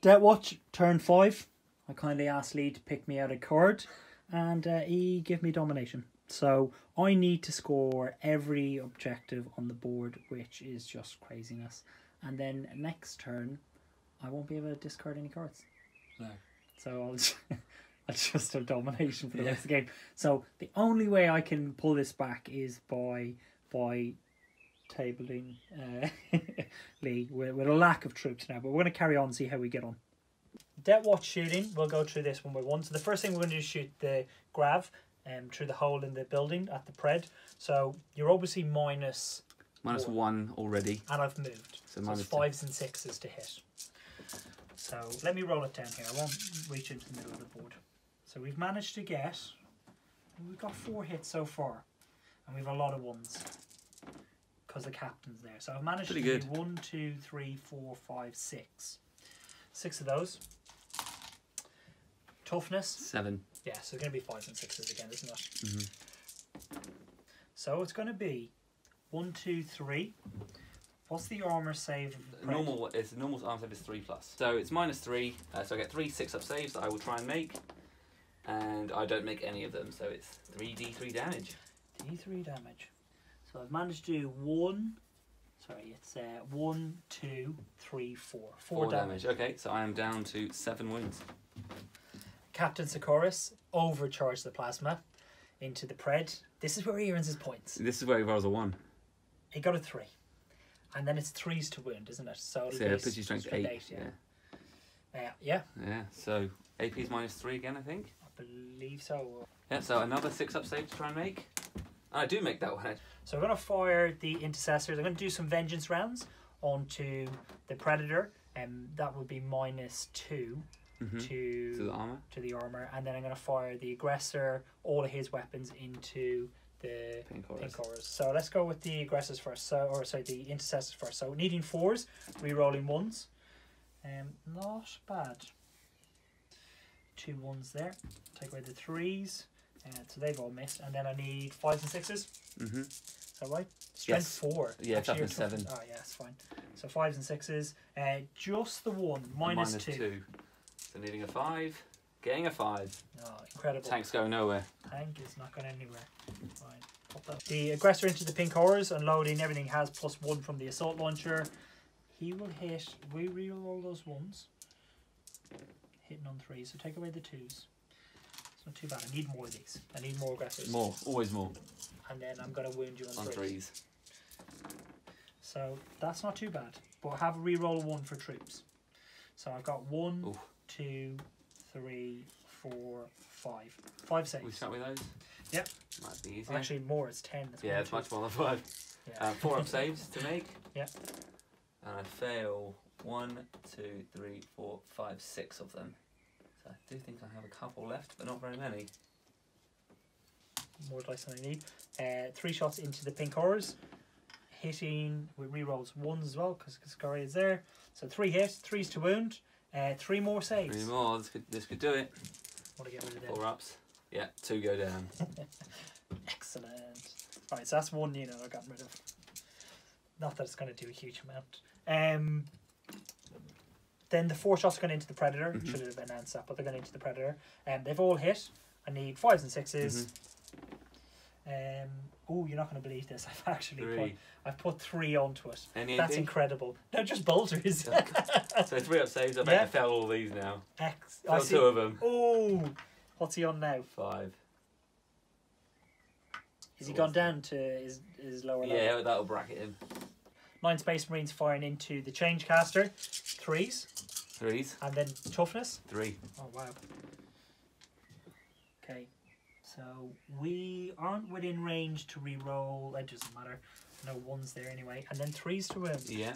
Speaker 1: Deathwatch, turn 5. I kindly asked Lee to pick me out a card, and he gave me domination. So I need to score every objective on the board, which is just craziness. And then next turn, I won't be able to discard any cards.
Speaker 2: No.
Speaker 1: So I'll just have domination for the rest of the game. So the only way I can pull this back is by tabling Lee with a lack of troops now. But we're going to carry on and see how we get on. Deathwatch shooting, we'll go through this one by one. So the first thing we're going to do is shoot the grav through the hole in the building at the pred. So you're obviously minus
Speaker 2: one already.
Speaker 1: And I've moved. So it's 5s and 6s to hit. So let me roll it down here. I won't reach into the middle of the board. So we've managed to get, we've got 4 hits so far. And we've a lot of ones. Because the captain's there. So I've managed to do 1, 2, 3, 4, 5, 6. 6 of those. Toughness. 7. Yeah, so it's going to be 5s and 6s again, isn't it? Mm-hmm. So it's going to be 1, 2, 3. What's the armor save?
Speaker 2: Normal armor save is 3+. So it's -3. So I get 3 6-up saves that I will try and make, and I don't make any of them. So it's 3d3 damage. D3 damage. So I've managed to do 1. Sorry, it's 1, 2, 3, 4. 4 damage. Okay, so I am down to 7 wounds.
Speaker 1: Captain Sorcerers overcharged the plasma into the pred. This is where he earns his points.
Speaker 2: This is where he rolls a 1.
Speaker 1: He got a 3. And then it's 3s to wound, isn't it? So
Speaker 2: it puts you strength 8.
Speaker 1: Yeah.
Speaker 2: Yeah, so AP's -3 again, I think.
Speaker 1: I believe so.
Speaker 2: Yeah, so another 6-up save to try and make. And I do make that one.
Speaker 1: So I'm going to fire the intercessors. I'm going to do some vengeance rounds onto the predator. And that would be -2 to the armor. And then I'm going to fire the aggressor, all of his weapons into the pink horrors. So let's go with the aggressors first. The intercessors first. So needing 4s, re-rolling 1s. Not bad. 2 1s there. Take away the 3s. So they've all missed. And then I need 5s and 6s. Mm-hmm. Is that right? Strength 4.
Speaker 2: Yeah, toughness 7.
Speaker 1: Oh yeah, it's fine. So 5s and 6s. Just the 1, -2.
Speaker 2: So needing a 5. Getting a 5.
Speaker 1: Oh, incredible.
Speaker 2: Tank's going nowhere.
Speaker 1: Tank is not going anywhere. Fine. Pop that. The aggressor into the pink horrors, unloading everything, has +1 from the assault launcher. He will hit. We re-roll those 1s. Hitting on 3s. So take away the 2s. It's not too bad. I need more of these. I need more aggressors.
Speaker 2: More. Always more.
Speaker 1: And then I'm going to wound you on
Speaker 2: 3s.
Speaker 1: So that's not too bad. But have a re-roll of 1 for troops. So I've got 1, 2, 3, 4, 5. 5 saves.
Speaker 2: We start with those?
Speaker 1: Yep.
Speaker 2: Might be easier.
Speaker 1: Actually, more. It's 10.
Speaker 2: Yeah, it's much more than 5. Yeah. 4-up saves to make.
Speaker 1: Yep.
Speaker 2: And I fail 1, 2, 3, 4, 5, 6 of them. So I do think I have a couple left, but not very many.
Speaker 1: More dice than I need. 3 shots into the pink horrors. Hitting with re-rolls 1s as well, because Cascari is there. So 3 hits, 3s to wound. 3 more saves.
Speaker 2: 3 more. This could do it.
Speaker 1: Want to get rid of them.
Speaker 2: 4-ups. Yeah, 2 go down.
Speaker 1: Excellent. Alright, so that's 1 unit I got rid of. Not that it's going to do a huge amount. Then the 4 shots are going into the predator. Mm-hmm. Should have announced that, but they're going into the predator. They've all hit. I need 5s and 6s. Mm-hmm. Oh, you're not going to believe this. I've put 3 onto it. That's incredible. No, just bolters.
Speaker 2: So 3-up saves. I bet I fail all these now. Fail 2 of them.
Speaker 1: Oh, what's he on now?
Speaker 2: 5.
Speaker 1: Has he gone down to his lower level?
Speaker 2: Yeah, that'll bracket him.
Speaker 1: 9 Space Marines firing into the change caster. 3s.
Speaker 2: 3s.
Speaker 1: And then toughness.
Speaker 2: 3.
Speaker 1: Oh wow. Okay. So we aren't within range to re-roll. It doesn't matter. No 1s there anyway. And then 3s to wound.
Speaker 2: Yeah.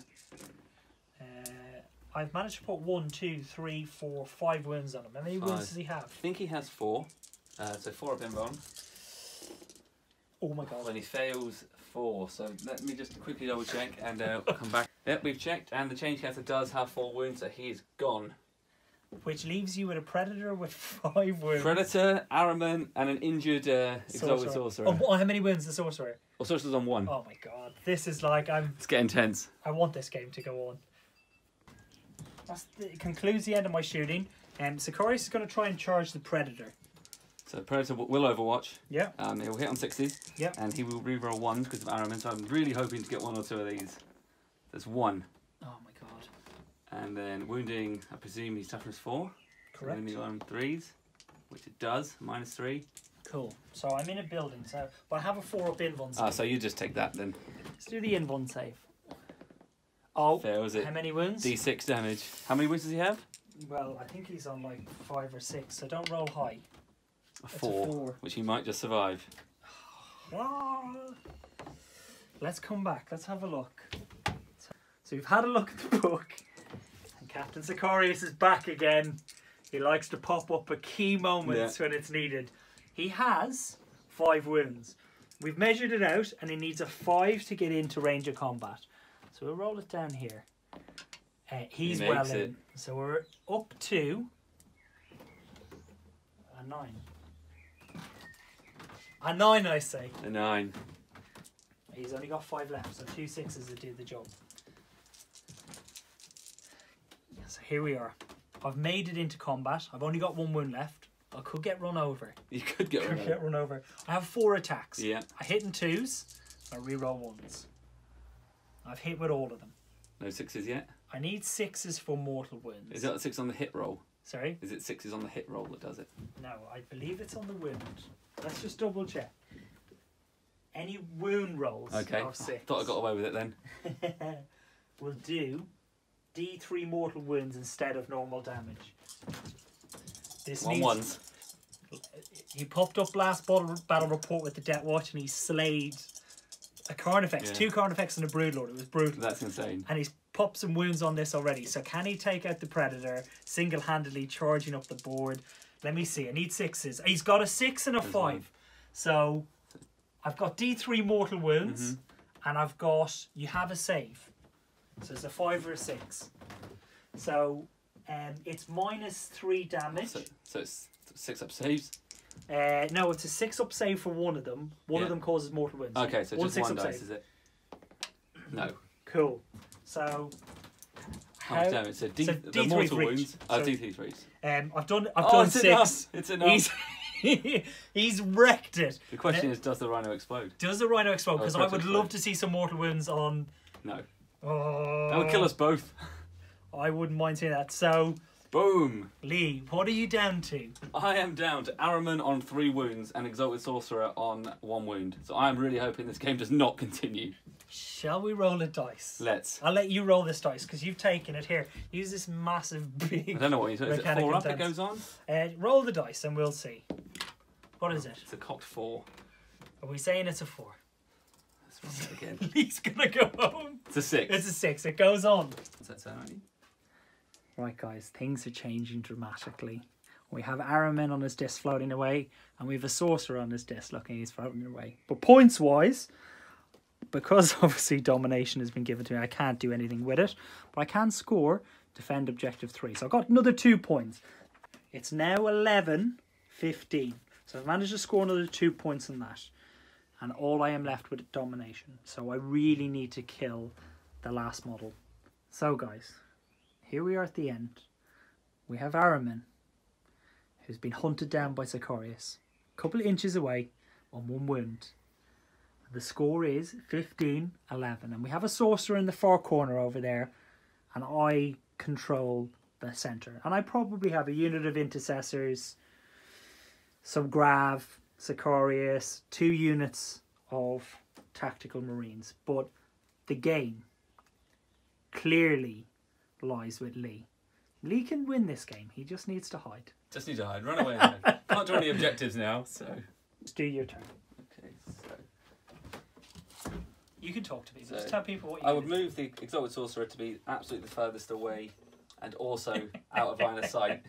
Speaker 1: I've managed to put 1, 2, 3, 4, 5 wounds on him. How many wounds does he have?
Speaker 2: I think he has 4. So 4 have been wrong.
Speaker 1: Oh my god.
Speaker 2: When he fails 4. So let me just quickly double check and come back. Yep, we've checked, and the change caster does have 4 wounds, so he is gone. Which
Speaker 1: leaves you with a predator with 5 wounds.
Speaker 2: Predator, Araman, and an injured exalted sorcerer.
Speaker 1: Oh, how many wounds the sorcerer?
Speaker 2: Well, sorcerer's on 1.
Speaker 1: Oh my god, this is like
Speaker 2: It's getting tense.
Speaker 1: I want this game to go on. It concludes the end of my shooting. Sicarius is going to try and charge the predator.
Speaker 2: So predator will overwatch.
Speaker 1: Yeah.
Speaker 2: He'll hit on 6s. Yeah. And he will re-roll 1s because of Araman. So I'm really hoping to get 1 or 2 of these. There's 1.
Speaker 1: Oh my god.
Speaker 2: And then wounding, I presume he's toughness 4.
Speaker 1: Correct.
Speaker 2: Wounding on 3s, which it does, -3.
Speaker 1: Cool. So I'm in a building, but I have a 4-up invuln save.
Speaker 2: Ah, so you just take that then.
Speaker 1: Let's do the invuln save. Oh,
Speaker 2: fails it.
Speaker 1: How many wounds?
Speaker 2: D6 damage. How many wounds does he have?
Speaker 1: Well, I think he's on like 5 or 6, so don't roll high.
Speaker 2: A 4, which he might just survive.
Speaker 1: Let's come back. Let's have a look. So we've had a look at the book, and Captain Sicarius is back again. He likes to pop up at key moments when it's needed. He has 5 wounds. We've measured it out, and he needs a 5 to get into range of combat. So we'll roll it down here. He's well in. So we're up to a 9. A 9, I say.
Speaker 2: A 9.
Speaker 1: He's only got 5 left, so 2 6s to do the job. So here we are. I've made it into combat. I've only got 1 wound left. I could get run over.
Speaker 2: You could get run over.
Speaker 1: I have 4 attacks.
Speaker 2: Yeah.
Speaker 1: I hit in 2s. I reroll 1s. I've hit with all of them.
Speaker 2: No 6s yet?
Speaker 1: I need 6s for mortal wounds.
Speaker 2: Is that a 6 on the hit roll?
Speaker 1: Sorry?
Speaker 2: Is it 6s on the hit roll that does it?
Speaker 1: No, I believe it's on the wound. Let's just double check. Any wound rolls of 6.
Speaker 2: I thought I got away with it then.
Speaker 1: Will do D3 mortal wounds instead of normal damage. This
Speaker 2: On ones.
Speaker 1: He popped up last battle report with the Deathwatch and he slayed a Carnifex, 2 Carnifex and a Broodlord. It was brutal.
Speaker 2: That's insane.
Speaker 1: And he's popped some wounds on this already. So can he take out the Predator single-handedly, charging up the board? Let me see. I need 6s. He's got a 6 and a 5. So I've got D3 mortal wounds, and I've got, you have a save. So it's a 5 or a 6. So it's -3 damage.
Speaker 2: So it's 6-up saves?
Speaker 1: No, it's a 6-up save for one of them. One of them causes mortal wounds.
Speaker 2: Okay, so just 1 dice,
Speaker 1: save.
Speaker 2: is it? No.
Speaker 1: Cool. So
Speaker 2: How much damage? So the mortal wounds. Oh, D3 for each.
Speaker 1: I've done 6.
Speaker 2: Enough. It's enough.
Speaker 1: He's wrecked it.
Speaker 2: The question is, does the rhino explode?
Speaker 1: Does the rhino explode? Because I would love to see some mortal wounds on...
Speaker 2: No. That would kill us both.
Speaker 1: I wouldn't mind seeing that. So...
Speaker 2: Boom.
Speaker 1: Lee, what are you down to?
Speaker 2: I am down to Araman on 3 wounds and Exalted Sorcerer on 1 wound. So I am really hoping this game does not continue.
Speaker 1: Shall we roll a dice?
Speaker 2: Let's.
Speaker 1: I'll let you roll this dice because you've taken it here. Use this massive big...
Speaker 2: I don't know what you said. Is it 4 up it goes on?
Speaker 1: Roll the dice and we'll see. What is it?
Speaker 2: It's a cocked 4.
Speaker 1: Are we saying it's a 4?
Speaker 2: Let's roll it again.
Speaker 1: He's going to go home.
Speaker 2: It's a 6.
Speaker 1: It's a 6. It goes on.
Speaker 2: Does that sound right?
Speaker 1: Right, guys, things are changing dramatically. We have Araman on his disc floating away, and we have a sorcerer on his disc looking, he's floating away. But points-wise, because obviously domination has been given to me, I can't do anything with it, but I can score defend objective 3. So I've got another 2 points. It's now 11-15. So I've managed to score another 2 points in that. And all I am left with is domination. So I really need to kill the last model. So, guys... Here we are at the end. We have Araman, who's been hunted down by Sicarius. A couple of inches away on 1 wound. The score is 15-11. And we have a sorcerer in the far corner over there. And I control the centre. And I probably have a unit of intercessors, some Grav, Sicarius, 2 units of tactical marines. But the game clearly... lies with Lee. Lee can win this game. He just needs to hide.
Speaker 2: Just need to hide. Run away now. Can't do any objectives now, so...
Speaker 1: Just do your turn.
Speaker 2: Okay, so...
Speaker 1: You can talk to me.
Speaker 2: So
Speaker 1: just tell people what you
Speaker 2: I would move the Exalted Sorcerer to be absolutely the furthest away and also out of line of sight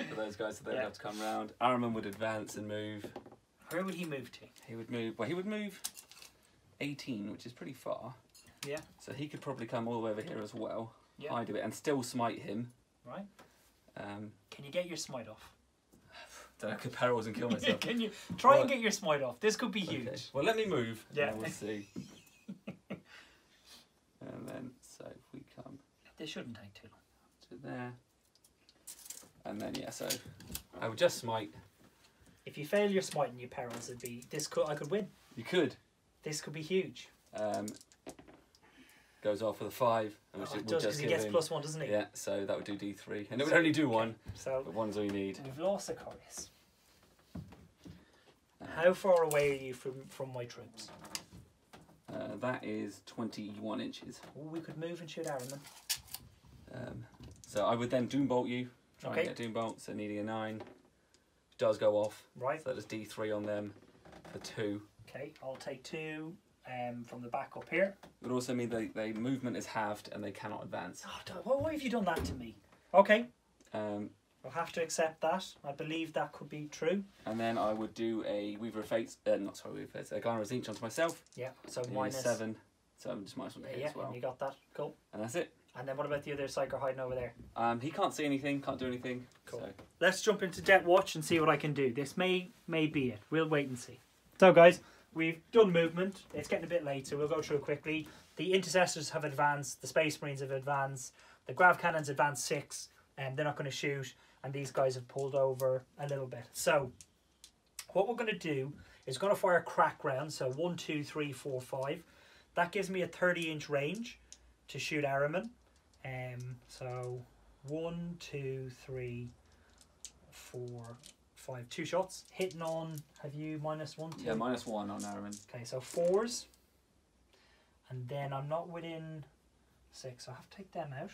Speaker 2: for those guys, so they don't have to come round. Araman would advance and move.
Speaker 1: Where would he move to?
Speaker 2: He would move 18, which is pretty far.
Speaker 1: Yeah.
Speaker 2: So he could probably come all the way over here as well.
Speaker 1: Yeah.
Speaker 2: Hide it and still smite him.
Speaker 1: Right. Can you get your smite off?
Speaker 2: Then I could perils and kill myself.
Speaker 1: Can you try and get your smite off? This could be huge.
Speaker 2: Okay. Well, let me move.
Speaker 1: Yeah.
Speaker 2: And we'll see. And then, so if we come...
Speaker 1: This shouldn't take too long.
Speaker 2: To there. And then, yeah, so I would just smite.
Speaker 1: If you fail your smite and your perils, it'd be... I could win.
Speaker 2: You could.
Speaker 1: This could be huge.
Speaker 2: goes off with a 5. And
Speaker 1: Oh, it does, because he gets +1, doesn't he?
Speaker 2: Yeah, so that would do D3. And it would only do 1,
Speaker 1: so
Speaker 2: but 1's all you need.
Speaker 1: We've lost Sicarius. How far away are you from my troops?
Speaker 2: That is 21 inches.
Speaker 1: Oh, we could move and shoot Araman.
Speaker 2: So I would then Doom Bolt you. Try and get Doom Bolt, so needing a 9. Does go off.
Speaker 1: Right.
Speaker 2: So that is D3 on them for 2.
Speaker 1: Okay, I'll take 2 from the back up here.
Speaker 2: It would also mean they movement is halved and they cannot advance.
Speaker 1: Oh, why have you done that to me? Okay.
Speaker 2: I'll
Speaker 1: have to accept that. I believe that could be true.
Speaker 2: And then I would do a Weaver of Fates, a Garner of Zinch onto myself.
Speaker 1: Yeah, so
Speaker 2: minus 7. So I'm just minus 1 to hit as well.
Speaker 1: And you got that. Cool.
Speaker 2: And that's it.
Speaker 1: And then what about the other psycho hiding over there?
Speaker 2: He can't see anything, can't do anything.
Speaker 1: Cool.
Speaker 2: So.
Speaker 1: Let's jump into Deathwatch and see what I can do. This may be it. We'll wait and see. So guys, we've done movement. It's getting a bit late, so we'll go through it quickly. The Intercessors have advanced. The Space Marines have advanced. The Grav Cannons advanced 6. And they're not going to shoot. And these guys have pulled over a little bit. So what we're going to do is going to fire crack rounds. So 1, 2, 3, 4, 5. That gives me a 30-inch range to shoot Araman. So 1, 2, 3, 4, 5. 2 shots. Hitting on, have you -1, 2?
Speaker 2: Yeah, -1 on Araman.
Speaker 1: Okay, so 4s. And then I'm not within 6, so I have to take them out.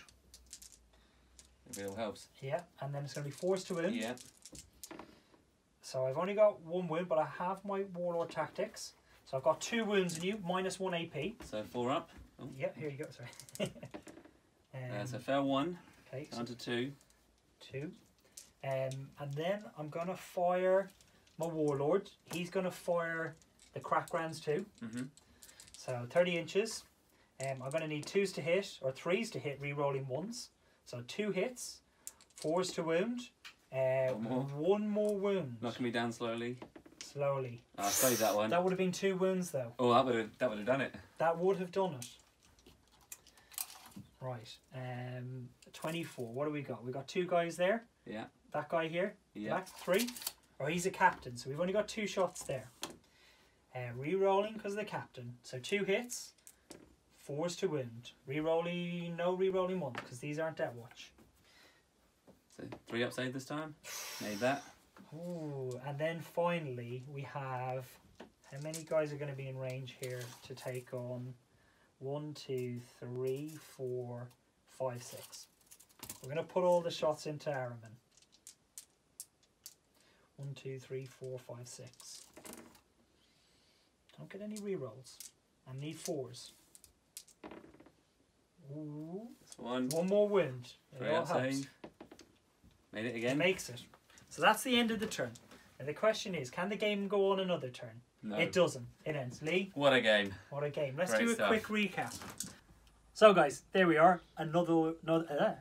Speaker 2: It really helps.
Speaker 1: Yeah, and then it's going to be 4s to wound.
Speaker 2: Yeah.
Speaker 1: So I've only got 1 wound, but I have my Warlord tactics. So I've got 2 wounds in you, -1 AP.
Speaker 2: So 4 up. Oh.
Speaker 1: Yeah, here you go, sorry.
Speaker 2: So fair 1.
Speaker 1: Okay.
Speaker 2: Down to 2.
Speaker 1: 2. And then I'm going to fire my Warlord. He's going to fire the crack rounds too. So 30 inches. I'm going to need 2s to hit, or 3s to hit, re-rolling 1s. So 2 hits, 4s to wound, 1 more wound.
Speaker 2: Knocking me down slowly.
Speaker 1: Slowly.
Speaker 2: I'll save that one.
Speaker 1: That would have been 2 wounds though.
Speaker 2: Oh, that would have done it.
Speaker 1: That would have done it. Right. 24. What do we got? We got 2 guys there.
Speaker 2: Yeah.
Speaker 1: That guy here.
Speaker 2: Yeah.
Speaker 1: Back 3. Or he's a captain, so we've only got 2 shots there. Re-rolling because of the captain. So 2 hits, 4s to wound. Re-rolling, no re-rolling 1 because these aren't Deathwatch.
Speaker 2: So 3 up save this time. Made that.
Speaker 1: Ooh, and then finally we have, how many guys are going to be in range here to take on 1, 2, 3, 4, 5, 6. We're going to put all the shots into Araman. 1, 2, 3, 4, 5, 6. Don't get any rerolls. I need 4s. Ooh.
Speaker 2: One
Speaker 1: more wound. It all helps.
Speaker 2: Save. Made it again.
Speaker 1: It makes it. So that's the end of the turn. And the question is, can the game go on another turn?
Speaker 2: No.
Speaker 1: It doesn't. It ends. Lee?
Speaker 2: What a game.
Speaker 1: What a game. Let's
Speaker 2: Great
Speaker 1: do a
Speaker 2: stuff.
Speaker 1: quick recap. So guys, there we are. Another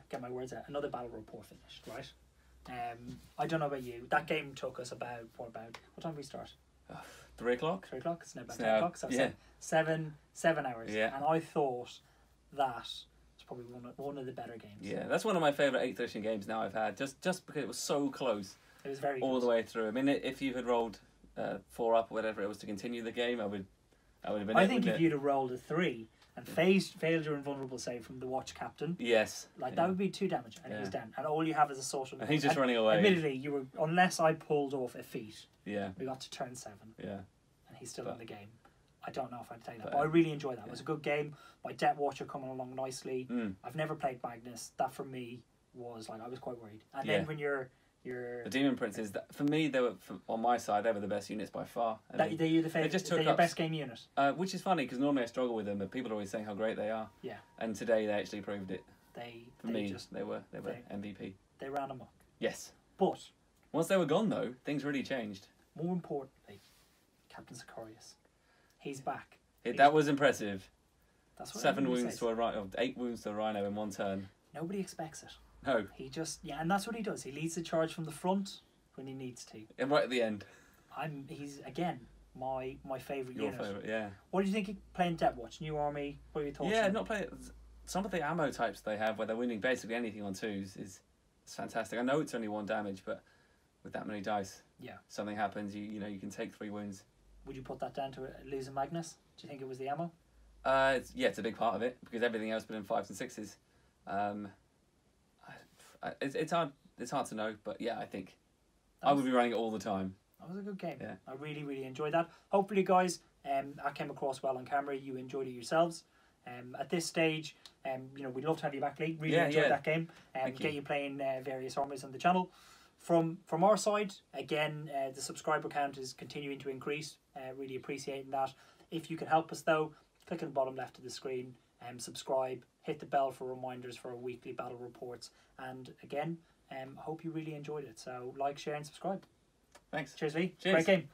Speaker 1: get my words out. Another battle report finished, right? I don't know about you. That game took us about what time did we start?
Speaker 2: 3 o'clock?
Speaker 1: 3 o'clock? It's now about
Speaker 2: So
Speaker 1: 10 o'clock. So
Speaker 2: yeah.
Speaker 1: 7 hours.
Speaker 2: Yeah.
Speaker 1: And I thought that was probably one of the better games.
Speaker 2: Yeah, that's one of my favourite 8th edition games now I've had. Just because it was so close.
Speaker 1: It was very
Speaker 2: all
Speaker 1: good.
Speaker 2: the way through. I mean, if you had rolled 4 up or whatever it was to continue the game, I would have been.
Speaker 1: I think if you'd have rolled a 3 and failed your invulnerable save from the watch captain,
Speaker 2: yes,
Speaker 1: that would be 2 damage, and it was down. And all you have is a social.
Speaker 2: And he's just running away.
Speaker 1: Admittedly, you were unless I pulled off a feat.
Speaker 2: Yeah.
Speaker 1: We got to turn 7.
Speaker 2: Yeah.
Speaker 1: And he's still in the game. I don't know if I'd take that, but I really enjoyed that. It was a good game. My Deathwatch are coming along nicely. I've never played Magnus. That for me was I was quite worried. And then when you're
Speaker 2: the Demon Princes, for me, they were on my side. They were the best units by far.
Speaker 1: They're your best game unit.
Speaker 2: Which is funny because normally I struggle with them, but people are always saying how great they are.
Speaker 1: Yeah.
Speaker 2: And today they actually proved it. They were MVP.
Speaker 1: They ran amok.
Speaker 2: Yes.
Speaker 1: But
Speaker 2: once they were gone, though, things really changed.
Speaker 1: More importantly, Captain Sicarius, he's back.
Speaker 2: That was impressive.
Speaker 1: That's what
Speaker 2: 7 wounds to a rhino, 8 wounds to a rhino in 1 turn.
Speaker 1: Nobody expects it.
Speaker 2: No.
Speaker 1: He just and that's what he does. He leads the charge from the front when he needs to.
Speaker 2: And right at the end.
Speaker 1: He's again my favourite unit.
Speaker 2: Your favourite, yeah.
Speaker 1: What do you think of playing Deathwatch? New army? What are your thoughts?
Speaker 2: Yeah, not playing. Some of the ammo types they have, where they're winning basically anything on 2s, is fantastic. I know it's only 1 damage, but with that many dice, something happens. You can take 3 wounds.
Speaker 1: Would you put that down to losing Magnus? Do you think it was the ammo?
Speaker 2: It's a big part of it because everything else but in 5s and 6s. It's hard to know, but yeah, I think I would be running it all the time.
Speaker 1: That was a good game.
Speaker 2: Yeah.
Speaker 1: I really, really enjoyed that. Hopefully, guys, that came across well on camera. You enjoyed it yourselves. At this stage, you know, we'd love to have you back, Lee. Really enjoyed that game. Get you playing various armies on the channel. From our side, again, the subscriber count is continuing to increase. Really appreciating that. If you can help us, though, click on the bottom left of the screen, subscribe, hit the bell for reminders for our weekly battle reports. And again, I hope you really enjoyed it. So like, share, and subscribe.
Speaker 2: Thanks.
Speaker 1: Cheers, Lee.
Speaker 2: Cheers.
Speaker 1: Great game.